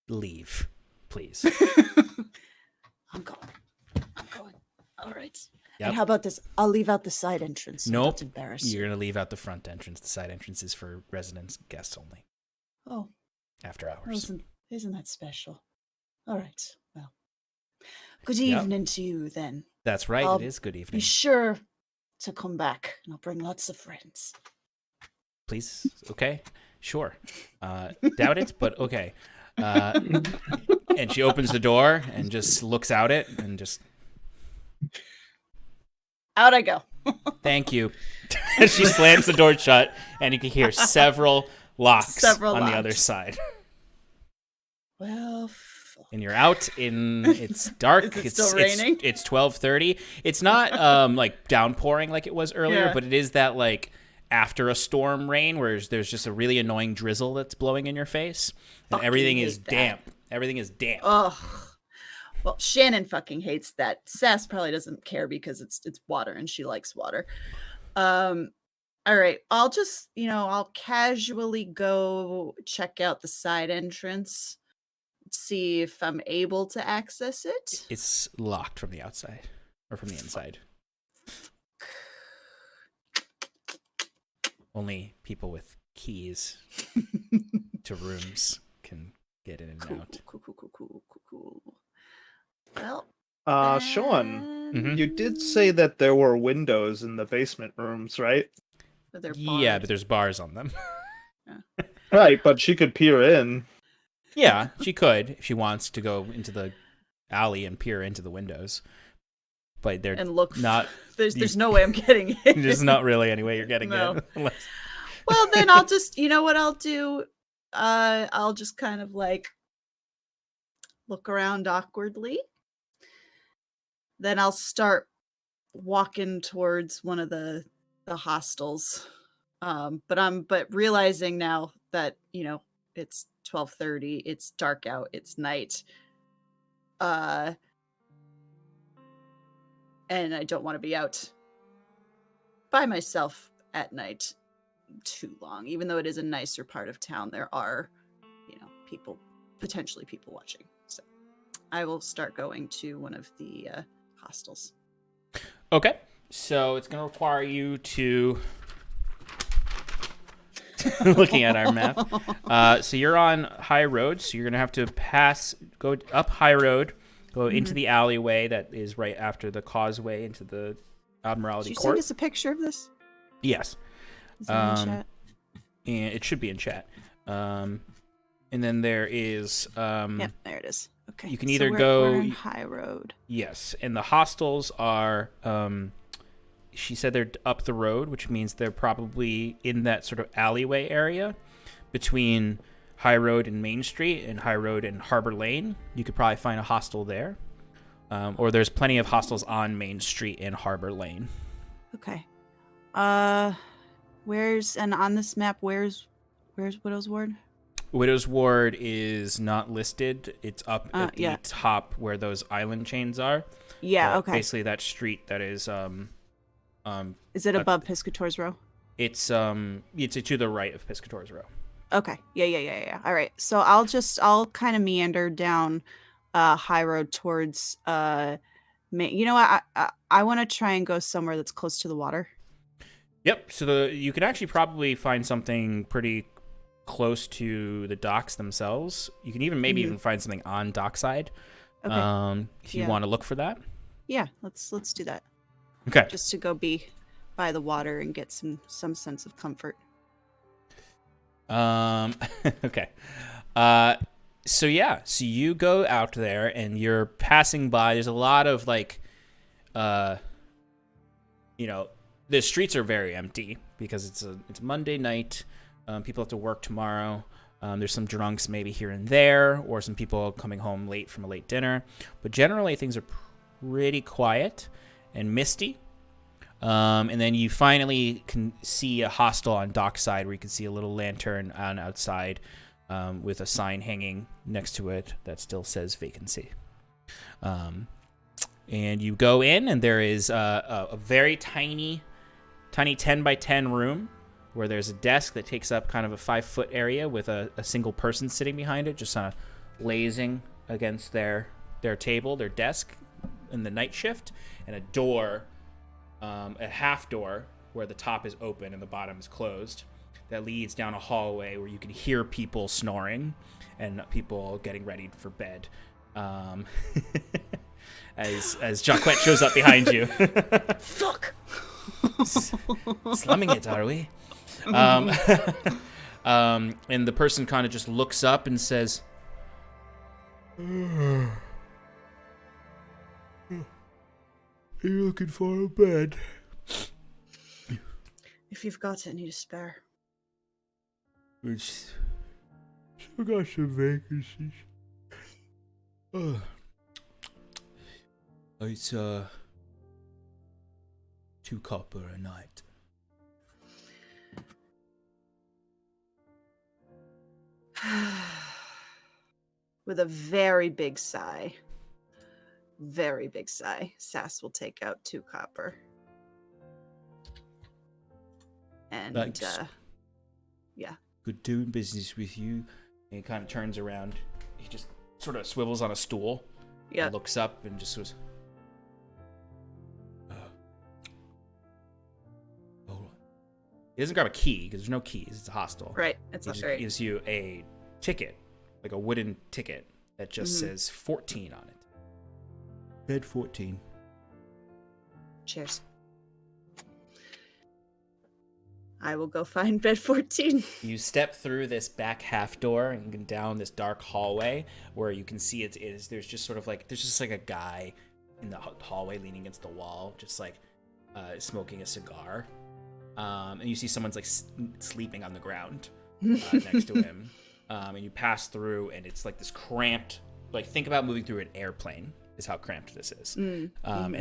Leave, please. I'm going. All right. Yep. And how about this? I'll leave out the side entrance. So Nope. Don't embarrass you. You're going to leave out the front entrance. The side entrance is for residents, guests only. Oh. After hours. Isn't that special? All right. Well, good evening to you then. That's right. I'll it is good Be evening. sure to come back, and I'll bring lots of friends. Please. Okay. Sure. Doubt it, but okay. And she opens the door and just looks out it and just. Out I go. Thank you. She slams the door shut, and you can hear several locks on the other side. Well, and you're out in. It's dark. Is it still raining? It's 12:30. It's not like downpouring like it was earlier, but it is that like after a storm rain where there's just a really annoying drizzle that's blowing in your face, and everything is damp. Everything is damp. Ugh. Well, Shannon fucking hates that. Sass probably doesn't care because it's water and she likes water. All right. I'll just, I'll casually go check out the side entrance, see if I'm able to access it. It's locked from the outside or from the inside. Only people with keys to rooms can get in and out. Cool. Well, Sean, you did say that there were windows in the basement rooms, right? But yeah, but there's bars on them. Right, but she could peer in. Yeah, she could if she wants to go into the alley and peer into the windows. But they're not. There's no way I'm getting in. There's not really any way you're getting in. Well, then I'll just, what I'll do? I'll just kind of like look around awkwardly. Then I'll start walking towards one of the hostels. But realizing now that, it's 12:30, it's dark out, it's night. And I don't want to be out by myself at night too long. Even though it is a nicer part of town, there are, potentially people watching. So I will start going to one of the hostels. Okay, so it's going to require you to looking at our map. So you're on High Road, so you're going to have to go up High Road, go into the alleyway that is right after the causeway into the Admiralty Court. Did you send us a picture of this? Yes. Is it in chat? And it should be in chat. And then there is... yep, there it is. Okay. You can either go... We're on High Road. Yes, and the hostels are... she said they're up the road, which means they're probably in that sort of alleyway area between High Road and Main Street and High Road and Harbor Lane. You could probably find a hostel there. Or there's plenty of hostels on Main Street and Harbor Lane. Okay. On this map, where's Widow's Ward? Widow's Ward is not listed. It's up at the top where those island chains are. Yeah, okay. Basically that street that is is it above Piscator's Row? It's to the right of Piscator's Row. Okay. Yeah. All right. So I'll kind of meander down High Road towards I want to try and go somewhere that's close to the water. Yep. So you can actually probably find something pretty close to the docks themselves. You can even even find something on dockside. Okay. If you want to look for that. Yeah, let's do that. Okay. Just to go be by the water and get some sense of comfort. Okay. So you go out there and you're passing by. There's a lot of like, the streets are very empty because it's Monday night. People have to work tomorrow. There's some drunks maybe here and there, or some people coming home late from a late dinner. But generally, things are pretty quiet and misty. And then you finally can see a hostel on dockside where you can see a little lantern on outside with a sign hanging next to it that still says vacancy. And you go in, and there is a very tiny 10 by 10 room where there's a desk that takes up kind of a 5-foot area with a single person sitting behind it, just kind of lazing against their table, their desk in the night shift, and a door, a half door where the top is open and the bottom is closed, that leads down a hallway where you can hear people snoring and people getting ready for bed. As Jacquette shows up behind you. Fuck! Slumming it, are we? And the person kind of just looks up and says, "Are you looking for a bed?" If you've got any to spare. It's still got some vacancies. It's 2 copper a night. With a very big sigh, Sass will take out 2 copper. And, Thanks. Yeah. Good doing business with you. And he kind of turns around. He just sort of swivels on a stool. Yeah. And looks up and just goes, he doesn't grab a key because there's no keys. It's a hostel. Right. It's He not just right. gives you a ticket, like a wooden ticket that just says 14 on it. Bed 14. Cheers. I will go find bed 14. You step through this back half door and down this dark hallway where you can see there's just a guy in the hallway leaning against the wall, just like smoking a cigar. And you see someone's like sleeping on the ground next to him. And you pass through, and it's like this cramped, like think about moving through an airplane is how cramped this is. And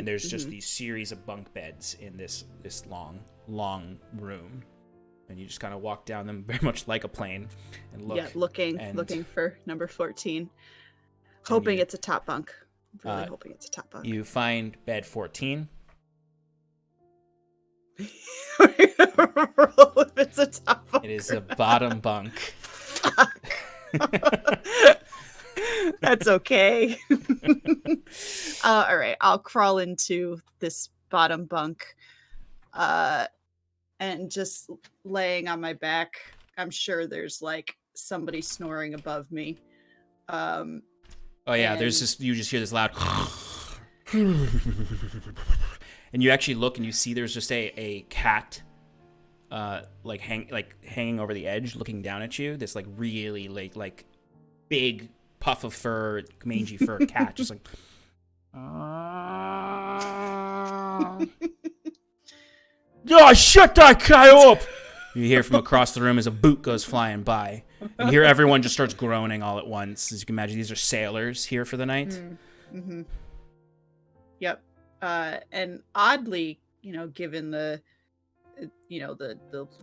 there's just these series of bunk beds in this long room. And you just kind of walk down them very much like a plane and look. Yeah, looking for number 14. Hoping it's a top bunk. Really hoping it's a top bunk. You find bed 14. Roll if it's a top bunk. It is a bottom bunk. Fuck. That's okay. All right, I'll crawl into this bottom bunk, and just laying on my back. I'm sure there's like somebody snoring above me. Oh yeah, you just hear this loud, and you actually look and you see there's just a cat, hanging over the edge, looking down at you. This like really like big puff of fur, mangy fur cat, just like. Oh, shut that guy up! You hear from across the room as a boot goes flying by. And you hear everyone just starts groaning all at once. As you can imagine, these are sailors here for the night. Mm-hmm. Yep. And oddly, given the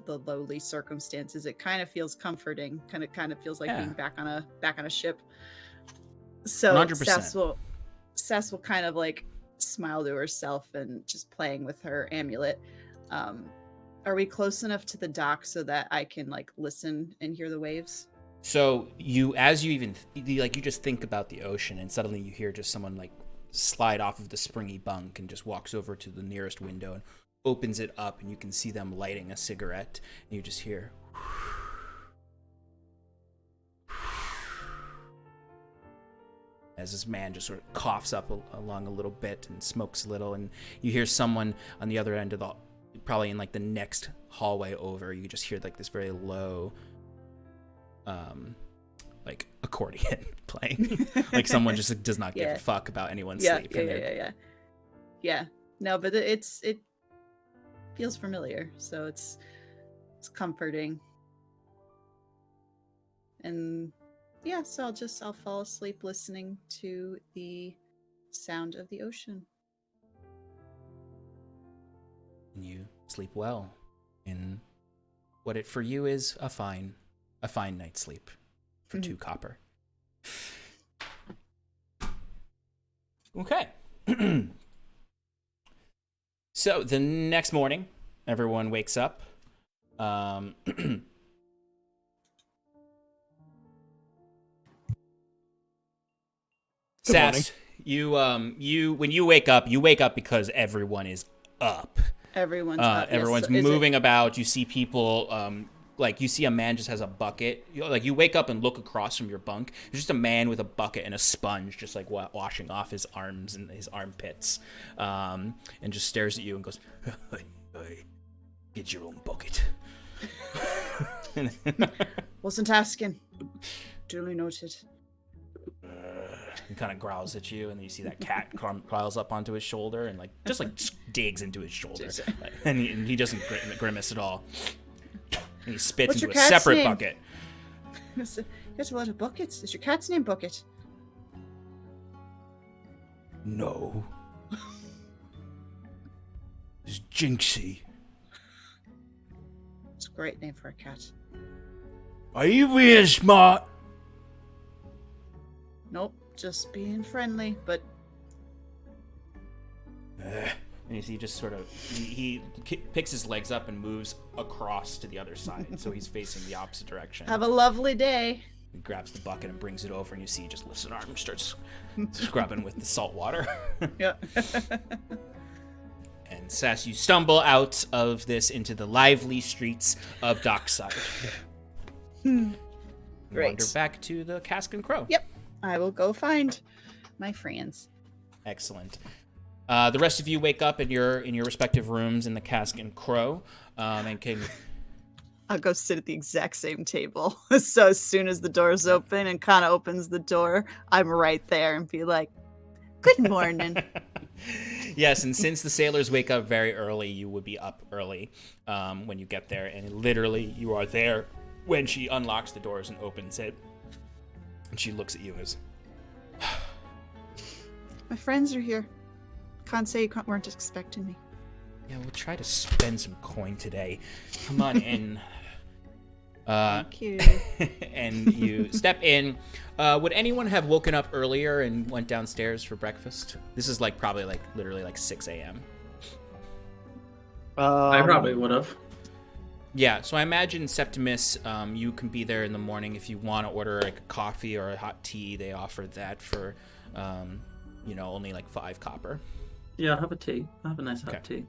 lowly circumstances, it kind of feels comforting. Kind of feels like being back on a ship. So 100%. Sess will kind of like smile to herself and just playing with her amulet. Are we close enough to the dock so that I can like listen and hear the waves? So you just think about the ocean, and suddenly you hear just someone like slide off of the springy bunk and just walks over to the nearest window and opens it up, and you can see them lighting a cigarette, and you just hear as this man just sort of coughs up along a little bit and smokes a little, and you hear someone on the other end of probably in like the next hallway over, you just hear like this very low like accordion playing. Like someone just like, does not give a fuck about anyone's sleep. Yeah. No, but it feels familiar, so it's comforting. And yeah, so I'll fall asleep listening to the sound of the ocean. And you sleep well in what it for you is a fine night's sleep for 2 copper. Okay. So the next morning, everyone wakes up. Sass, you when you wake up because everyone is up. Everyone's up. Everyone's moving about. You see people, like you see a man just has a bucket. You wake up and look across from your bunk. There's just a man with a bucket and a sponge, just like washing off his arms and his armpits, and just stares at you and goes, hey, "Get your own bucket." Wasn't asking. Duly noted. He kind of growls at you, and then you see that cat crawls up onto his shoulder and just digs into his shoulder, and he doesn't grimace at all. And he spits into a separate bucket. There's a lot of buckets. Is your cat's name Bucket? No. It's Jinxie. It's a great name for a cat. Are you being smart? Nope, just being friendly, but... And you see just sort of... He picks his legs up and moves across to the other side, so he's facing the opposite direction. Have a lovely day. He grabs the bucket and brings it over, and you see he just lifts an arm and starts scrubbing with the salt water. Yeah. And Sass, you stumble out of this into the lively streets of Dockside. Great. Wander back to the Cask and Crow. Yep. I will go find my friends. Excellent. The rest of you wake up in your respective rooms in the Cask and Crow, and can... I'll go sit at the exact same table. So as soon as the door's open and Kana opens the door, I'm right there and be like, "Good morning." Yes, and since the sailors wake up very early, you would be up early when you get there, and literally you are there when she unlocks the doors and opens it. And she looks at you as... My friends are here. Can't say you weren't expecting me. Yeah, we'll try to spend some coin today. Come on in. Thank you. And you step in. Would anyone have woken up earlier and went downstairs for breakfast? This is probably literally 6 a.m. I probably would have. Yeah, so I imagine Septimus, you can be there in the morning if you want to order a coffee or a hot tea. They offer that for, only 5 copper. Yeah, I'll have a tea. I'll have a nice hot tea.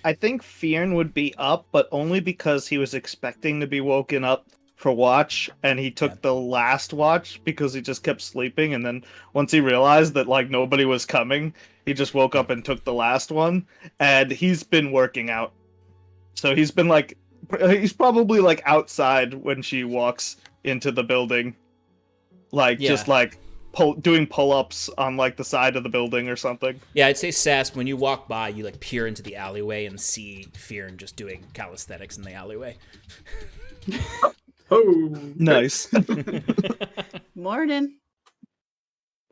I think Fionn would be up, but only because he was expecting to be woken up for watch, and he took the last watch because he just kept sleeping, and then once he realized that nobody was coming, he just woke up and took the last one, and he's been working out. So he's been he's probably outside when she walks into the building, just doing pull-ups on the side of the building or something. Yeah, I'd say Sass, when you walk by, you peer into the alleyway and see Fionn just doing calisthenics in the alleyway. Oh, nice. Morning.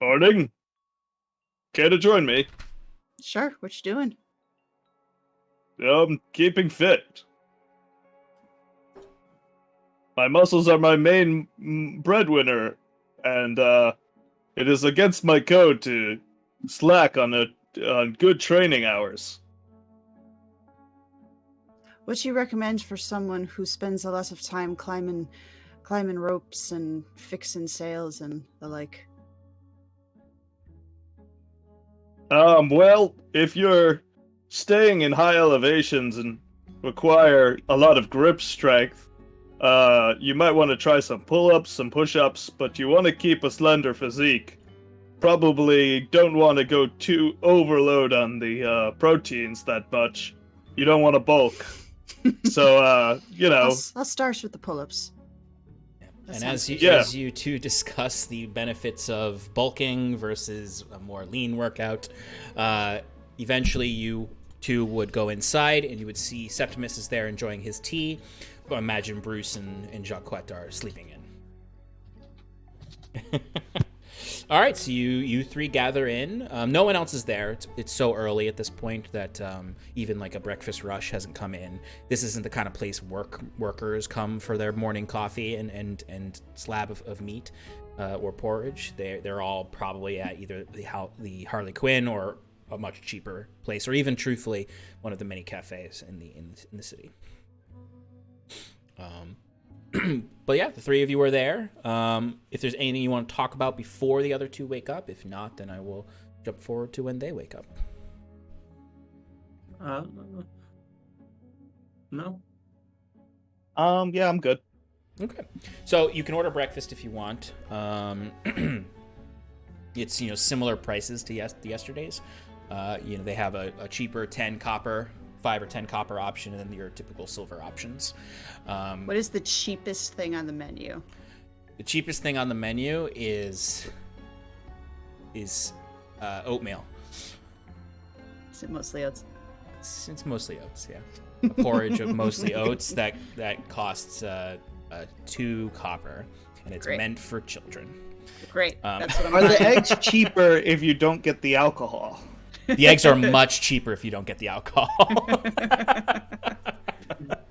Morning. Care to join me? Sure. What you doing? Keeping fit. My muscles are my main breadwinner, and it is against my code to slack on good training hours. What do you recommend for someone who spends a lot of time climbing ropes and fixing sails and the like? Well, if you're staying in high elevations and require a lot of grip strength, you might want to try some pull-ups, some push-ups, but you want to keep a slender physique. Probably don't want to go too overload on the proteins that much. You don't want to bulk. So, you know. I'll start with the pull-ups. And as you two discuss the benefits of bulking versus a more lean workout, eventually you two would go inside and you would see Septimus is there enjoying his tea. But imagine Bruce and Jacques are sleeping in. All right, so you three gather in. No one else is there. It's so early at this point that even like a breakfast rush hasn't come in. This isn't the kind of place workers come for their morning coffee and slab of meat or porridge. They're all probably at either the Harley Quinn or a much cheaper place, or even truthfully one of the many cafes in the city. But yeah, the three of you are there. If there's anything you want to talk about before the other two wake up, if not, then I will jump forward to when they wake up. No. Yeah, I'm good. Okay. So you can order breakfast if you want. It's, similar prices to yesterday's. They have a cheaper 10 copper, 5 or 10 copper option, and then your typical silver options. What is the cheapest thing on the menu? The cheapest thing on the menu is oatmeal. Is it mostly oats? It's mostly oats, yeah. A porridge of mostly oats that costs 2 copper, and it's meant for children. Great. That's what I'm Are the buying. eggs cheaper if you don't get the alcohol? The eggs are much cheaper if you don't get the alcohol.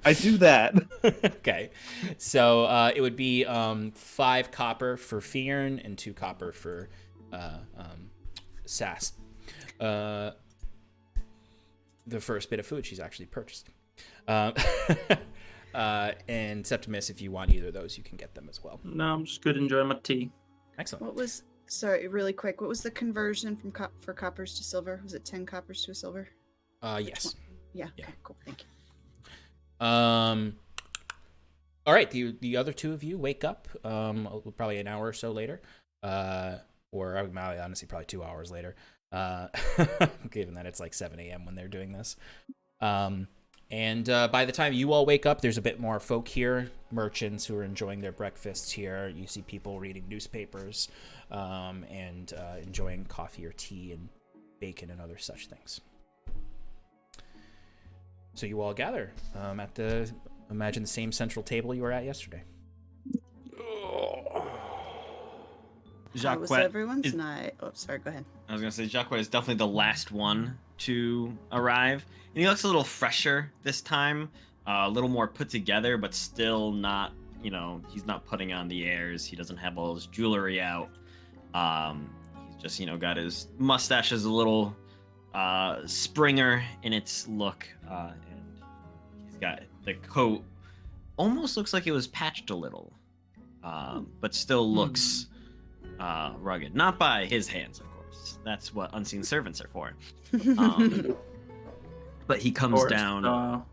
I do that. Okay. So it would be 5 copper for Fearn and 2 copper for Sass. The first bit of food she's actually purchased. And Septimus, if you want either of those, you can get them as well. No, I'm just good enjoying my tea. Excellent. Sorry, really quick. What was the conversion from for coppers to silver? Was it 10 coppers to a silver? Yes. Yeah. Yeah. Okay, cool. Thank you. All right. The other two of you wake up probably an hour or so later, or honestly probably 2 hours later, given that it's like 7 a.m. when they're doing this. And by the time you all wake up, there's a bit more folk here, merchants who are enjoying their breakfasts here. You see people reading newspapers and enjoying coffee or tea and bacon and other such things. So you all gather at imagine the same central table you were at yesterday. How was everyone's night? Oh, sorry, go ahead. I was going to say, Jacques is definitely the last one to arrive. And he looks a little fresher this time, a little more put together, but still not, he's not putting on the airs. He doesn't have all his jewelry out. He's just, got his mustache as a little Springer in its look. And he's got the coat, almost looks like it was patched a little, but still looks rugged. Not by his hands, of course. That's what unseen servants are for. But he comes down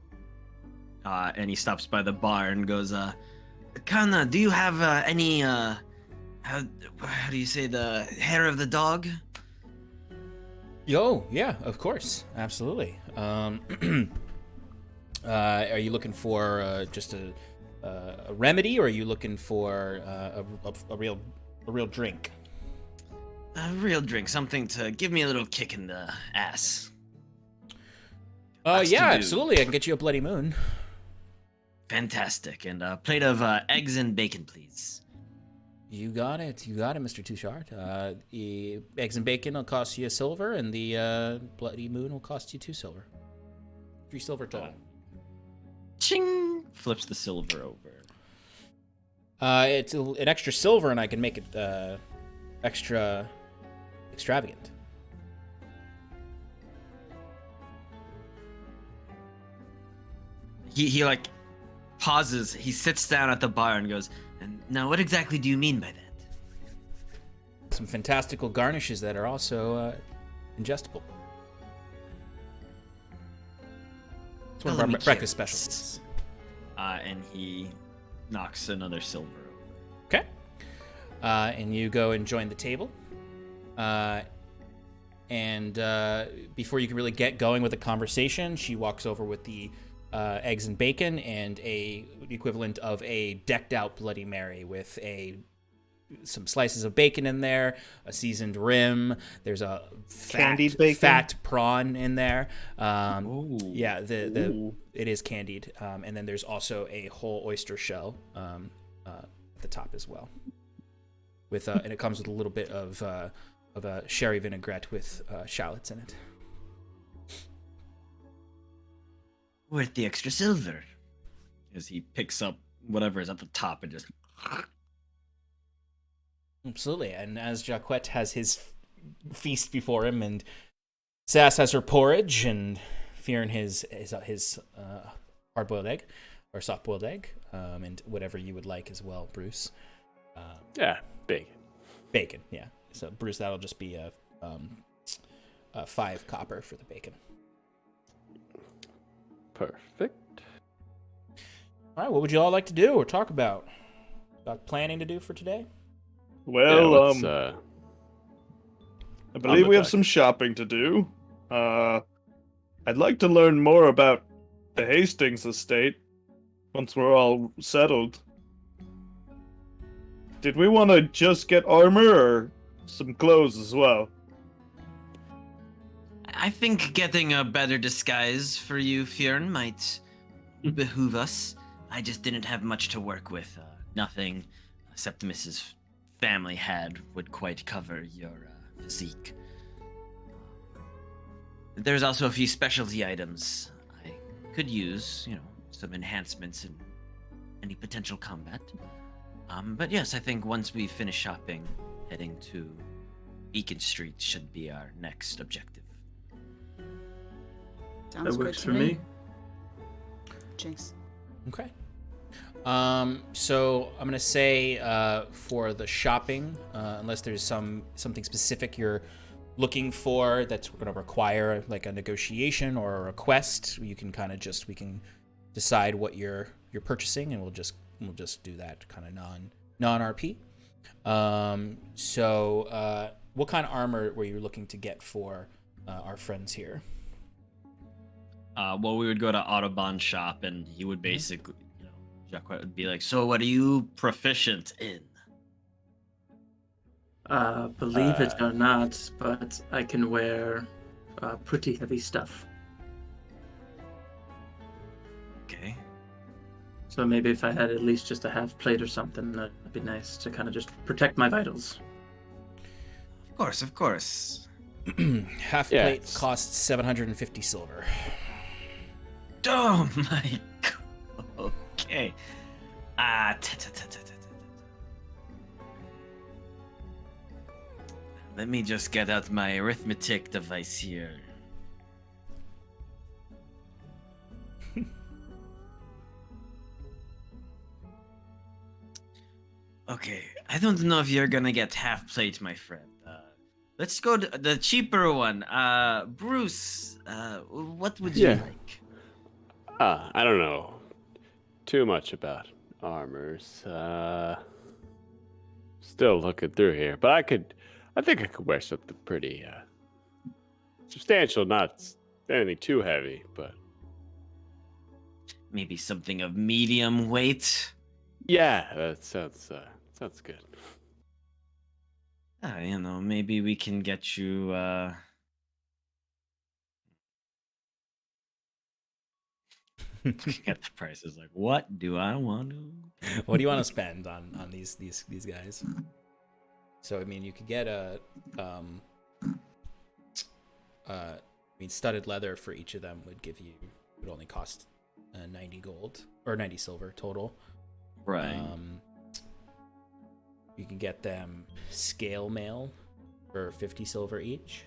and he stops by the bar and goes, Kana, do you have any, how do you say, the hair of the dog? Yo, yeah, of course. Absolutely. Are you looking for just a remedy, or are you looking for a real drink? A real drink, something to give me a little kick in the ass. Yeah, absolutely. I can get you a Bloody Moon. Fantastic. And a plate of eggs and bacon, please. You got it, Mr. Touchard. The eggs and bacon will cost you a silver, and the Bloody Moon will cost you 2 silver. 3 silver total. Ching! Flips the silver over. It's an extra silver, and I can make it extra extravagant. He like pauses. He sits down at the bar and goes, "And now, what exactly do you mean by that?" Some fantastical garnishes that are also ingestible. It's one of our breakfast specialties. And he knocks another silver over. Okay. And you go and join the table. and before you can really get going with the conversation, she walks over with the eggs and bacon and the equivalent of a decked out Bloody Mary with some slices of bacon in there, a seasoned rim. There's a Candied bacon? fat prawn in there. Ooh. Yeah, Ooh. it is candied, and then there's also a whole oyster shell at the top as well. With and it comes with a little bit of a sherry vinaigrette with shallots in it. Worth the extra silver. As he picks up whatever is at the top and just. Absolutely, and as Jacquette has his feast before him, and Sass has her porridge, and Fearon his hard-boiled egg, or soft-boiled egg, and whatever you would like as well, Bruce. Yeah, bacon. Bacon, yeah. So, Bruce, that'll just be a 5 copper for the bacon. Perfect. All right, what would you all like to do or talk about? Got planning to do for today? Well, Yeah, I believe we have back. some shopping to do. I'd like to learn more about the Hastings estate once we're all settled. Did we want to just get armor or some clothes as well? I think getting a better disguise for you, Fjern, might behoove us. I just didn't have much to work with. Nothing Septimus's family had would quite cover your physique. There's also a few specialty items I could use, some enhancements in any potential combat. But yes, I think once we finish shopping, heading to Beacon Street should be our next objective. Sounds That good works to for me. Jinx. Okay. So I'm gonna say for the shopping, unless there's something specific you're looking for that's gonna require like a negotiation or a request, you can kind of we can decide what you're purchasing, and we'll just do that kind of non RP. So what kind of armor were you looking to get for our friends here? Well, we would go to Autobahn shop, and he would basically, Jacques would be like, "So, what are you proficient in?" Believe it or not, but I can wear pretty heavy stuff. Okay. So maybe if I had at least just a half plate or something, that'd be nice to kind of just protect my vitals. Of course. Half plate costs 750 silver. Oh my god. Okay. Let me just get out my arithmetic device here. Okay, I don't know if you're gonna get half plate, my friend. Let's go to the cheaper one. Bruce, what would you like? I don't know too much about armors. Still looking through here, but I think I could wear something pretty substantial, not anything too heavy, but Maybe something of medium weight. yeah, that sounds good. Maybe we can get you. Looking at the prices, like, what do I want to? What do you want to spend on these guys? So I mean, you could get studded leather for each of them would only cost 90 gold or 90 silver total. Right. You can get them scale mail for 50 silver each.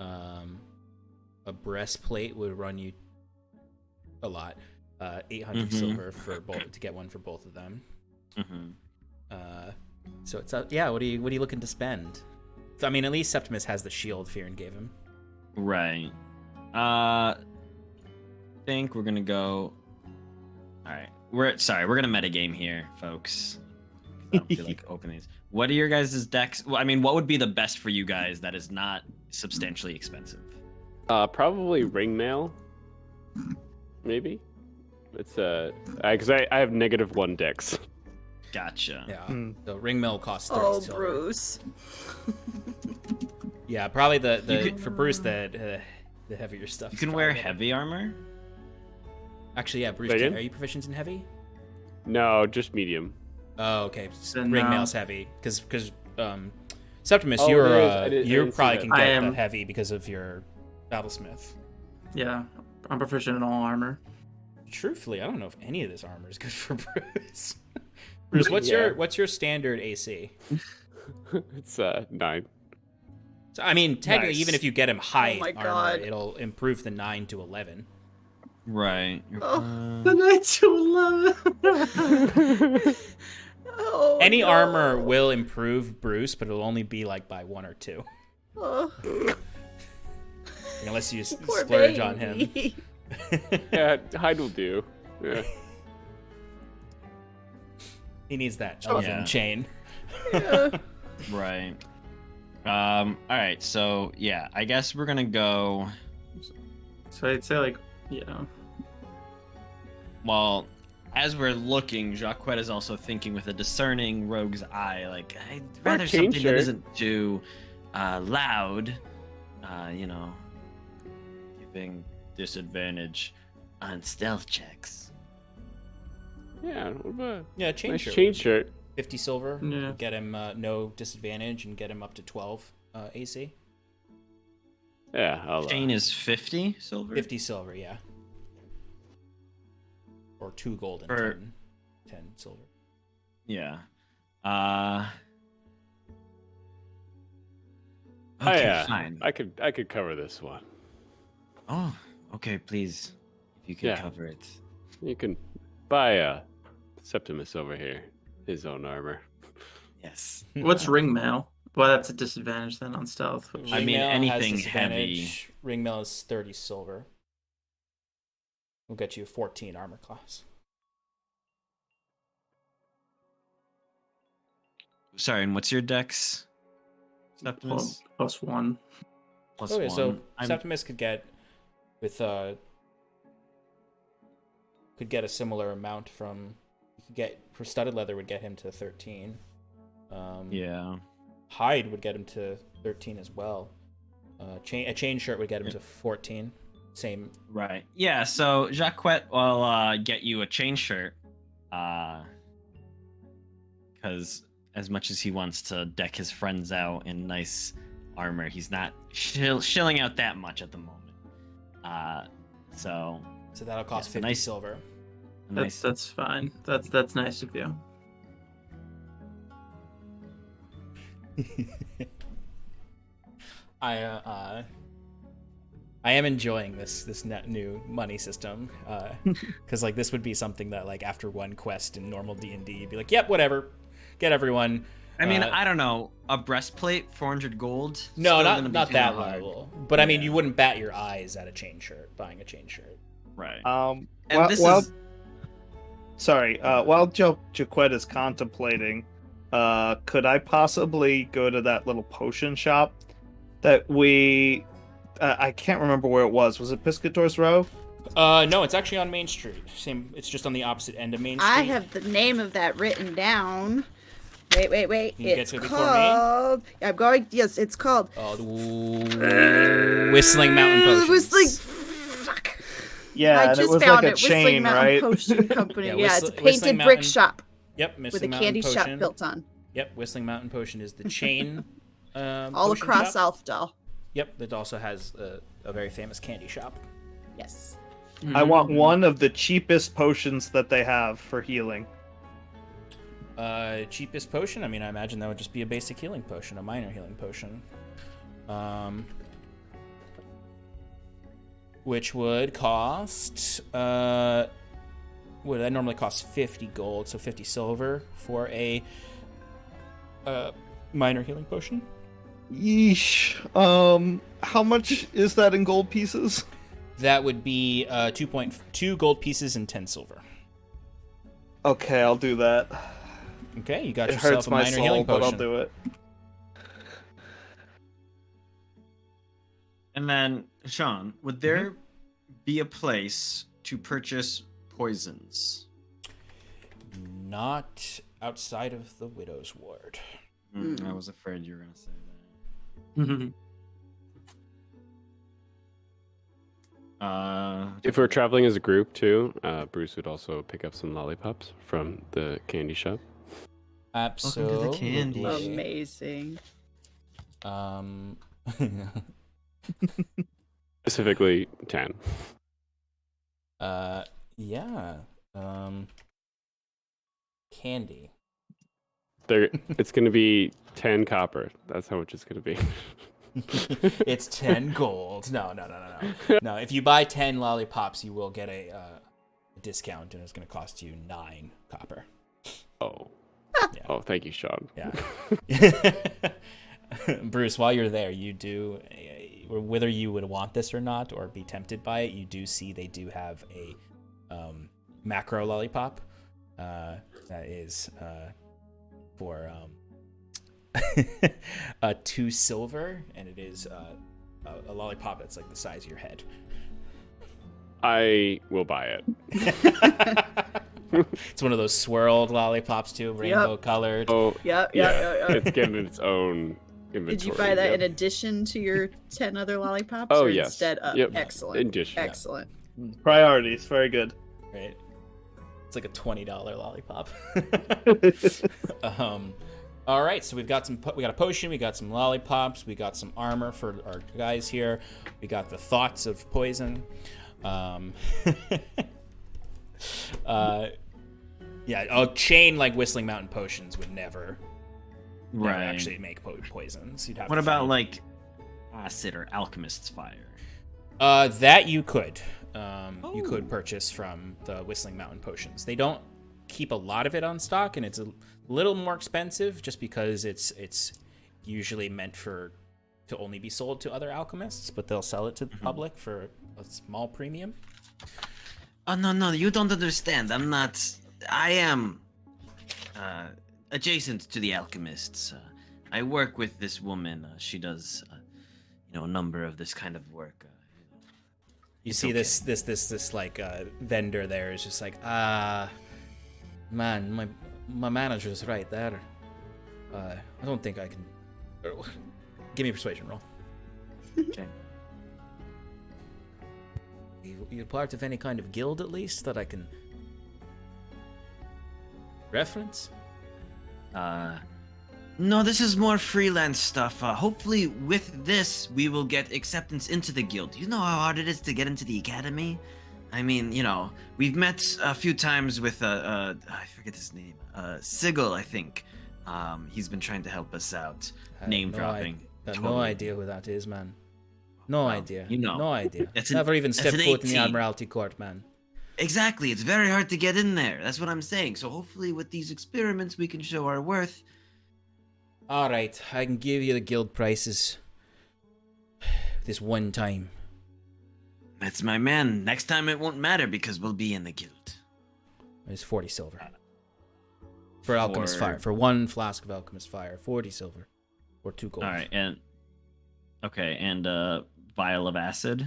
A breastplate would run you a lot, 800 silver for both to get one for both of them. So it's what are you looking to spend? I mean, at least Septimus has the shield Fearon gave him. Right. Think we're gonna go. All right. We're gonna metagame here, folks. I don't feel like opening these. What are your guys' decks? Well, I mean, what would be the best for you guys that is not substantially expensive? Probably ringmail. Maybe. It's because I have -1 dex. Gotcha. Yeah. Hmm. The ringmail costs 30 Oh, silver. Bruce. Yeah, probably for Bruce the heavier stuff. You is can probably wear better. heavy armor. Actually, yeah, Bruce, Say again? are you proficient in heavy? No, just medium. Oh, okay. Then, Ringmail's heavy because Septimus, Oh, you're there is. I didn't see probably that. can I get am. the heavy because of your battlesmith. Yeah, I'm proficient in all armor. Truthfully, I don't know if any of this armor is good for Bruce. Bruce, what's Yeah. your standard AC? It's 9. So, I mean, technically, Nice. even if you get him high my armor, God. it'll improve the 9 to 11. Right. Oh. The 9 to 11. Oh, Any no. armor will improve Bruce, but it'll only be like by 1 or 2, Oh, unless you poor splurge on him. baby. Yeah, hide will do. Yeah. He needs that chosen Yeah. chain. Yeah. Right. All right. So yeah, I guess we're gonna go. So I'd say like, you know, Well, as we're looking, Jacques is also thinking with a discerning rogue's eye. Like, I'd rather chain something shirt. that isn't too loud. You know, giving disadvantage on stealth checks. Yeah. What about Yeah, chain nice shirt. chain shirt? 50 silver. Yeah. Get him no disadvantage and get him up to 12 AC. Yeah. I'll, Chain is 50 silver. 50 silver, yeah. Or 2 gold and For- 10 silver. Yeah. Oh, Okay, yeah. fine. I could cover this one. Oh, okay. Please, if you can Yeah. cover it. You can buy Septimus over here his own armor. Yes. what's ringmail? Well, that's a disadvantage then on stealth. Which, I mean, Ringmail has anything disadvantage. Ringmail is 30 silver. We'll get you 14 armor class. Sorry, and what's your dex? Septimus? +1. Plus Okay, one. so I'm- Septimus could get with could get a similar amount from for studded leather would get him to 13. Yeah. Hide would get him to 13 as well. A chain shirt would get him Yeah. to 14. Same. Right. Yeah, so Jacques will get you a chain shirt. Because as much as he wants to deck his friends out in nice armor, he's not shilling out that much at the moment. So So that'll cost Yeah, 50 nice. silver. a That's nice. that's fine. That's nice of you. I am enjoying this new money system because like this would be something that like after one quest in normal D&D you'd be like, yep, whatever, get everyone. I mean, uh, I don't know. A breastplate, 400 gold. No, Still gonna be not kinda that hard. level. But I mean, Yeah. you wouldn't bat your eyes at buying a chain shirt. Right. And this while, is sorry, while Jaquette is contemplating, could I possibly go to that little potion shop that we? I can't remember where it was. Was it Piscator's Row? No, it's actually on Main Street. Same. It's just on the opposite end of Main Street. I have the name of that written down. Wait. Can you get It's to it before me? called. I'm going. Yes, it's called. Oh, the Whistling Mountain Potions. Whistling. Fuck. Yeah, I and just it was found like a it. Whistling chain, Mountain right? Potion Company. Yeah, Yeah, it's a Whistling painted brick Mountain- shop Yep, with Whistling a Mountain candy Potion. shop built on, Yep, Whistling Mountain Potion is the chain. all potion across shop. Aldhalor. Yep, that also has a very famous candy shop. Yes. I want one of the cheapest potions that they have for healing. Cheapest potion? I mean, I imagine that would just be a basic healing potion, a minor healing potion. Which would cost, that normally costs 50 gold, so 50 silver for a minor healing potion. Yeesh. How much is that in gold pieces? That would be 2.2 gold pieces and 10 silver. Okay, I'll do that. Okay, you got It yourself hurts a my minor soul, healing but I'll potion. do it. And then, Sean, would there be a place to purchase poisons? Not outside of the Widow's Ward. I was afraid you were going to say that. If we're traveling as a group too, Bruce would also pick up some lollipops from the candy shop. Absolutely. candy. Amazing. Specifically, 10. Yeah. Candy. It's going to be 10 copper. That's how much it's going to be. It's 10 gold. No. No, if you buy 10 lollipops, you will get a discount, and it's going to cost you 9 copper. Oh. Yeah. Oh, thank you, Sean. Yeah. Bruce, while you're there, you do, whether you would want this or not, or be tempted by it, you do see they do have a macro lollipop that is for 2 silver, and it is a lollipop that's like the size of your head. I will buy it. It's one of those swirled lollipops too, rainbow colored. Oh, Yeah. it's getting its own inventory. Did you buy that in yep. addition to your 10 other lollipops? Oh, or yes. Instead of Yep. excellent. Addition. Excellent. Priorities, very good. Right. It's like a $20 lollipop. All right, so we got a potion, we got some lollipops, we got some armor for our guys here. We got the thoughts of poison. Yeah, a chain like Whistling Mountain potions would never actually make poisons. You'd have What to about find- like acid or alchemist's fire? That you could. You could purchase from the Whistling Mountain potions. They don't keep a lot of it on stock, and it's a little more expensive just because it's usually meant to only be sold to other alchemists, but they'll sell it to the public for a small premium. Oh no, you don't understand. I am adjacent to the alchemists. I work with this woman. She does, a number of this kind of work. You see this like vendor there is just like, man, my manager's right there. I don't think I can. Give me a persuasion roll. Okay. You're part of any kind of guild at least that I can reference? No, this is more freelance stuff. Hopefully with this, we will get acceptance into the guild. You know how hard it is to get into the academy? I mean, we've met a few times with, I forget his name, Sigil, I think. He's been trying to help us out. Name dropping. No idea who that is, man. No idea. No idea. Never even stepped an foot in the 18. Admiralty Court, man. Exactly. It's very hard to get in there. That's what I'm saying. So hopefully with these experiments, we can show our worth. All right, I can give you the guild prices this one time. That's my man. Next time it won't matter because we'll be in the guild. It's 40 silver. For Alchemist Fire. For 1 flask of Alchemist Fire. 40 silver. Or 2 gold. All right, and vial of acid.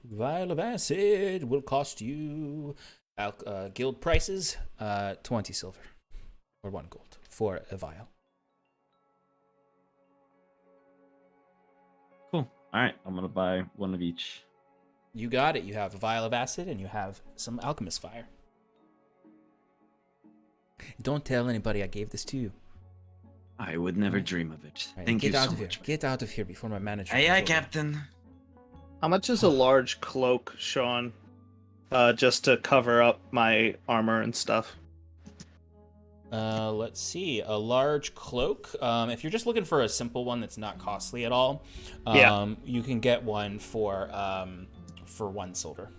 Vial of acid will cost you guild prices 20 silver. Or 1 gold for a vial. Cool. All right, I'm going to buy 1 of each. You got it. You have a vial of acid and you have some Alchemist Fire. Don't tell anybody I gave this to you. I would never dream of it. Right, Thank you get out so of here. much. Get out of here before my manager. Aye, comes aye, over. Captain. How much is a large cloak, Sean? Just to cover up my armor and stuff. Let's see. A large cloak. If you're just looking for a simple one that's not costly at all, you can get one for 1 silver.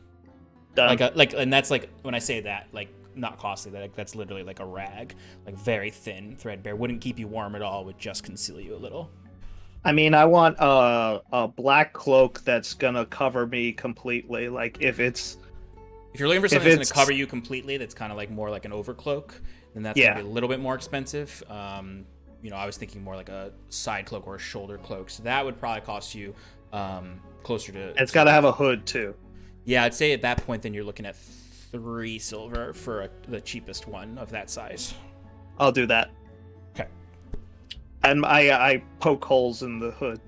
Done. And that's like when I say that, like not costly. That's literally like a rag, like very thin, threadbare. Wouldn't keep you warm at all. Would just conceal you a little. I mean, I want a black cloak that's gonna cover me completely. Like if it's If you're looking for If something that's going it's- to cover you completely, that's kind of like more like an overcloak, then that's going to be a little bit more expensive. I was thinking more like a side cloak or a shoulder cloak, so that would probably cost you closer to. It's got to have a hood too. Yeah, I'd say at that point, then you're looking at 3 silver for the cheapest one of that size. I'll do that. Okay. And I poke holes in the hood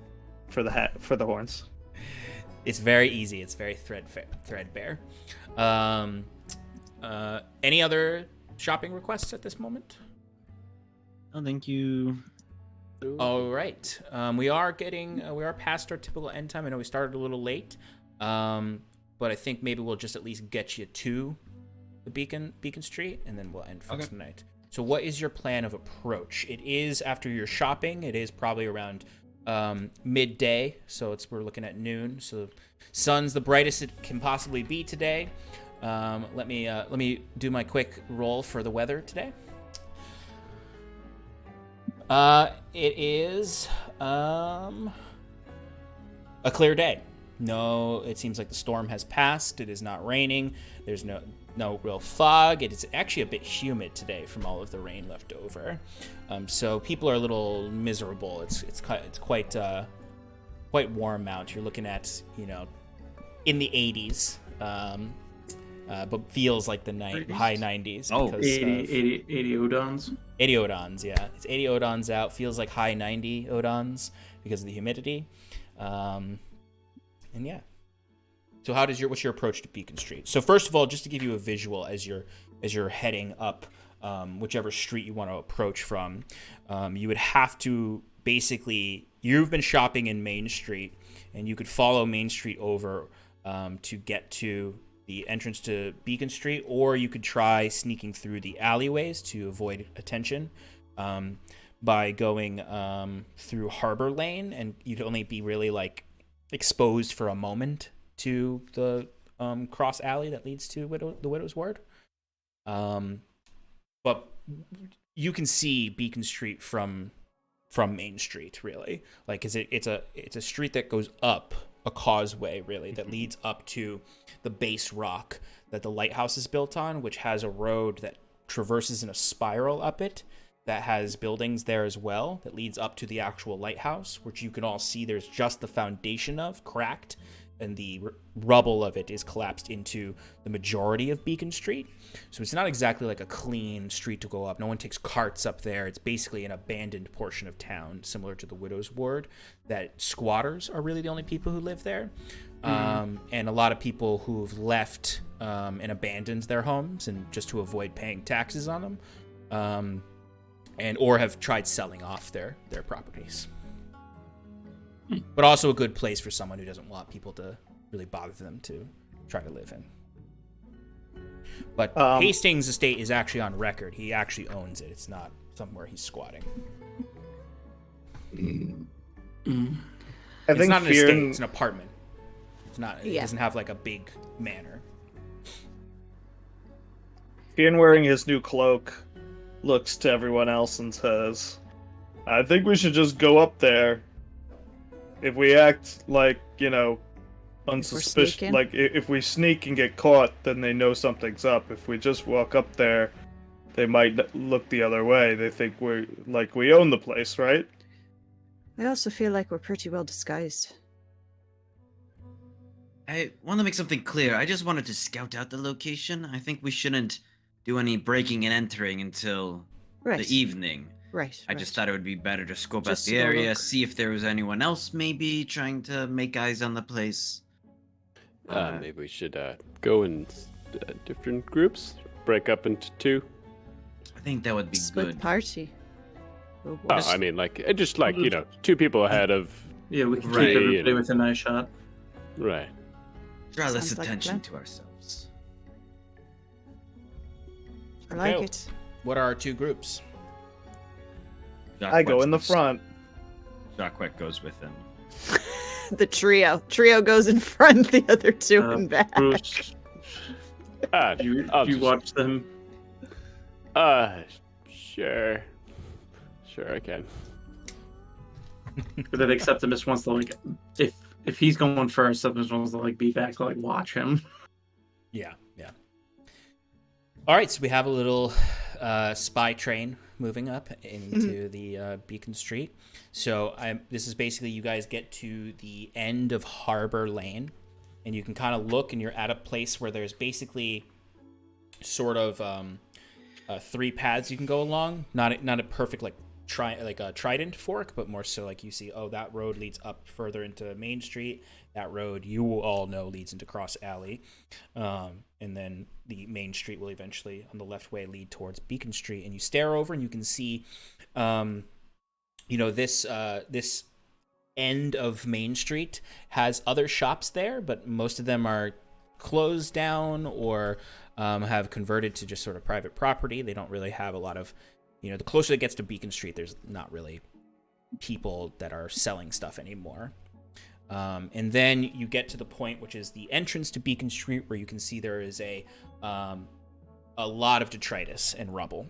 for the hat for the horns. It's very easy. It's very threadbare. Any other shopping requests at this moment? Oh, thank you. All right. We are past our typical end time. I know we started a little late, but I think maybe we'll just at least get you to the Beacon Street, and then we'll end for tonight. So, what is your plan of approach? It is after your shopping. It is probably around midday, so we're looking at noon. So, sun's the brightest it can possibly be today. Let me do my quick roll for the weather today. It is a clear day. No, it seems like the storm has passed. It is not raining. There's no real fog. It is actually a bit humid today from all of the rain left over. So people are a little miserable. It's quite warm out. You're looking at in the 80s. But feels like the high 90s. Oh, 80 odons. 80 odons, yeah. It's 80 odons out. Feels like high 90 odons because of the humidity. And yeah. So what's your approach to Beacon Street? So first of all, just to give you a visual as you're heading up whichever street you want to approach from, you would have to basically, you've been shopping in Main Street, and you could follow Main Street over to get to the entrance to Beacon Street, or you could try sneaking through the alleyways to avoid attention by going through Harbor Lane, and you'd only be really like exposed for a moment to the cross alley that leads to the Widow's Ward. But you can see Beacon Street from Main Street, really. Like, it's a street that goes up a causeway, really, that leads up to the base rock that the lighthouse is built on, which has a road that traverses in a spiral up it that has buildings there as well that leads up to the actual lighthouse, which you can all see there's just the foundation of cracked, and the rubble of it is collapsed into the majority of Beacon Street. So it's not exactly like a clean street to go up. No one takes carts up there. It's basically an abandoned portion of town, similar to the Widow's Ward, that squatters are really the only people who live there. And a lot of people who've left and abandoned their homes and just to avoid paying taxes on them, or have tried selling off their properties. But also a good place for someone who doesn't want people to really bother them to try to live in. But Hastings' estate is actually on record. He actually owns it. It's not somewhere he's squatting. It's not an estate. It's an apartment. It's not. It doesn't have like a big manor. Fionn, wearing his new cloak, looks to everyone else and says, "I think we should just go up there. If we act like, unsuspicious, like if we sneak and get caught, then they know something's up. If we just walk up there, they might look the other way. They think we own the place, right?" I also feel like we're pretty well disguised. I want to make something clear. I just wanted to scout out the location. I think we shouldn't do any breaking and entering until the evening. Right. I just thought it would be better to scope out the area, see if there was anyone else maybe trying to make eyes on the place. Maybe we should go in different groups, break up into 2. I think that would be Split good. Party. Oh, I mean, just 2 people ahead of. Yeah, we can Right. keep everybody within eye shot. Right. Draw less Sounds like a attention plan. to ourselves. I like Okay. it. What are our 2 groups? I go in the front. Jacques goes with him. The trio. Trio goes in front, the other 2 in back. Bruce, I'll you just- watch them. Sure. Sure, I can. But then Septimus wants to if he's going first, Septimus wants to be back to watch him. Yeah. All right, so we have a little spy train moving up into the Beacon Street. So this is basically you guys get to the end of Harbor Lane, and you can kind of look, and you're at a place where there's basically sort of 3 paths you can go along. Not a perfect like a trident fork, but more so like you see, that road leads up further into Main Street. That road you all know leads into Cross Alley, and then the Main Street will eventually on the left way lead towards Beacon Street. And you stare over and you can see, this end of Main Street has other shops there, but most of them are closed down or have converted to just sort of private property. They don't really have a lot of, the closer it gets to Beacon Street, there's not really people that are selling stuff anymore. And then you get to the point which is the entrance to Beacon Street, where you can see there is a lot of detritus and rubble.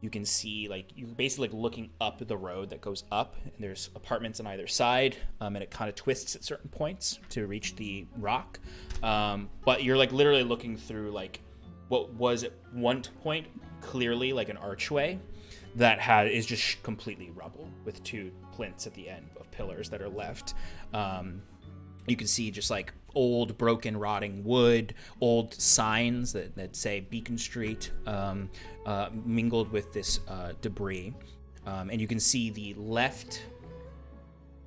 You can see you're basically looking up the road that goes up, and there's apartments on either side, and it kind of twists at certain points to reach the rock. But you're literally looking through what was at one point clearly an archway that is just completely rubble with 2 plinths at the end of pillars that are left. You can see just old broken rotting wood, old signs that say Beacon Street, mingled with this debris. And you can see the left,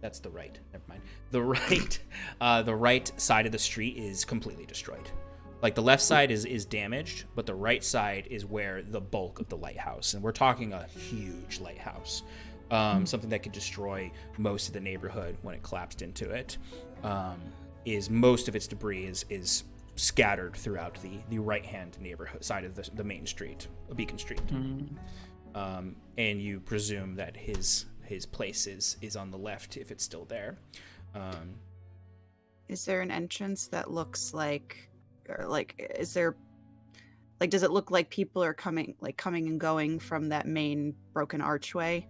that's the right, never mind. The right side of the street is completely destroyed. The left side is damaged, but the right side is where the bulk of the lighthouse, and we're talking a huge lighthouse, something that could destroy most of the neighborhood when it collapsed into it. Is most of its debris is scattered throughout the right-hand neighborhood side of the main street, Beacon Street. And you presume that his place is on the left if it's still there. Is there an entrance that looks is there does it look like people are coming and going from that main broken archway,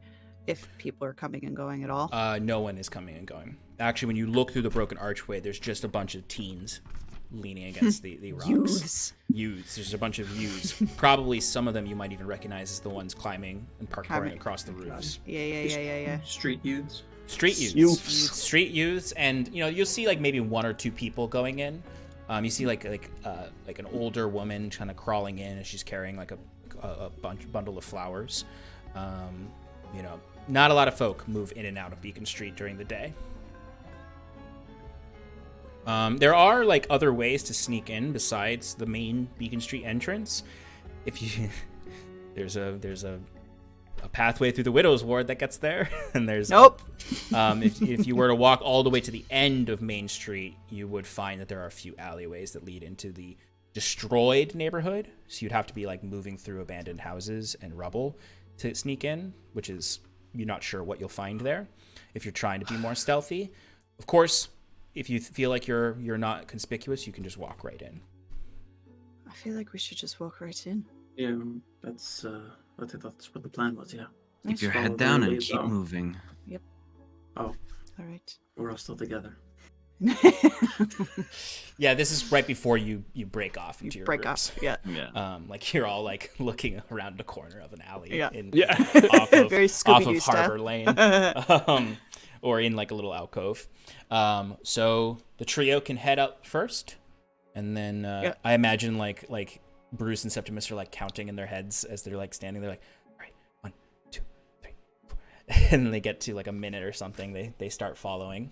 if people are coming and going at all? No one is coming and going. Actually, when you look through the broken archway, there's just a bunch of teens leaning against the rocks. Youths. There's a bunch of youths. Probably some of them you might even recognize as the ones climbing and parkouring across the roofs. Yeah. Street youths. Street youths, and you'll see maybe 1 or 2 people going in. You see like an older woman kind of crawling in, and she's carrying a bundle of flowers. Not a lot of folk move in and out of Beacon Street during the day. There are other ways to sneak in besides the main Beacon Street entrance. If you there's a pathway through the Widow's Ward that gets there, and there's if you were to walk all the way to the end of Main Street, you would find that there are a few alleyways that lead into the destroyed neighborhood. So you'd have to be moving through abandoned houses and rubble to sneak in, which is you're not sure what you'll find there if you're trying to be more stealthy. Of course, if you feel like you're not conspicuous, you can just walk right in. I feel like we should just walk right in. Yeah, that's I think that's what the plan was. Yeah. Keep your head down and keep moving. Yep. Oh, all right. we're all still together. Yeah, this is right before you break off into your break groups. off. Yeah. You're all looking around the corner of an alley. Yeah. Off of, Very off Scooby-Doo of style. Harbor Lane, or in a little alcove. So the trio can head up first, and then I imagine like Bruce and Septimus are counting in their heads as they're standing there, all right, 1, 2, 3, 4, and then they get to a minute or something. They start following.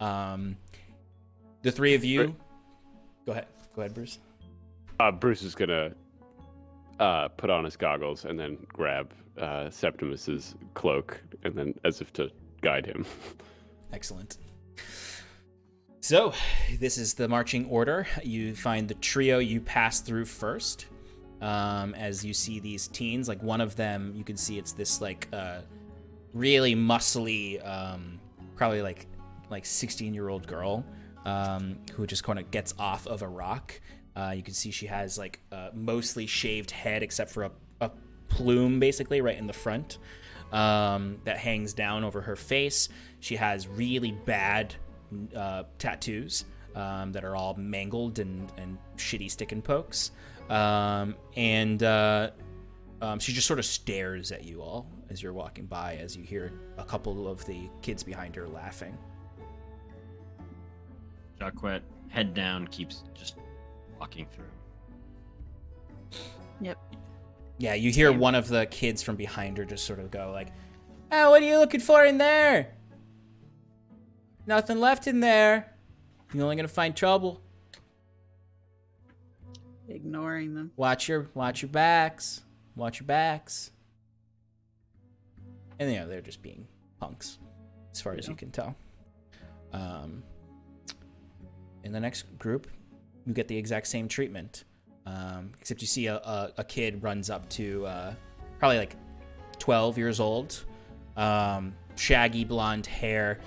The 3 of you. Go ahead, Bruce. Bruce is gonna put on his goggles and then grab Septimus's cloak, and then as if to guide him. Excellent. So, this is the marching order. You find the trio you pass through first. As you see these teens, one of them, you can see it's this really muscly, probably 16-year-old girl, who just kind of gets off of a rock. You can see she has mostly shaved head except for a plume basically right in the front that hangs down over her face. She has really bad tattoos that are all mangled and shitty stick and pokes. She just sort of stares at you all as you're walking by, as you hear a couple of the kids behind her laughing. Jacquet, head down, keeps just walking through. Yep. Yeah, you hear one of the kids from behind her just sort of go like, "Oh, what are you looking for in there? Nothing left in there. You're only gonna find trouble. Ignoring them. Watch your backs. Watch your backs." And they're just being punks, as far as you can tell. In the next group, you get the exact same treatment, except you see a kid runs up to probably like 12 years old, shaggy blonde hair,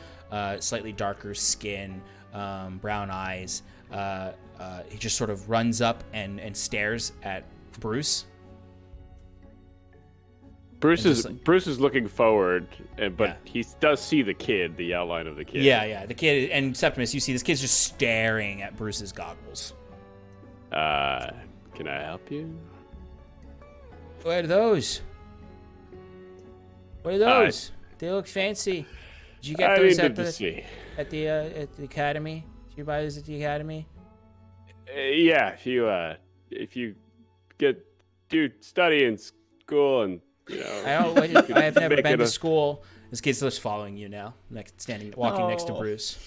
slightly darker skin, brown eyes. He just sort of runs up and stares at Bruce. Bruce is looking forward, but he does see the kid, the outline of the kid. Yeah, the kid, and Septimus, you see this kid's just staring at Bruce's goggles. Can I help you? What are those? They look fancy. Did you get those at the academy? Did you buy those at the academy? Yeah, if you study in school and I've never been to school. This kid's just following you now, walking next to Bruce.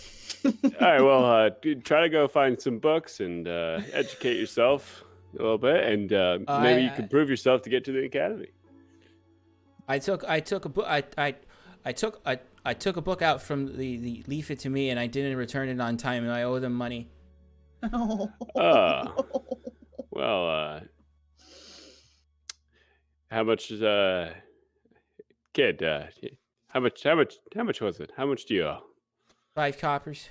All right, well, try to go find some books and educate yourself a little bit, and maybe you can prove yourself to get to the academy. I took a book out from the leave it to me, and I didn't return it on time, and I owe them money. Well, how much is kid? How much was it? How much do you owe? 5 coppers.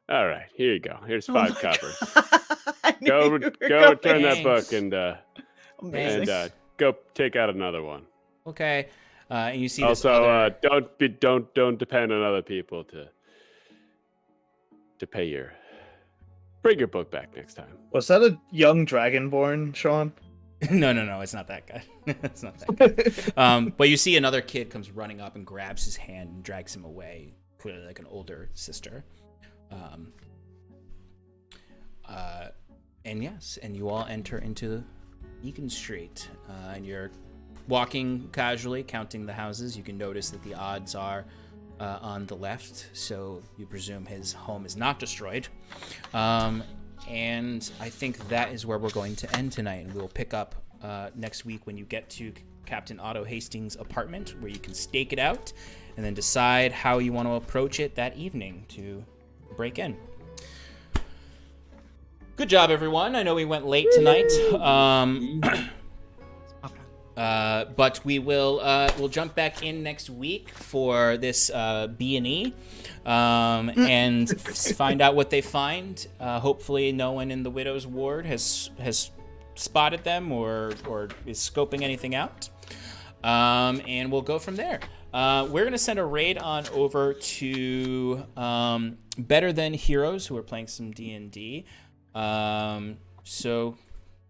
All right, here you go. Here's 5 coppers. Go return that book and go take out another one. Okay. And you see also don't depend on other people to pay your. Bring your book back next time. Was that a young dragonborn, Sean? No, it's not that guy. It's not that guy. But you see another kid comes running up and grabs his hand and drags him away, clearly like an older sister. And you all enter into Beacon Street, and you're walking casually, counting the houses. You can notice that the odds are on the left, so you presume his home is not destroyed. And I think that is where we're going to end tonight, and we'll pick up next week when you get to Captain Otto Hastings' apartment, where you can stake it out and then decide how you want to approach it that evening to break in. Good job, everyone. I know we went late tonight. But we'll jump back in next week for this B&E and find out what they find. Hopefully no one in the Widow's Ward has spotted them or is scoping anything out. And we'll go from there. We're going to send a raid on over to Better Than Heroes, who are playing some D&D. So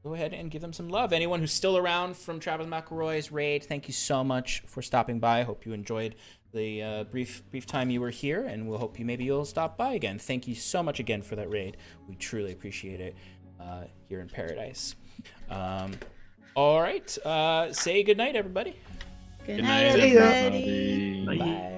go ahead and give them some love. Anyone who's still around from Travis McElroy's raid, thank you so much for stopping by. I hope you enjoyed the brief time you were here, and we'll hope you'll stop by again. Thank you so much again for that raid. We truly appreciate it here in Paradise. All right. Say good night, everybody. Good night, everybody. Bye. Bye.